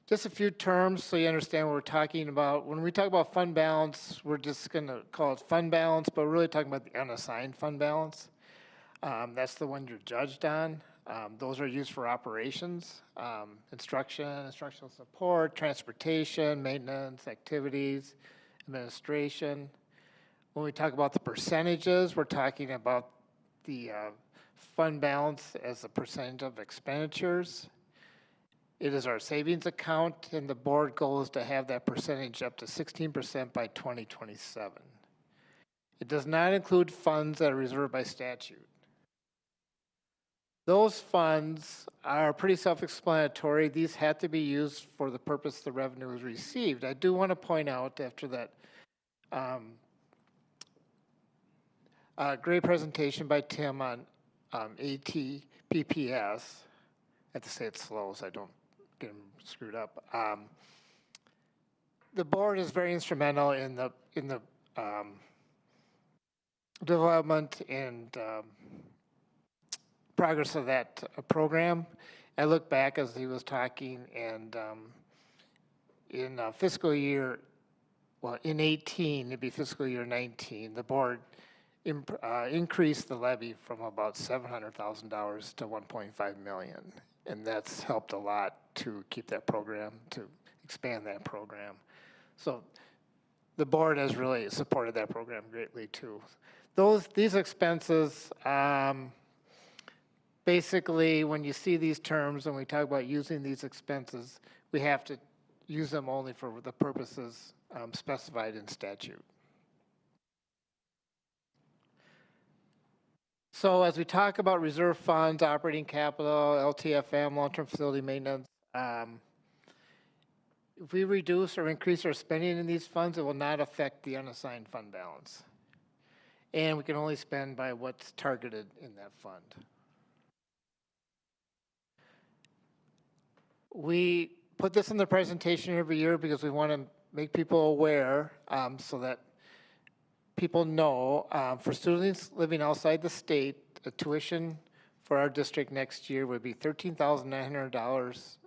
Just a few terms so you understand what we're talking about. When we talk about fund balance, we're just going to call it fund balance, but we're really talking about the unassigned fund balance. That's the one you're judged on. Those are used for operations, instruction, instructional support, transportation, maintenance, activities, administration. When we talk about the percentages, we're talking about the fund balance as a percentage of expenditures. It is our savings account, and the board goal is to have that percentage up to 16% by 2027. It does not include funds that are reserved by statute. Those funds are pretty self-explanatory. These have to be used for the purpose the revenue is received. I do want to point out after that great presentation by Tim on ATPPS. I have to say it slow so I don't get them screwed up. The board is very instrumental in the development and progress of that program. I look back as he was talking, and in fiscal year, well, in 18, it'd be fiscal year 19, the board increased the levy from about $700,000 to $1.5 million. And that's helped a lot to keep that program, to expand that program. So the board has really supported that program greatly too. These expenses, basically when you see these terms and we talk about using these expenses, we have to use them only for the purposes specified in statute. So as we talk about reserve funds, operating capital, LTFM, long-term facility maintenance, if we reduce or increase our spending in these funds, it will not affect the unassigned fund balance. And we can only spend by what's targeted in that fund. We put this in the presentation every year because we want to make people aware so that people know, for students living outside the state, the tuition for our district next year would be $13,900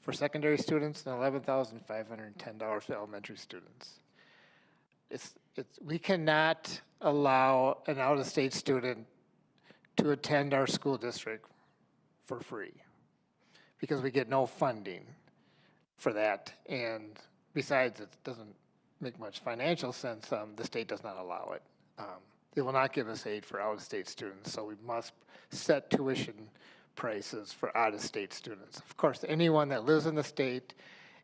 for secondary students and $11,510 for elementary students. We cannot allow an out-of-state student to attend our school district for free because we get no funding for that. And besides, it doesn't make much financial sense. The state does not allow it. They will not give us aid for out-of-state students, so we must set tuition prices for out-of-state students. Of course, anyone that lives in the state,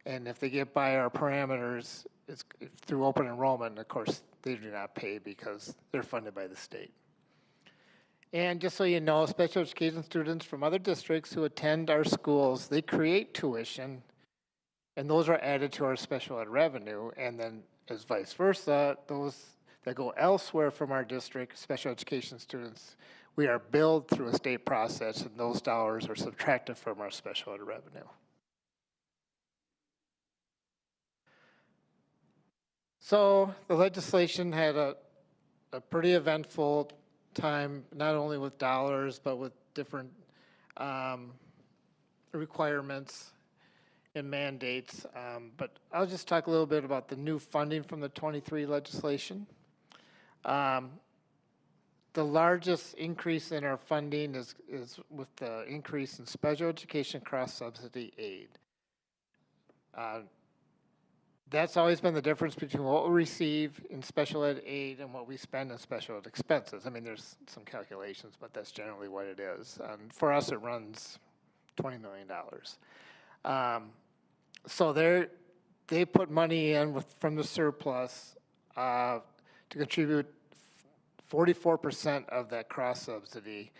and if they get by our parameters, it's through open enrollment, of course, they do not pay because they're funded by the state. And just so you know, special education students from other districts who attend our schools, they create tuition, and those are added to our special ed revenue, and then as vice versa, those that go elsewhere from our district, special education students, we are billed through a state process, and those dollars are subtracted from our special ed revenue. So the legislation had a pretty eventful time, not only with dollars, but with different requirements and mandates. But I'll just talk a little bit about the new funding from the 23 legislation. The largest increase in our funding is with the increase in special education cross-subsidy aid. That's always been the difference between what we receive in special ed aid and what we spend in special ed expenses. I mean, there's some calculations, but that's generally what it is. And for us, it runs $20 million. So they put money in from the surplus to contribute 44% of that cross subsidy.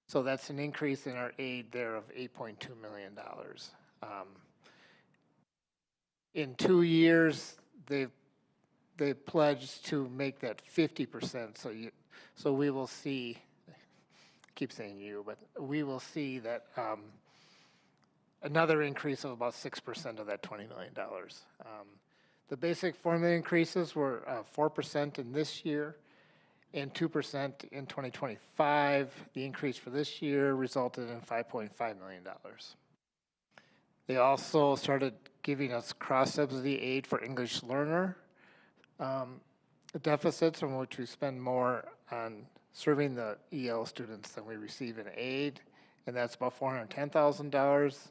So that's an increase in our aid there of $8.2 million. In 2 years, they pledged to make that 50%. So we will see. I keep saying you, but we will see that another increase of about 6% of that $20 million. The basic formula increases were 4% in this year and 2% in 2025. The increase for this year resulted in $5.5 million. They also started giving us cross-subsidy aid for English learner deficits, from which we spend more on serving the EL students than we receive in aid. and that's about $410,000.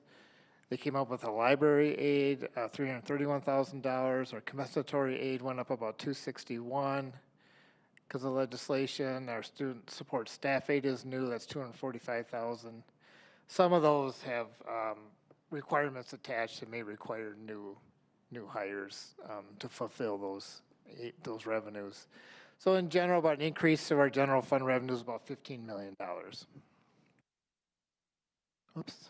They came up with a library aid, $331,000. Our compensatory aid went up about $261,000 because of legislation. Our student support staff aid is new, that's $245,000. Some of those have requirements attached that may require new hires to fulfill those revenues. So in general, about an increase of our general fund revenues about $15 million. Oops.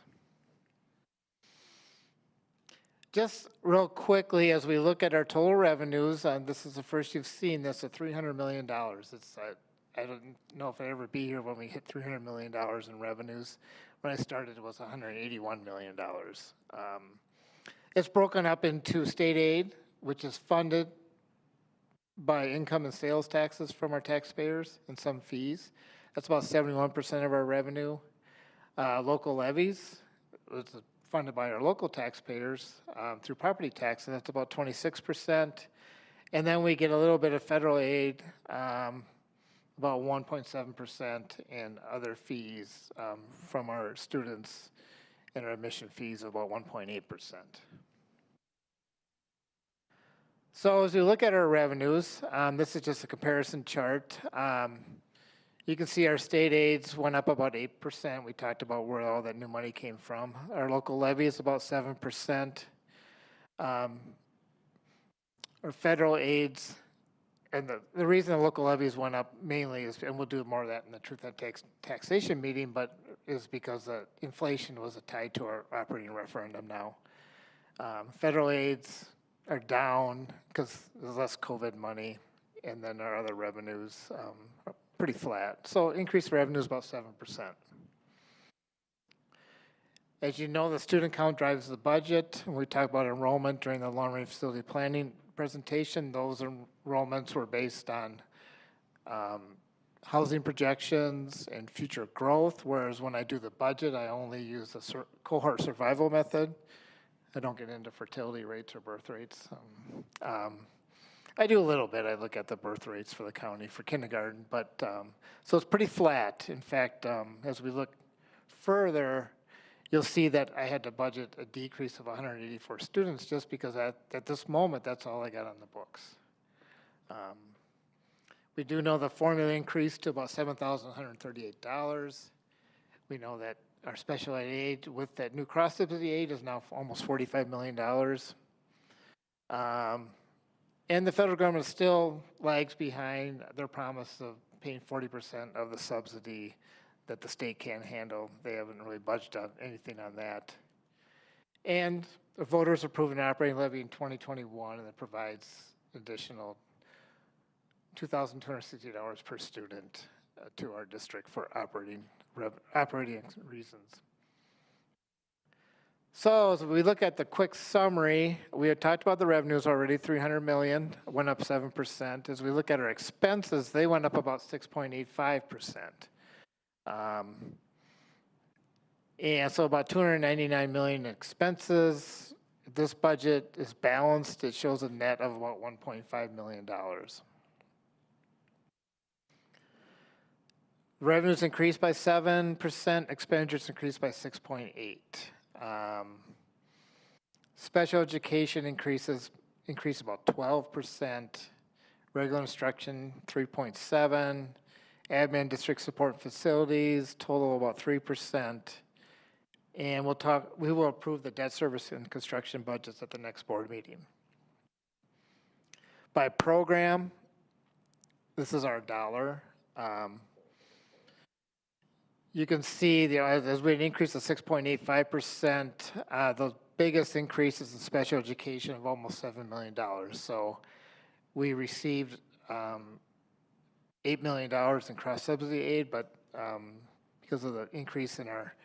Just real quickly, as we look at our total revenues, this is the first you've seen this, at $300 million. It's I don't know if I'd ever be here when we hit $300 million in revenues. When I started, it was $181 million. It's broken up into state aid, which is funded by income and sales taxes from our taxpayers and some fees. That's about 71% of our revenue. Local levies, it's funded by our local taxpayers through property taxes. That's about 26%. And then we get a little bit of federal aid, about 1.7%, and other fees from our students, and our admission fees of about 1.8%. So as we look at our revenues, this is just a comparison chart. You can see our state aids went up about 8%. We talked about where all that new money came from. Our local levy is about 7%. Our federal aids, and the reason the local levies went up mainly is, and we'll do more of that in the Truth on Taxation meeting, but is because inflation was tied to our operating referendum now. Federal aids are down because there's less COVID money, and then our other revenues are pretty flat. So increased revenue is about 7%. As you know, the student count drives the budget. And we talked about enrollment during the long-range facility planning presentation. Those enrollments were based on housing projections and future growth, whereas when I do the budget, I only use the cohort survival method. I don't get into fertility rates or birth rates. I do a little bit. I look at the birth rates for the county for kindergarten, but so it's pretty flat. In fact, as we look further, you'll see that I had to budget a decrease of 184 students just because at this moment, that's all I got on the books. We do know the formula increased to about $7,138. We know that our special ed aid with that new cross-subsidy aid is now almost $45 million. And the federal government still lags behind their promise of paying 40% of the subsidy that the state can't handle. They haven't really budgeted on anything on that. And the voters approved an operating levy in 2021, and it provides additional $2,260 per student to our district for operating reasons. So as we look at the quick summary, we had talked about the revenues already, $300 million, went up 7%. As we look at our expenses, they went up about 6.85%. And so about $299 million in expenses. This budget is balanced. It shows a net of about $1.5 million. Revenues increased by 7%, expenditures increased by 6.8%. Special education increased about 12%, regular instruction 3.7%, admin district support facilities total about 3%, and we will approve the debt service and construction budgets at the next board meeting. By program, this is our dollar. You can see as we had an increase of 6.85%, the biggest increases in special education of almost $7 million. So we received $8 million in cross-subsidy aid, but because of the increase in our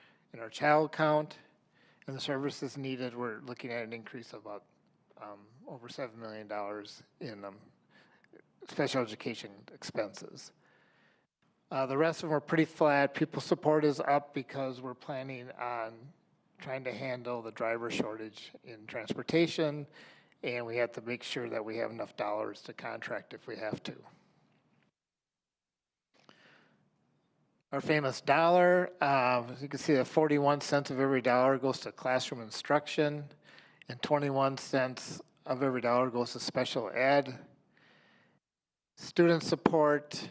child count and the services needed, we're looking at an increase of about over $7 million in special education expenses. The rest of them are pretty flat. Pupil support is up because we're planning on trying to handle the driver shortage in transportation, and we have to make sure that we have enough dollars to contract if we have to. Our famous dollar, as you can see, that 41 cents of every dollar goes to classroom instruction, and 21 cents of every dollar goes to special ed. Student support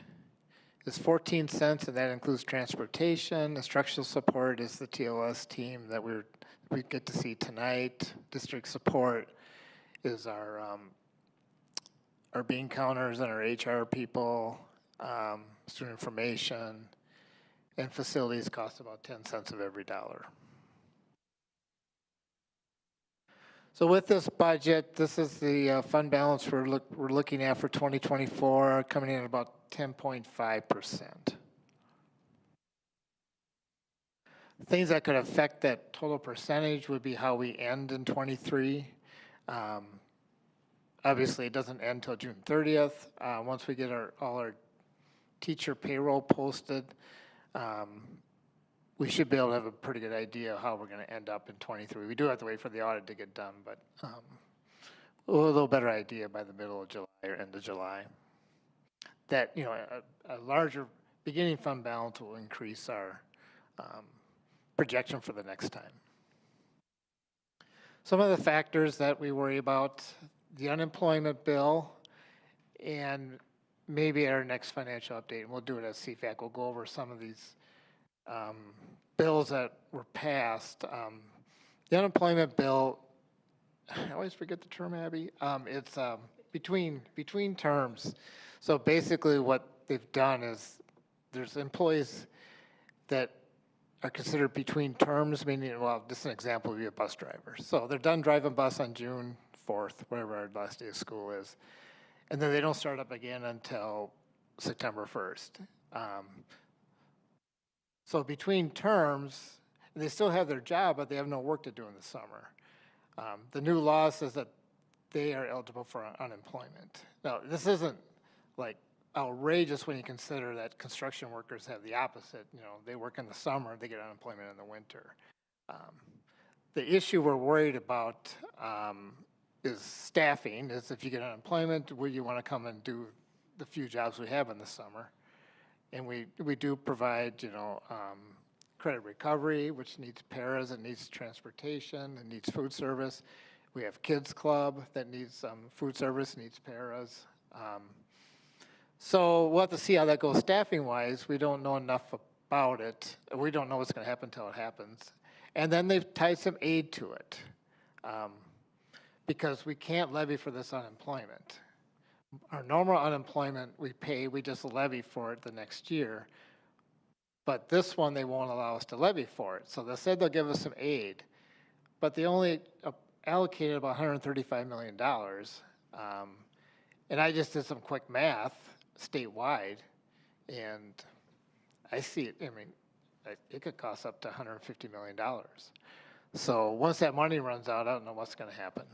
is 14 cents, and that includes transportation. Instructional support is the TOS team that we get to see tonight. District support is our bean counters and our HR people, student information, and facilities cost about 10 cents of every dollar. So with this budget, this is the fund balance we're looking at for 2024, coming in at about 10.5%. Things that could affect that total percentage would be how we end in 23. Obviously, it doesn't end until June 30th. Once we get all our teacher payroll posted, we should be able to have a pretty good idea of how we're going to end up in 23. We do have to wait for the audit to get done, but we'll have a little better idea by the middle of July or end of July. That, you know, a larger beginning fund balance will increase our projection for the next time. Some of the factors that we worry about, the unemployment bill, and maybe at our next financial update, and we'll do it at CFAC, we'll go over some of these bills that were passed. The unemployment bill, I always forget the term, Abby. It's between terms. So basically what they've done is there's employees that are considered between terms, meaning, well, just an example would be a bus driver. So they're done driving bus on June 4th, whatever our last day of school is. And then they don't start up again until September 1st. So between terms, they still have their job, but they have no work to do in the summer. The new law says that they are eligible for unemployment. Now, this isn't like outrageous when you consider that construction workers have the opposite. You know, they work in the summer, they get unemployment in the winter. The issue we're worried about is staffing, is if you get unemployment, will you want to come and do the few jobs we have in the summer? And we do provide, you know, credit recovery, which needs paras, it needs transportation, it needs food service. We have kids club that needs food service, needs paras. So we'll have to see how that goes staffing wise. We don't know enough about it. We don't know what's going to happen until it happens. And then they've tied some aid to it because we can't levy for this unemployment. Our normal unemployment we pay, we just levy for it the next year. But this one, they won't allow us to levy for it. So they said they'll give us some aid, but they only allocated about $135 million. And I just did some quick math statewide, and I see it, I mean, it could cost up to $150 million. So once that money runs out, I don't know what's going to happen.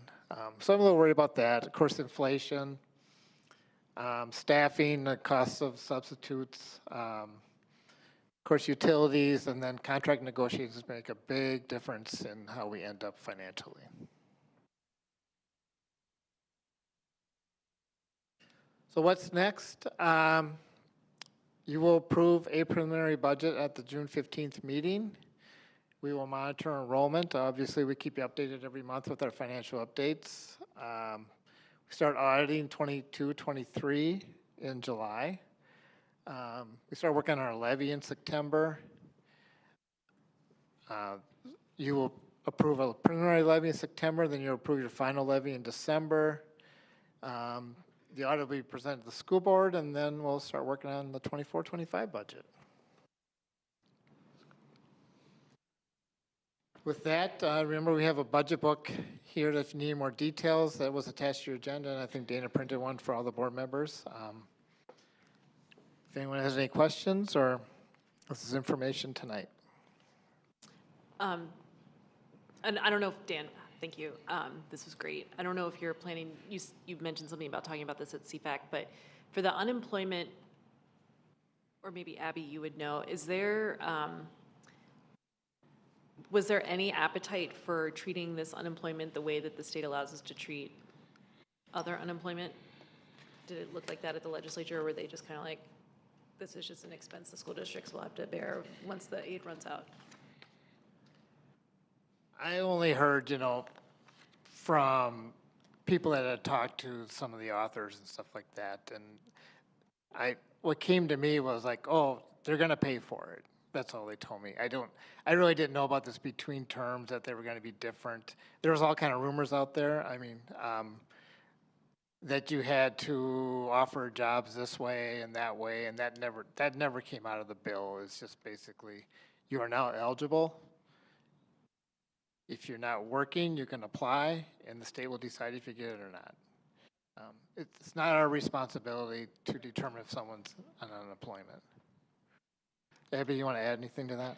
So I'm a little worried about that. Of course, inflation. Staffing, the costs of substitutes, of course, utilities, and then contract negotiations make a big difference in how we end up financially. So what's next? You will approve a preliminary budget at the June 15th meeting. We will monitor enrollment. Obviously, we keep you updated every month with our financial updates. We start auditing 22-23 in July. We start working on our levy in September. You will approve a preliminary levy in September, then you'll approve your final levy in December. The audit will be presented to the school board, and then we'll start working on the 24-25 budget. With that, remember we have a budget book here if you need more details. That was attached to your agenda, and I think Dana printed one for all the board members. If anyone has any questions, or this is information tonight. And I don't know if, Dan, thank you. This was great. I don't know if you're planning, you mentioned something about talking about this at CFAC, but for the unemployment, or maybe Abby, you would know, is there, was there any appetite for treating this unemployment the way that the state allows us to treat other unemployment? Did it look like that at the legislature, or were they just kind of like, this is just an expense the school districts will have to bear once the aid runs out. I only heard, from people that had talked to some of the authors and stuff like that, and what came to me was like, oh, they're gonna pay for it. That's all they told me. I really didn't know about this between terms, that they were gonna be different. There was all kind of rumors out there. I mean, that you had to offer jobs this way, and that never came out of the bill. It's just basically, you are now eligible. If you're not working, you can apply, and the state will decide if you get it or not. It's not our responsibility to determine if someone's on unemployment. Abby, you want to add anything to that?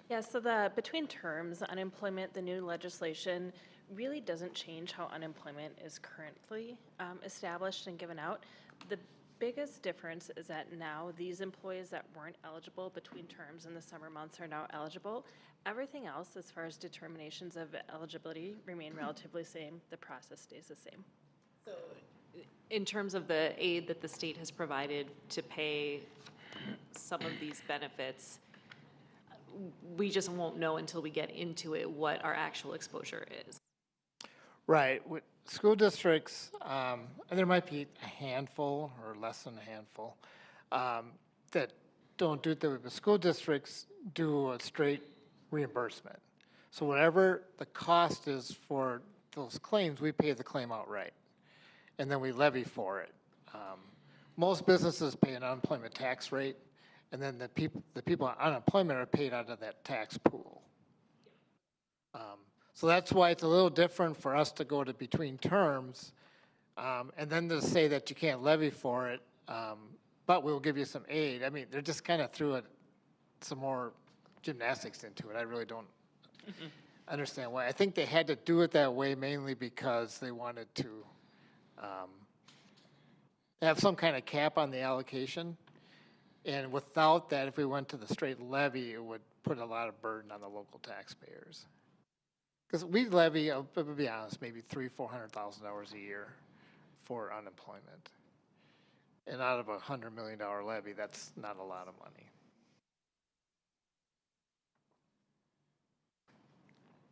Yeah, so between terms, unemployment, the new legislation really doesn't change how unemployment is currently established and given out. The biggest difference is that now these employees that weren't eligible between terms in the summer months are now eligible. Everything else, as far as determinations of eligibility, remain relatively same. The process stays the same. So in terms of the aid that the state has provided to pay some of these benefits, we just won't know until we get into it what our actual exposure is. Right. With school districts, and there might be a handful or less than a handful that don't do that, but school districts do a straight reimbursement. So whatever the cost is for those claims, we pay the claim outright, and then we levy for it. Most businesses pay an unemployment tax rate, and then the people on unemployment are paid out of that tax pool. So that's why it's a little different for us to go to between terms, and then to say that you can't levy for it, but we'll give you some aid. I mean, they're just kind of threw some more gymnastics into it. I really don't understand why. I think they had to do it that way mainly because they wanted to have some kind of cap on the allocation. And without that, if we went to the straight levy, it would put a lot of burden on the local taxpayers. Because we levy, to be honest, maybe $300,000-400,000 a year for unemployment. And out of a $100 million levy, that's not a lot of money.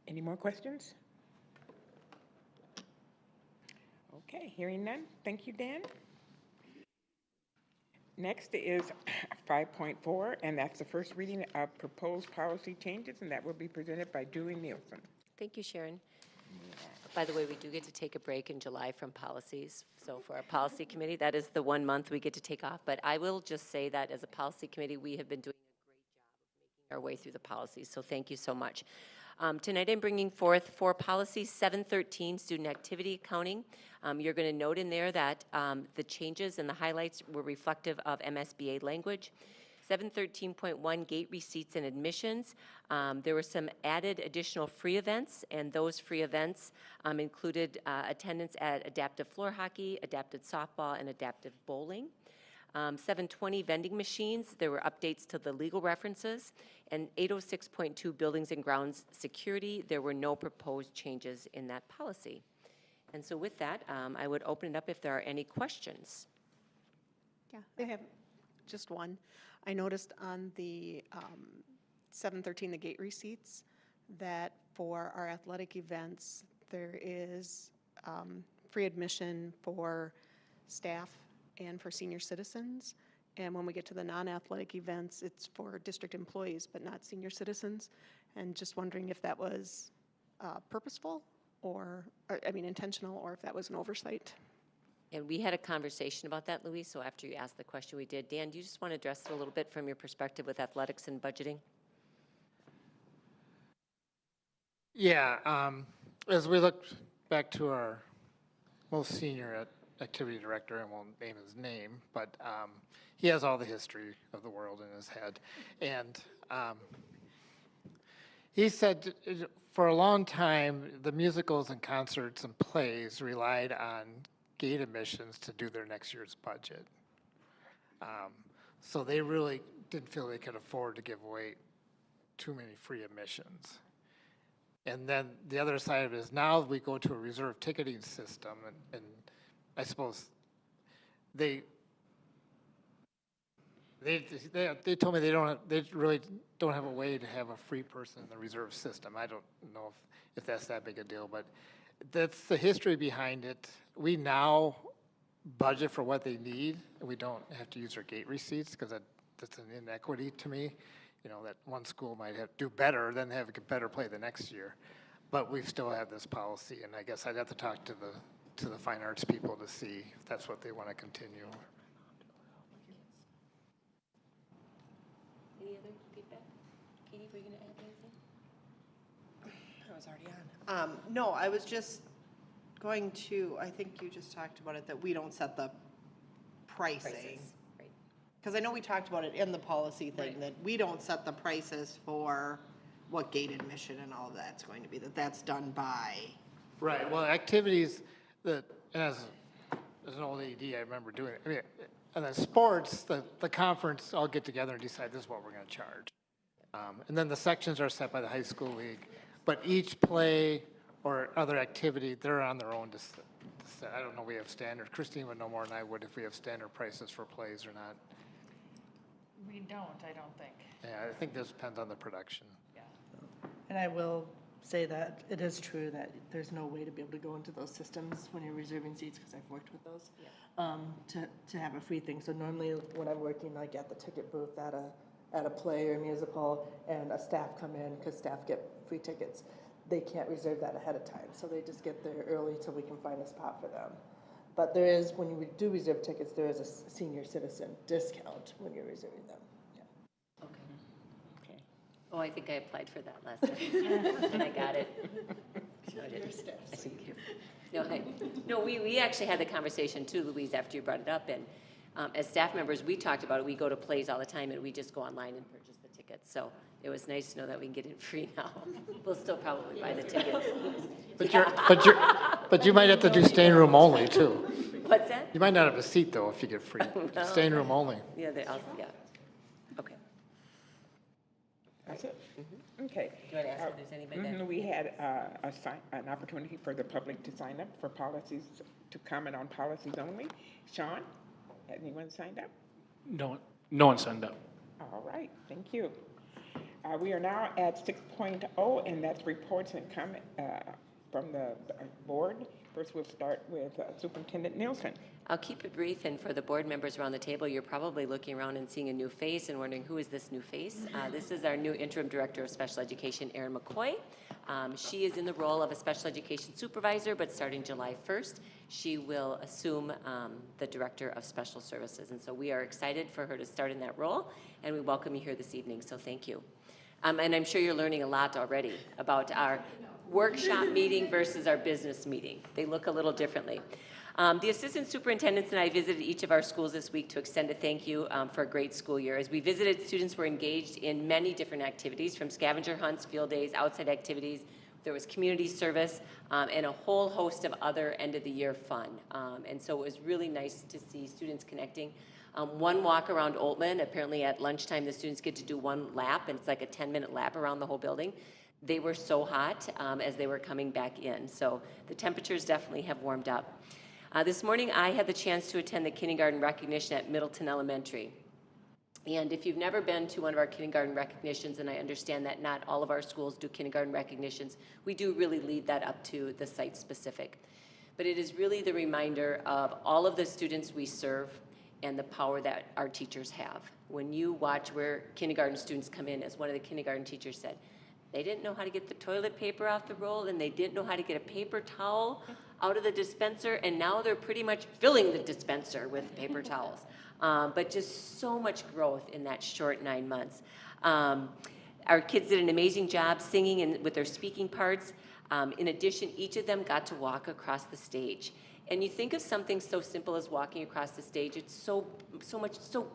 Any more questions? Okay, hearing none. Thank you, Dan. Next is 5.4, and that's the first reading of proposed policy changes, and that will be presented by Dewey Nielsen. Thank you, Sharon. By the way, we do get to take a break in July from policies. So for our policy committee, that is the 1 month we get to take off. But I will just say that as a policy committee, we have been doing a great job of making our way through the policies. So thank you so much. Tonight I'm bringing forth for policy 713, student activity accounting. You're going to note in there that the changes and the highlights were reflective of MSBA language. 713.1, gate receipts and admissions. There were some added additional free events, and those free events included attendance at adaptive floor hockey, adaptive softball, and adaptive bowling. 720 vending machines, there were updates to the legal references, and 806.2 buildings and grounds security, there were no proposed changes in that policy. And so with that, I would open it up if there are any questions. Yeah, I have just one. I noticed on the 713, the gate receipts, that for our athletic events, there is free admission for staff and for senior citizens. And when we get to the non-athletic events, it's for district employees, but not senior citizens. And just wondering if that was purposeful or intentional, or if that was an oversight. And we had a conversation about that, Louise, so after you asked the question, we did. Dan, do you just want to address it a little bit from your perspective with athletics and budgeting? Yeah, as we look back to our most senior activity director, and won't name his name, but he has all the history of the world in his head. And he said for a long time, the musicals and concerts and plays relied on gate admissions to do their next year's budget. So they really didn't feel they could afford to give away too many free admissions. And then the other side of it is now we go to a reserve ticketing system, and I suppose they told me they really don't have a way to have a free person in the reserve system. I don't know if that's that big a deal, but that's the history behind it. We now budget for what they need, and we don't have to use their gate receipts, because that's an inequity to me. You know, that one school might have do better, then have a better play the next year. But we still have this policy, and I guess I'd have to talk to the fine arts people to see if that's what they want to continue. Any other feedback? Katie, were you going to add anything? I was already on. No, I was just going to, I think you just talked about it, that we don't set the pricing. Right. Because I know we talked about it in the policy thing, that we don't set the prices for what gate admission and all of that's going to be, that's done by. Right, well, activities that, as an old AD, I remember doing it. I mean, and then sports, the conference all get together and decide this is what we're going to charge. And then the sections are set by the high school league. But each play or other activity, they're on their own to set. I don't know, we have standard. Kristine would know more than I would if we have standard prices for plays or not. We don't, I don't think. Yeah, I think this depends on the production. Yeah. And I will say that it is true that there's no way to be able to go into those systems when you're reserving seats, because I've worked with those, to have a free thing. So normally when I'm working like at the ticket booth at a play or musical, and a staff come in, because staff get free tickets, they can't reserve that ahead of time. So they just get there early till we can find a spot for them. But there is, when you do reserve tickets, there is a senior citizen discount when you're reserving them. Okay. Oh, I think I applied for that last time. And I got it. No, we actually had the conversation too, Louise, after you brought it up. And as staff members, we talked about it. We go to plays all the time, and we just go online and purchase the tickets. So it was nice to know that we can get it free now. We'll still probably buy the tickets. But you might have to do staying room only too. What's that? You might not have a seat though if you get free. Well, Staying room only. Yeah, yeah. Okay. That's it. Okay. Do you want to ask if there's anybody that? We had an opportunity for the public to sign up for policies, to comment on policies only. Sean, has anyone signed up? No one signed up. All right, thank you. We are now at 6.0, and that's reports and comment from the board. First, we'll start with Superintendent Nielsen. I'll keep it brief, and for the board members around the table, you're probably looking around and seeing a new face and wondering, who is this new face? This is our new Interim Director of Special Education, Erin McCoy. She is in the role of a special education supervisor, but starting July 1st, she will assume the Director of Special Services. And so we are excited for her to start in that role, and we welcome you here this evening, so thank you. And I'm sure you're learning a lot already about our workshop meeting versus our business meeting. They look a little differently. The assistant superintendents and I visited each of our schools this week to extend a thank you for a great school year. As we visited, students were engaged in many different activities, from scavenger hunts, field days, outside activities. There was community service, and a whole host of other end-of-the-year fun. And so it was really nice to see students connecting. One walk around Oltman, apparently at lunchtime the students get to do one lap, and it's like a 10-minute lap around the whole building. They were so hot as they were coming back in. So the temperatures definitely have warmed up. This morning I had the chance to attend the kindergarten recognition at Middleton Elementary. And if you've never been to one of our kindergarten recognitions, and I understand that not all of our schools do kindergarten recognitions, we do really lead that up to the site specific. But it is really the reminder of all of the students we serve and the power that our teachers have. When you watch where kindergarten students come in, as one of the kindergarten teachers said, they didn't know how to get the toilet paper off the roll, and they didn't know how to get a paper towel out of the dispenser, and now they're pretty much filling the dispenser with paper towels. But just so much growth in that short 9 months. Our kids did an amazing job singing and with their speaking parts. In addition, each of them got to walk across the stage. And you think of something so simple as walking across the stage, it's so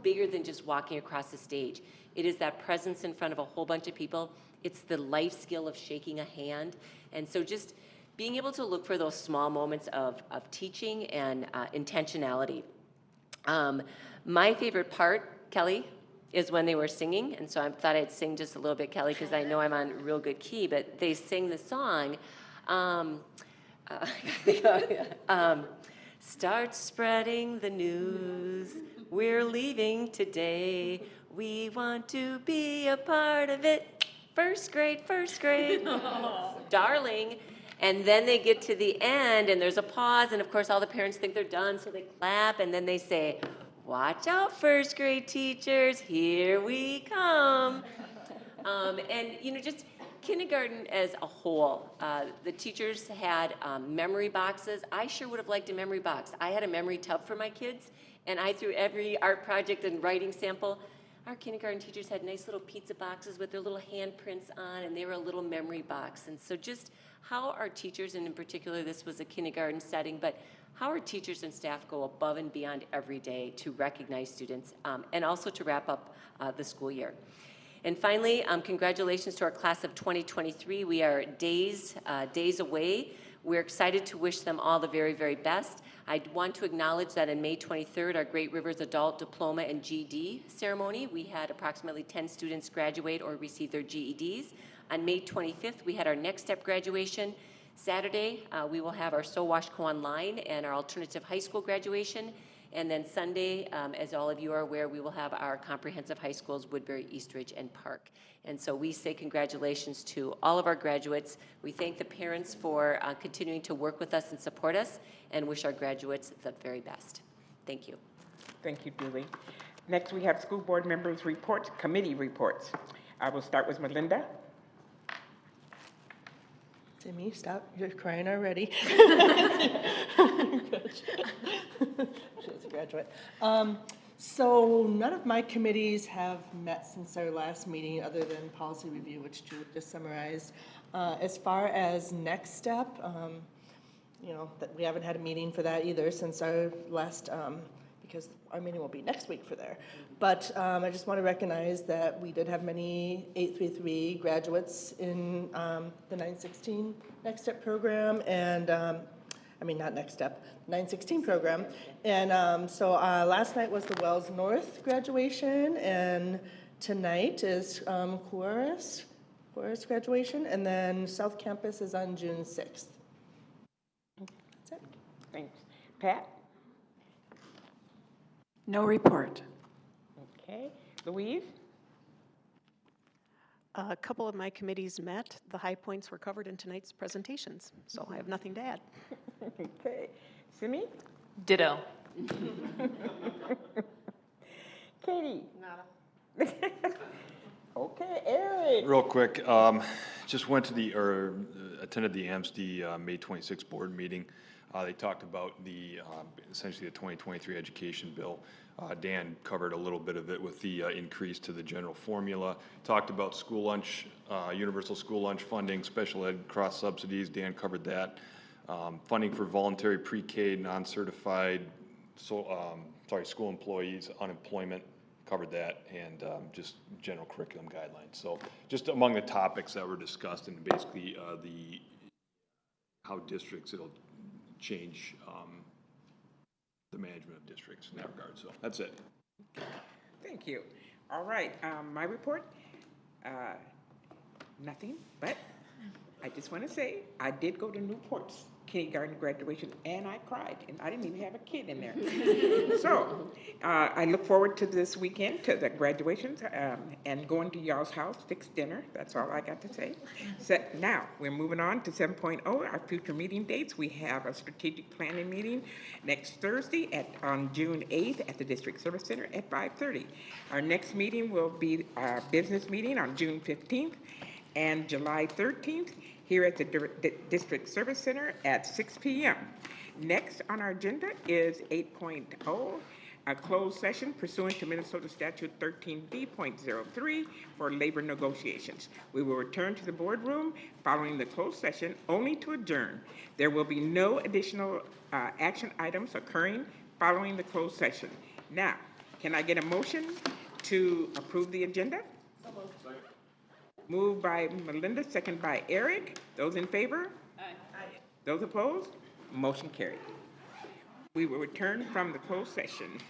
bigger than just walking across the stage. It is that presence in front of a whole bunch of people. It's the life skill of shaking a hand. And so just being able to look for those small moments of teaching and intentionality. My favorite part, Kelly, is when they were singing. And so I thought I'd sing just a little bit, Kelly, because I know I'm on real good key, but Start spreading the news. We're leaving today. We want to be a part of it. First grade, darling. And then they get to the end and there's a pause, and of course all the parents think they're done, so they clap, and then they say, watch out, first grade teachers, here we come. And just kindergarten as a whole, the teachers had memory boxes. I sure would have liked a memory box. I had a memory tub for my kids, and I threw every art project and writing sample. Our kindergarten teachers had nice little pizza boxes with their little handprints on, and they were a little memory box. And so just how our teachers, and in particular this was a kindergarten setting, but how our teachers and staff go above and beyond every day to recognize students and also to wrap up the school year. And finally, congratulations to our class of 2023. We are days away. We're excited to wish them all the very, very best. I want to acknowledge that on May 23rd, our Great Rivers Adult Diploma and GED ceremony, we had approximately 10 students graduate or receive their GEDs. On May 25th, we had our Next Step graduation. Saturday, we will have our SoWashCo online and our alternative high school graduation. And then Sunday, as all of you are aware, we will have our comprehensive high schools, Woodbury, Eastridge, and Park. And so we say congratulations to all of our graduates. We thank the parents for continuing to work with us and support us, and wish our graduates the very best. Thank you. Thank you, Julie. Next, we have school board members' reports, committee reports. I will start with Melinda. Timmy, stop, you're crying already. She's a graduate. So none of my committees have met since our last meeting, other than policy review, which Julie just summarized. As far as next step, that we haven't had a meeting for that either since our last, because our meeting will be next week for there. But I just want to recognize that we did have many 833 graduates in the 916 Next Step program, and not Next Step, 916 program. And so last night was the Wells North graduation, and tonight is Juarez graduation, and then South Campus is on June 6th. That's it. Thanks. Pat? No report. Okay. Louise? A couple of my committees met. The high points were covered in tonight's presentations, so I have nothing to add. Okay. Simi? Ditto. Katie? Nada. Okay, Eric? Real quick, just went to attended the AMSD May 26th board meeting. They talked about essentially the 2023 education bill. Dan covered a little bit of it with the increase to the general formula. Talked about school lunch, universal school lunch funding, special ed cross subsidies. Dan covered that. Funding for voluntary pre-K, non-certified, school employees, unemployment, covered that, and just general curriculum guidelines. So just among the topics that were discussed, and basically how districts, it'll change the management of districts in that regard. So that's it. Thank you. All right, my report, nothing, but I just want to say I did go to Newport's kindergarten graduation, and I cried, and I didn't even have a kid in there. So I look forward to this weekend, to the graduations, and going to y'all's house, fixed dinner. That's all I got to say. So now we're moving on to 7.0, our future meeting dates. We have a strategic planning meeting next Thursday on June 8th at the District Service Center at 5:30. Our next meeting will be our business meeting on June 15th and July 13th. Here at the District Service Center at 6 p.m. Next on our agenda is 8.0, a closed session pursuant to Minnesota Statute 13B.03 for labor negotiations. We will return to the boardroom following the closed session only to adjourn. There will be no additional action items occurring following the closed session. Now, can I get a motion to approve the agenda? Moved by Melinda, second by Eric. Those in favor? Aye. Those opposed? Motion carried. We will return from the closed session.